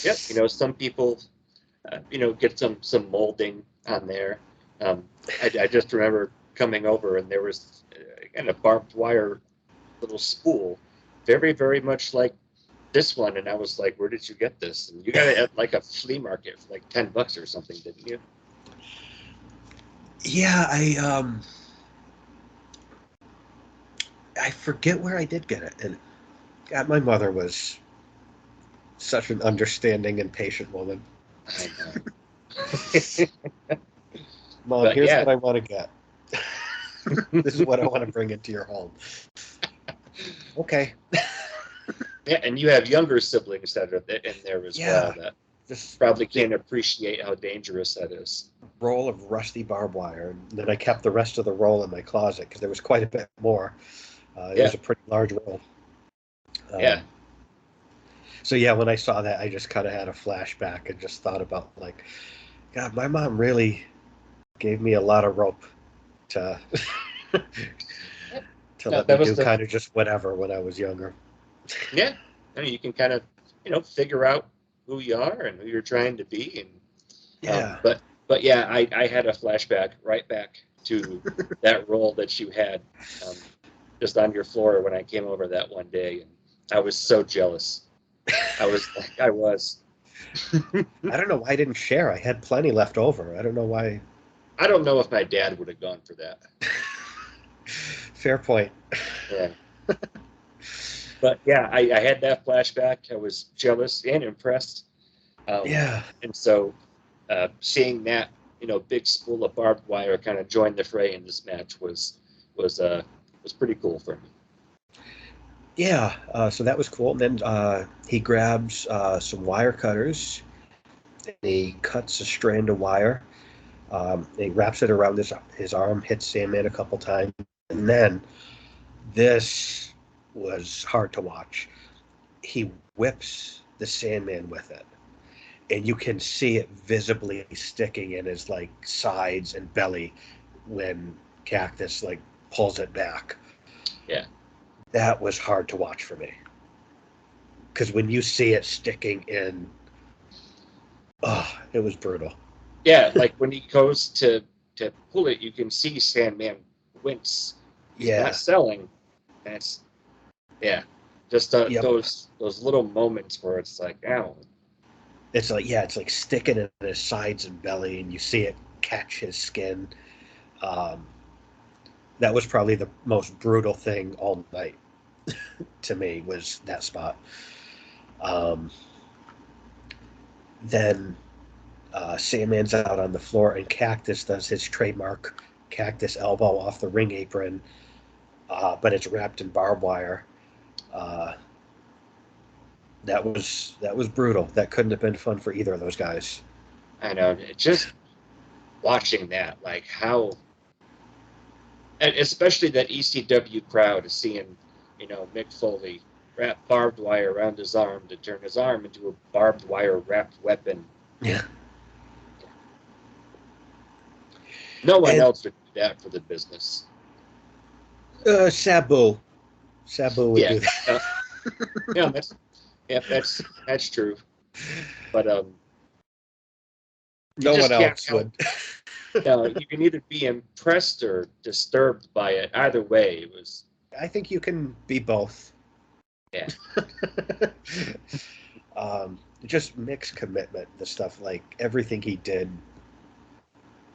Yep. Some people. Get some molding on there. I just remember coming over and there was kind of barbed wire little spool, very very much like this one, and I was like, "Where did you get this?" And you got it at like a flea market for like $10 or something, didn't you? Yeah, I forget where I did get it, and God, my mother was such an understanding and patient woman. I know. Mom, But here's yeah, what I want to get. This is what I want to bring into your home. Okay. yeah, and you have younger siblings that are in there as well Yeah, that this probably big can't appreciate how dangerous that is. roll of rusty barbed wire, and then I kept the rest of the roll in my closet because there was quite a bit more. It Yeah, was a pretty large roll. yeah, Um, so yeah, when I saw that, I just kind of had a flashback and just thought about like, God, my mom really gave me a lot of rope to to no, let me that was do the kind of just whatever when I was younger. yeah. I mean, you can kind of figure out who you are and who you're trying to be, and Yeah. but yeah, I had a flashback right back to that role that you had um, just on your floor when I came over that one day, and I was so jealous. I was. I don't know why I didn't share. I had plenty left over. I don't know why. I don't know if my dad would have gone for that. Fair point. Yeah. But yeah, I had that flashback. I was jealous and impressed. Yeah. And so seeing that, big spool of barbed wire kind of join the fray in this match was was pretty cool for me. Yeah. So that was cool. And then he grabs some wire cutters and he cuts a strand of wire. He wraps it around his arm, hits Sandman a couple times, and then this was hard to watch. He whips the Sandman with it, and you can see it visibly sticking in his like sides and belly when Cactus like pulls it back. Yeah. That was hard to watch for me because when you see it sticking in, oh, it was brutal. Yeah, like when he goes to pull it, you can see Sandman wince. He's not Yeah. selling. And it's yeah, just Yep. those little moments where it's like, ow. It's like, yeah, it's like sticking in his sides and belly, and you see it catch his skin. Um, that was probably the most brutal thing all night to me was that spot. Um, then Sandman's out on the floor, and Cactus does his trademark cactus elbow off the ring apron, but it's wrapped in barbed wire. Uh, that was brutal. That couldn't have been fun for either of those guys. I know. Just watching that, like how, and especially that ECW crowd is seeing, Mick Foley wrap barbed wire around his arm to turn his arm into a barbed wire wrapped weapon. Yeah, No one and else would do that for the business. Sabu would Yeah, do that. yeah, that's true. But You No one just can't else help. would. No, you can either be impressed or disturbed by it. Either way, it was. I think you can be both. Yeah. Just mixed commitment. The stuff like everything he did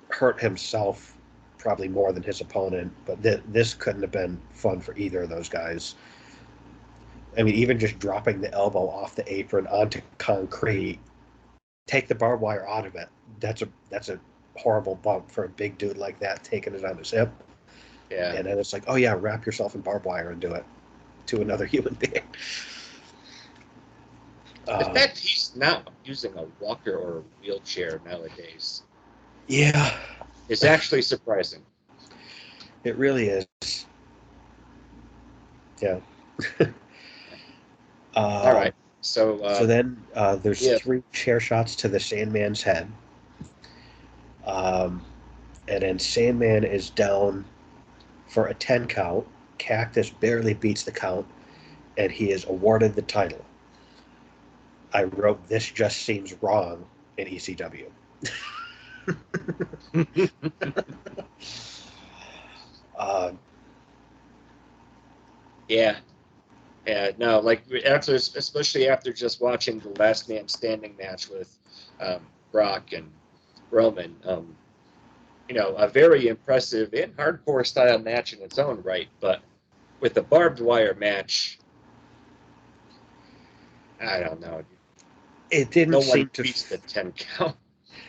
hurt himself probably more than his opponent, but this couldn't have been fun for either of those guys. I mean, even just dropping the elbow off the apron onto concrete, take the barbed wire out of it. That's a horrible bump for a big dude like that, taking it on his hip. Yeah. And then it's like, oh yeah, wrap yourself in barbed wire and do it to another human being. The fact he's not using a walker or a wheelchair nowadays Yeah, is actually surprising. it really is. Yeah. All right. So then there's yeah, 3 chair shots to the Sandman's head. And then Sandman is down for a 10 count. Cactus barely beats the count, and he is awarded the title. I wrote, this just seems wrong in ECW. uh, yeah. No, like after, especially after just watching the Last Man Standing match with Brock and Roman, a very impressive and hardcore style match in its own right, but with the barbed wire match, I don't know. it didn't No one seem to. beats the 10 count.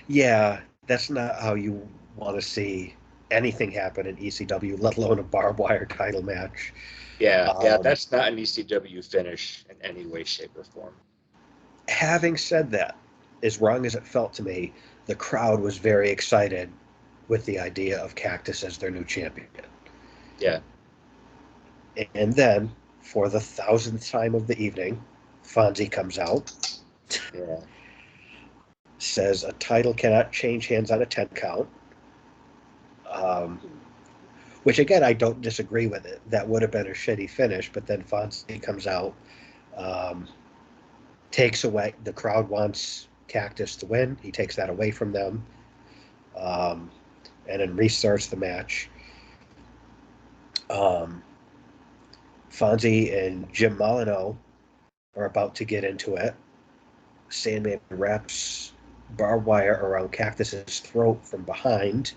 Yeah, that's not how you want to see anything happen in ECW, let alone a barbed wire title match. Yeah, that's not an ECW finish in any way, shape, or form. Having said that, as wrong as it felt to me, the crowd was very excited with the idea of Cactus as their new champion. Yeah. And then, for the 1000th time of the evening, Fonzie comes out. Yeah. Says a title cannot change hands on a 10 count. Which, again, I don't disagree with it. That would have been a shitty finish, but then Fonzie comes out, takes away. The crowd wants Cactus to win. He takes that away from them, and then restarts the match. Fonzie and Jim Molyneux are about to get into it. Sandman wraps barbed wire around Cactus's throat from behind,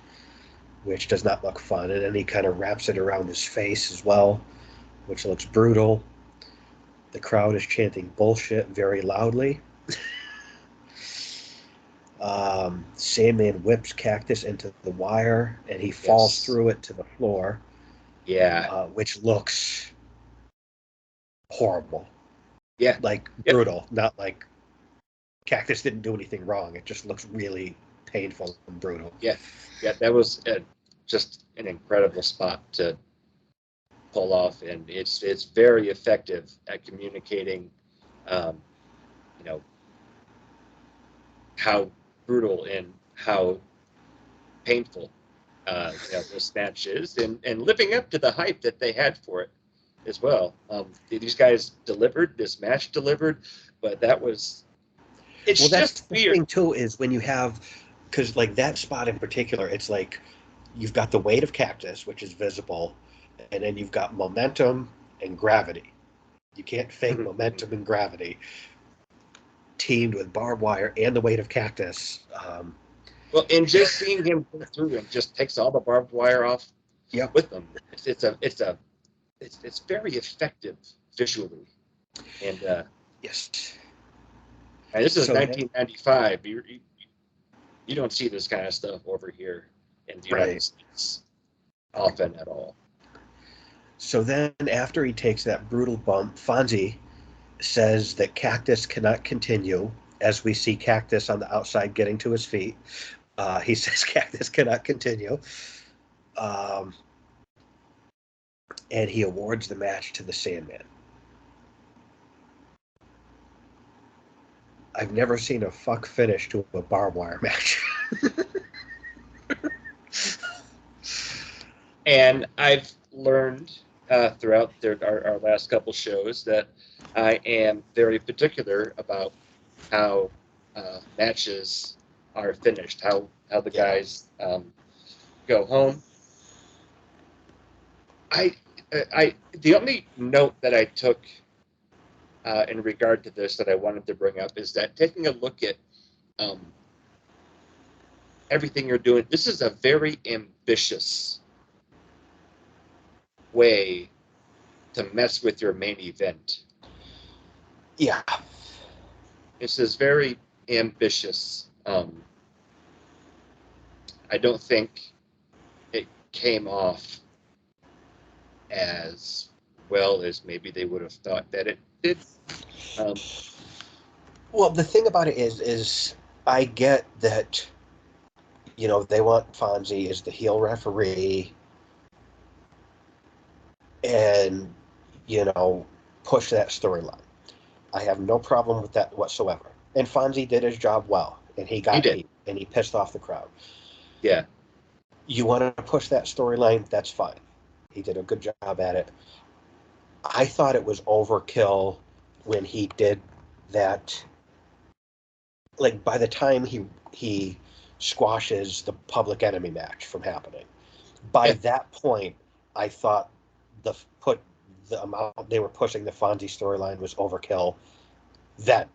which does not look fun. And then he kind of wraps it around his face as well, which looks brutal. The crowd is chanting bullshit very loudly. Sandman whips Cactus into the wire, and he falls through it to the floor. Yeah. Which looks horrible. Yeah. Like brutal, not like Cactus didn't do anything wrong. It just looks really painful and brutal. Yeah. Yeah, that was just an incredible spot to pull off, and it's very effective at communicating, how brutal and how painful, this match is, and living up to the hype that they had for it as well. These guys delivered. This match delivered, but that was. It's well, that's just the weird. thing too, is when you have, because like that spot in particular, it's like you've got the weight of Cactus, which is visible, and then you've got momentum and gravity. You can't fake momentum and gravity teamed with barbed wire and the weight of Cactus. Well, and just seeing him go through and just takes all the barbed wire off with them, it's very effective visually, and yes. and this is 1995. You don't see this kind of stuff over here in the United States often at all. So then, after he takes that brutal bump, Fonzie says that Cactus cannot continue. As we see Cactus on the outside getting to his feet, he says Cactus cannot continue. And he awards the match to the Sandman. I've never seen a fuck finish to a barbed wire match. And I've learned throughout our last couple shows that I am very particular about how matches are finished, how the guys go home. The only note that I took in regard to this that I wanted to bring up is that taking a look at everything you're doing, this is a very ambitious way to mess with your main event. Yeah. This is very ambitious. I don't think it came off as well as maybe they would have thought that it did. Well, the thing about it is I get that, you know, they want Fonzie as the heel referee and, you know, push that storyline. I have no problem with that whatsoever. And Fonzie did his job well, and he got heat, and he pissed off the crowd. Yeah. You want to push that storyline, that's fine. He did a good job at it. I thought it was overkill when he did that. Like, by the time he squashes the Public Enemy match from happening, by that point, I thought the amount they were pushing the Fonzie storyline was overkill. Then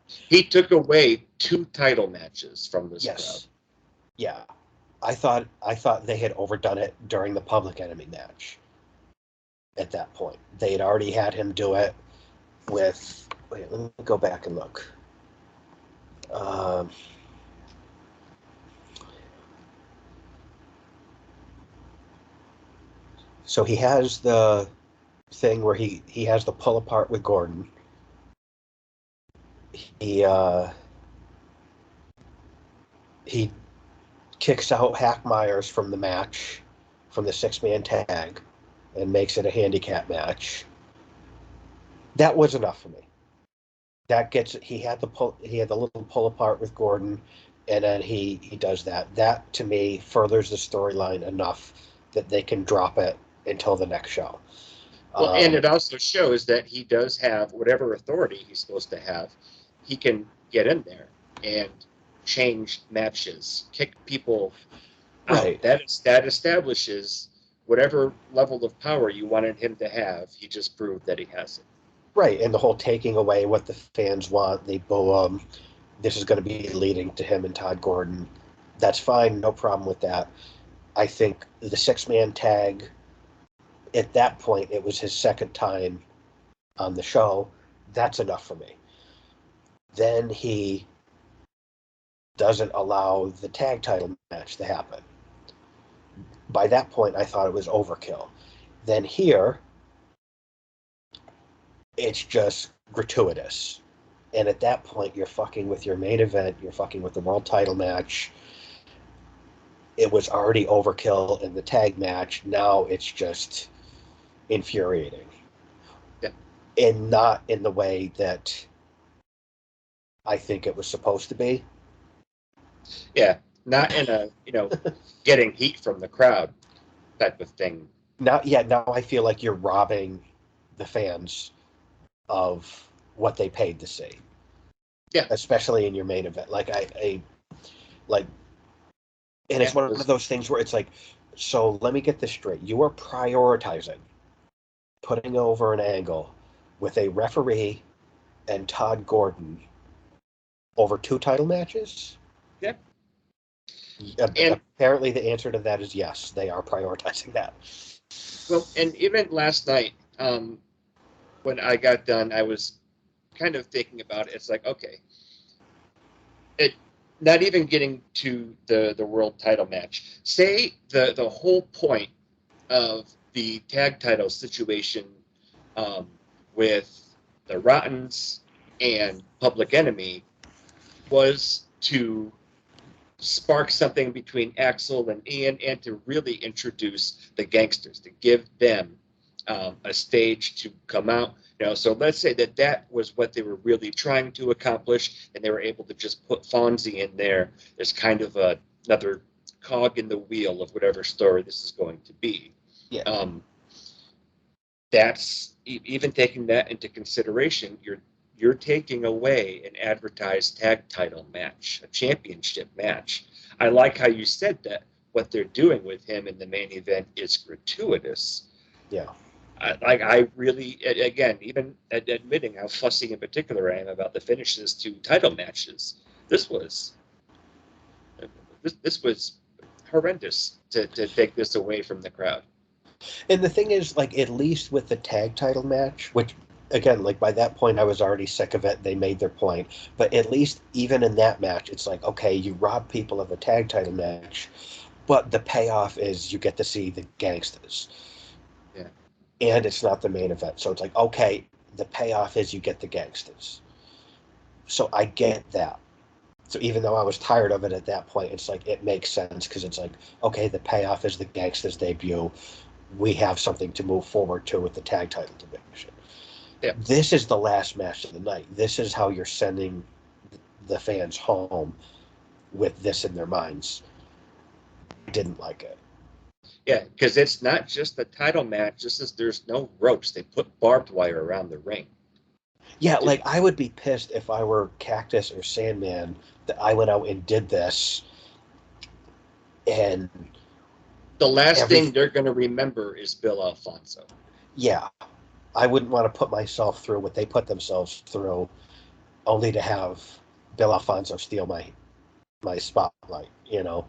he took away 2 title matches from this crowd. Yeah. I thought they had overdone it during the Public Enemy match. At that point, they had already had him do it with. Wait, let me go back and look. So he has the thing where he has the pull apart with Gordon. He kicks out Hack Myers from the match, from the 6-man tag, and makes it a handicap match. That was enough for me. That gets he had the little pull apart with Gordon, and then he does that. That to me furthers the storyline enough that they can drop it until the next show. Well, and it also shows that he does have whatever authority he's supposed to have. He can get in there and change matches, kick people out. Right. That establishes whatever level of power you wanted him to have. He just proved that he has it. Right, and the whole taking away what the fans want, they boo him. This is going to be leading to him and Todd Gordon. That's fine, no problem with that. I think the 6-man tag, at that point, it was his second time on the show. That's enough for me. Then he doesn't allow the tag title match to happen. By that point, I thought it was overkill. Then here, it's just gratuitous. And at that point, you're fucking with your main event. You're fucking with the world title match. It was already overkill in the tag match. Now it's just infuriating. Yeah. And not in the way that I think it was supposed to be. Yeah, not in a, getting heat from the crowd type of thing. Now I feel like you're robbing the fans of what they paid to see. Yeah. Especially in your main event. And it's one of those things where it's like, so let me get this straight. You are prioritizing putting over an angle with a referee and Todd Gordon over 2 title matches? Yeah. And apparently the answer to that is yes, they are prioritizing that. Well, and even last night, when I got done, I was kind of thinking about it. It's like, okay, not even getting to the world title match. Say the whole point of the tag title situation with the Rottens and Public Enemy was to spark something between Axel and Ian and to really introduce the gangsters, to give them a stage to come out. So let's say that was what they were really trying to accomplish, and they were able to just put Fonzie in there as kind of another cog in the wheel of whatever story this is going to be. Yeah. That's even taking that into consideration. you're taking away an advertised tag title match, a championship match. I like how you said that what they're doing with him in the main event is gratuitous. Yeah. I really, again, even admitting how fussy in particular I am about the finishes to title matches, this was horrendous to take this away from the crowd. And the thing is, like, at least with the tag title match, which, again, like, by that point, I was already sick of it. They made their point. But at least, even in that match, it's like, okay, you rob people of a tag title match, but the payoff is you get to see the gangsters. Yeah. And it's not the main event. So it's like, okay, the payoff is you get the gangsters. So I get that. So even though I was tired of it at that point, it's like, it makes sense because it's like, okay, the payoff is the gangsters debut. We have something to move forward to with the tag title division. Yeah. This is the last match of the night. This is how you're sending the fans home with this in their minds. I didn't like it. Yeah, because it's not just the title match. Just as there's no ropes, they put barbed wire around the ring. Yeah, like, I would be pissed if I were Cactus or Sandman that I went out and did this, and the last thing they're going to remember is Bill Alfonso. Yeah, I wouldn't want to put myself through what they put themselves through, only to have Bill Alfonso steal my spotlight. Yeah.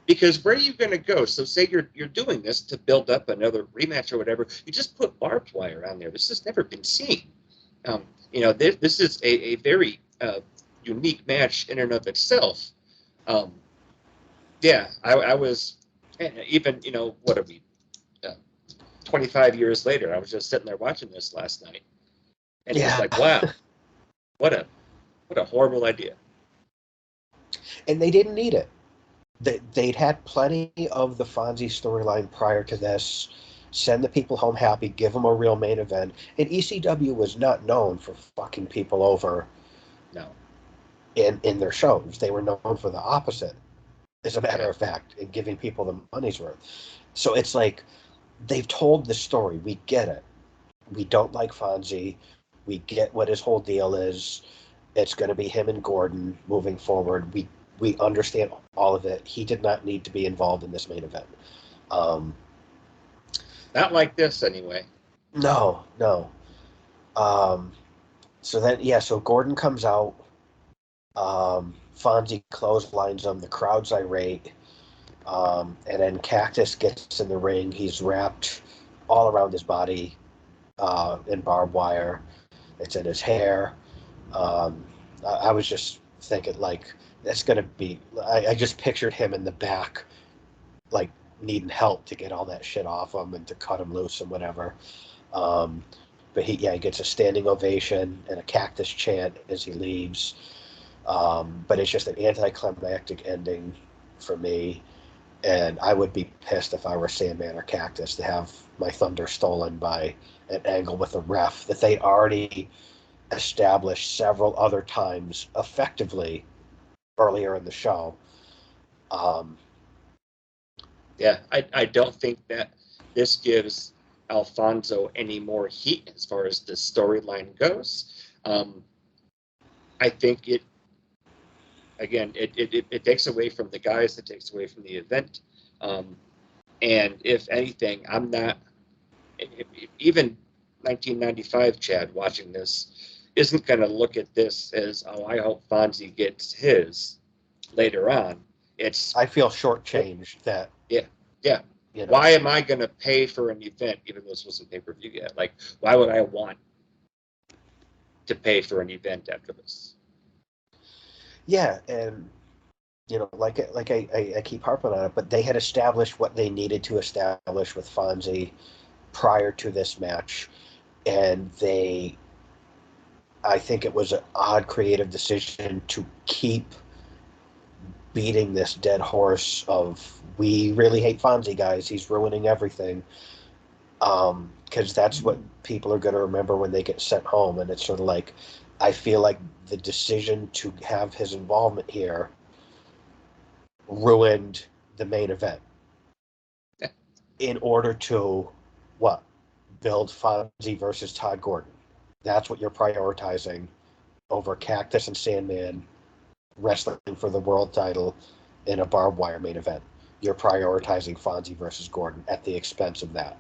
Because where are you going to go? So say you're doing this to build up another rematch or whatever. You just put barbed wire on there. This has never been seen. This is a very unique match in and of itself. Yeah, I was even, what are we, 25 years later, I was just sitting there watching this last night. And it was like, wow, what a horrible idea. And they didn't need it. They'd had plenty of the Fonzie storyline prior to this. Send the people home happy, give them a real main event. And ECW was not known for fucking people over. No. In their shows. They were known for the opposite, as a matter of fact, in giving people the money's worth. So it's like, they've told the story. We get it. We don't like Fonzie. We get what his whole deal is. It's going to be him and Gordon moving forward. We understand all of it. He did not need to be involved in this main event. Not like this, anyway. No. So Gordon comes out. Fonzie clotheslines him. The crowd's irate. And then Cactus gets in the ring. He's wrapped all around his body in barbed wire. It's in his hair. I was just thinking, like, that's going to be... I just pictured him in the back, like, needing help to get all that shit off him and to cut him loose and whatever. But he gets a standing ovation and a Cactus chant as he leaves. But it's just an anticlimactic ending for me. And I would be pissed if I were Sandman or Cactus to have my thunder stolen by an angle with a ref that they already established several other times effectively earlier in the show. I don't think that this gives Alfonso any more heat as far as the storyline goes. I think it takes away from the guys, it takes away from the event. And if anything, I'm not, even 1995 Chad watching this isn't going to look at this as, oh, I hope Fonzie gets his later on. I feel shortchanged that. Yeah. Why am I going to pay for an event, even though this was a pay-per-view yet? Like, why would I want to pay for an event after this? Yeah, and like I keep harping on it, but they had established what they needed to establish with Fonzie prior to this match, and I think it was an odd creative decision to keep beating this dead horse of, we really hate Fonzie, guys, he's ruining everything, because that's what people are going to remember when they get sent home. And it's sort of like, I feel like the decision to have his involvement here ruined the main event in order to build Fonzie versus Todd Gordon. That's what you're prioritizing over Cactus and Sandman wrestling for the world title in a barbed wire main event. You're prioritizing Fonzie versus Gordon at the expense of that.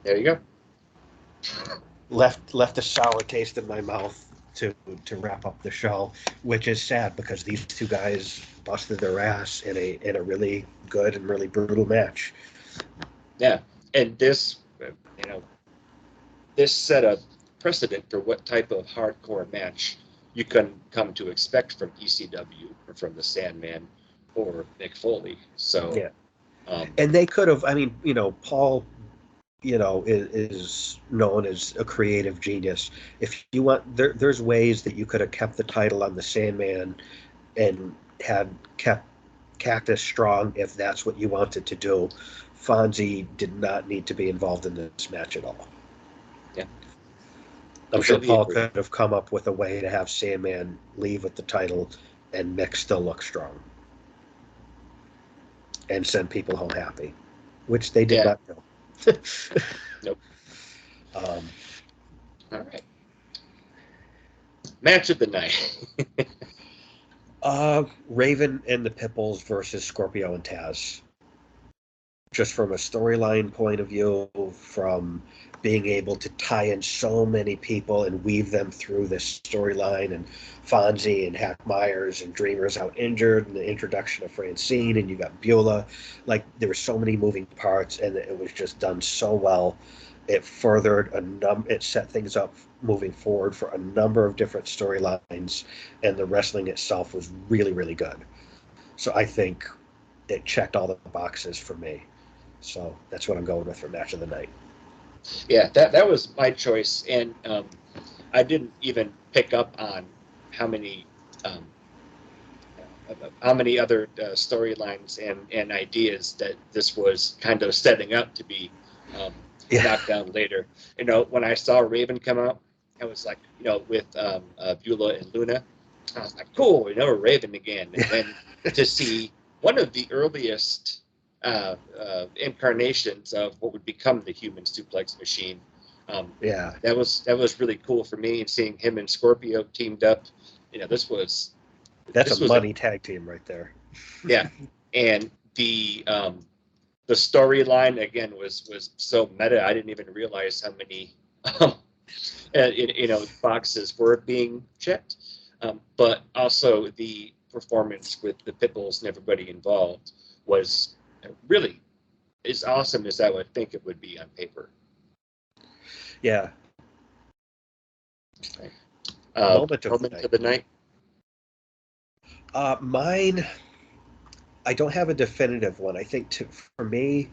There you go. Left a sour taste in my mouth to wrap up the show, which is sad because these two guys busted their ass in a really good and really brutal match. Yeah, and this, you know, this set a precedent for what type of hardcore match you can come to expect from ECW or from the Sandman or Mick Foley. So, yeah, and they could have. I mean, Paul, is known as a creative genius. If you want, there's ways that you could have kept the title on the Sandman and had kept Cactus strong if that's what you wanted to do. Fonzie did not need to be involved in this match at all. Yeah. I'm sure Paul could have come up with a way to have Sandman leave with the title and Mick still look strong and send people home happy, which they did not do. Nope. All right. Match of the night. Raven and the Pipples versus Scorpio and Taz. Just from a storyline point of view, from being able to tie in so many people and weave them through this storyline, and Fonzie and Hack Myers and Dreamer's out injured, and the introduction of Francine, and you got Beulah. Like, there were so many moving parts, and it was just done so well. It furthered it set things up moving forward for a number of different storylines, and the wrestling itself was really, really good. So I think it checked all the boxes for me. So that's what I'm going with for match of the night. Yeah, that was my choice, and I didn't even pick up on how many other storylines and ideas that this was kind of setting up to be knocked down later. When I saw Raven come out, I was like, with Beulah and Luna, I was like, cool, Raven again. And then to see one of the earliest incarnations of what would become the human suplex machine. That was really cool for me, and seeing him and Scorpio teamed up. That's a money tag team right there. Yeah, and the storyline again was so meta. I didn't even realize how many boxes were being checked, but also the performance with the Pitbulls and everybody involved was really as awesome as I would think it would be on paper. Yeah. Moment of the night. Mine, I don't have a definitive one. I think for me,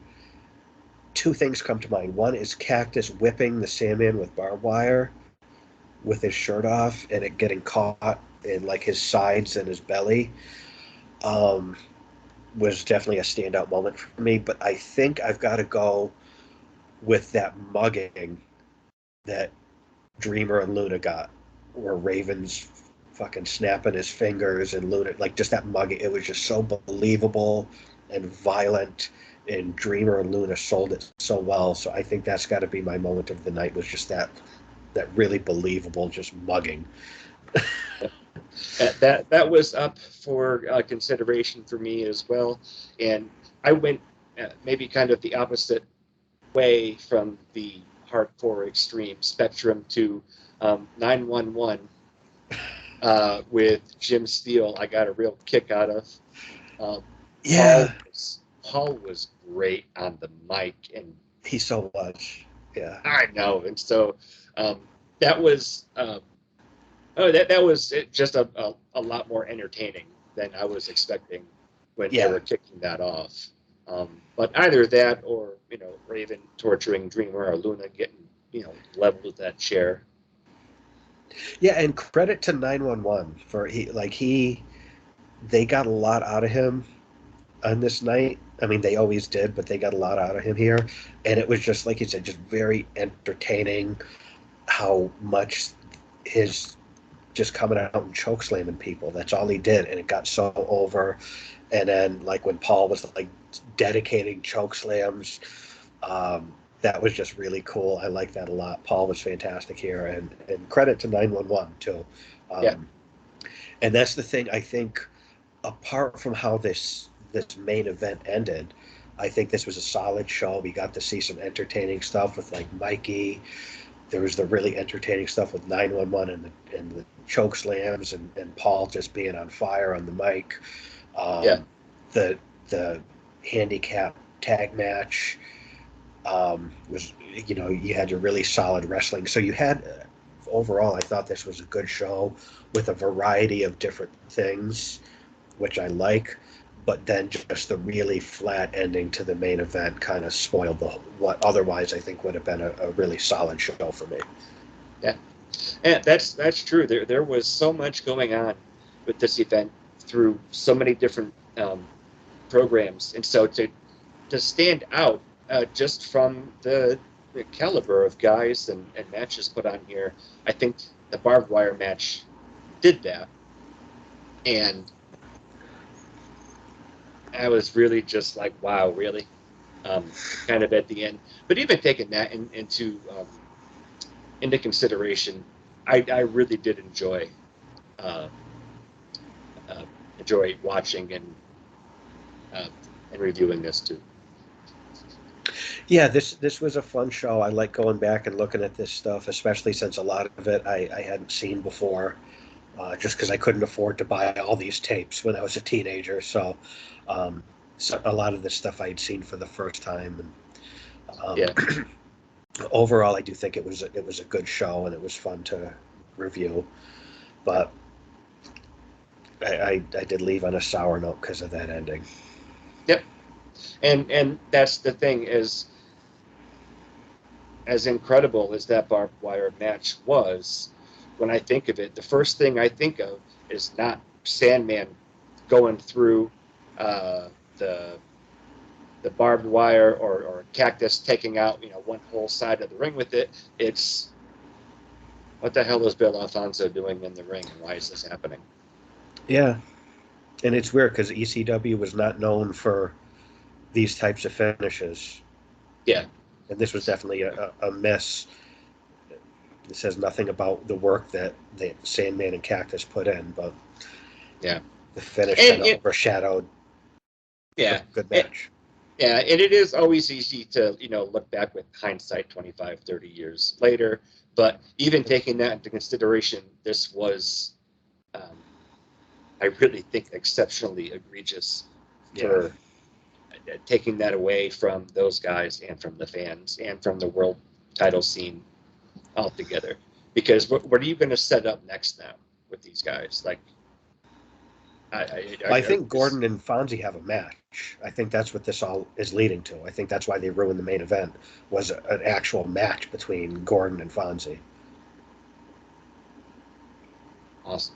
two things come to mind. One is Cactus whipping the Sandman with barbed wire with his shirt off and it getting caught in like his sides and his belly. Was definitely a standout moment for me, but I think I've got to go with that mugging that Dreamer and Luna got, where Raven's fucking snapping his fingers and Luna, like just that mugging, it was just so believable and violent, and Dreamer and Luna sold it so well. So I think that's got to be my moment of the night, was just that really believable, just mugging. That was up for consideration for me as well, and I went maybe kind of the opposite way from the hardcore extreme spectrum to 911 with Jim Steele. I got a real kick out of. Paul was great on the mic, and he so much. Yeah, I know, and so that was. That was just a lot more entertaining than I was expecting when they were kicking that off. But either that or, Raven torturing Dreamer or Luna getting, leveled with that chair. Yeah, and credit to 911 for they got a lot out of him on this night. I mean, they always did, but they got a lot out of him here. And it was just, like you said, just very entertaining how much his just coming out and choke slamming people. That's all he did, and it got so over. And then, like when Paul was like dedicating choke slams, that was just really cool. I like that a lot. Paul was fantastic here, and credit to 911 too. Yeah. And that's the thing. I think, apart from how this main event ended, I think this was a solid show. We got to see some entertaining stuff with like Mikey. There was the really entertaining stuff with 911 and the choke slams and Paul just being on fire on the mic. Yeah. The handicap tag match was, you had your really solid wrestling. So you had, overall, I thought this was a good show with a variety of different things, which I like. But then just the really flat ending to the main event kind of spoiled what otherwise I think would have been a really solid show for me. Yeah, and that's true. There was so much going on with this event through so many different programs, and so to stand out just from the caliber of guys and matches put on here, I think the barbed wire match did that, and I was really just like, wow, really? Kind of at the end. But even taking that into consideration, I really did enjoy watching and reviewing this too. Yeah, this was a fun show. I like going back and looking at this stuff, especially since a lot of it I hadn't seen before, just because I couldn't afford to buy all these tapes when I was a teenager. So, so a lot of this stuff I had seen for the first time. And Yeah. overall, I do think it was a good show and it was fun to review. But I did leave on a sour note because of that ending. Yep. And that's the thing, is as incredible as that barbed wire match was, when I think of it, the first thing I think of is not Sandman going through the barbed wire or Cactus taking out one whole side of the ring with it. It's, what the hell is Bill Alfonso doing in the ring, and why is this happening? Yeah, and it's weird because ECW was not known for these types of finishes. Yeah. And this was definitely a miss. It says nothing about the work that Sandman and Cactus put in, but yeah, the finish kind of overshadowed yeah, a good match. Yeah, and it is always easy to, look back with hindsight 25, 30 years later. But even taking that into consideration, this was, I really think, exceptionally egregious for taking that away from those guys and from the fans and from the world title scene altogether. Because what are you going to set up next now with these guys? Like, I think Gordon and Fonzie have a match. I think that's what this all is leading to. I think that's why they ruined the main event, was an actual match between Gordon and Fonzie. Awesome.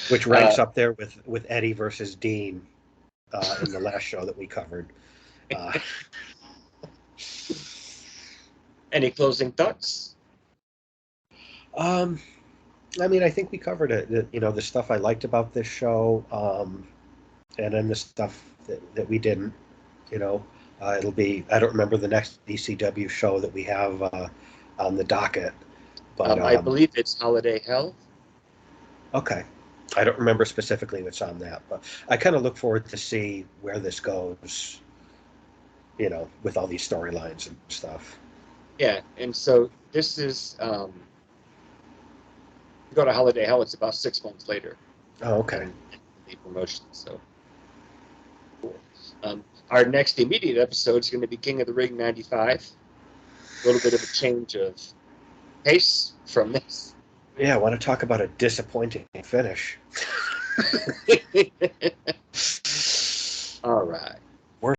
Which ranks up there with Eddie versus Dean in the last show that we covered. Any closing thoughts? I mean, I think we covered it. The stuff I liked about this show, and then the stuff that we didn't. It'll be. I don't remember the next DCW show that we have on the docket, but I believe it's Holiday Hell. Okay, I don't remember specifically what's on that, but I kind of look forward to see where this goes. With all these storylines and stuff. Yeah, and so this is. Go to Holiday Hell, it's about 6 months later. Oh, okay. In the promotion, so cool. Our next immediate episode is going to be King of the Ring 95. A little bit of a change of pace from this. Yeah, I want to talk about a disappointing finish. All right.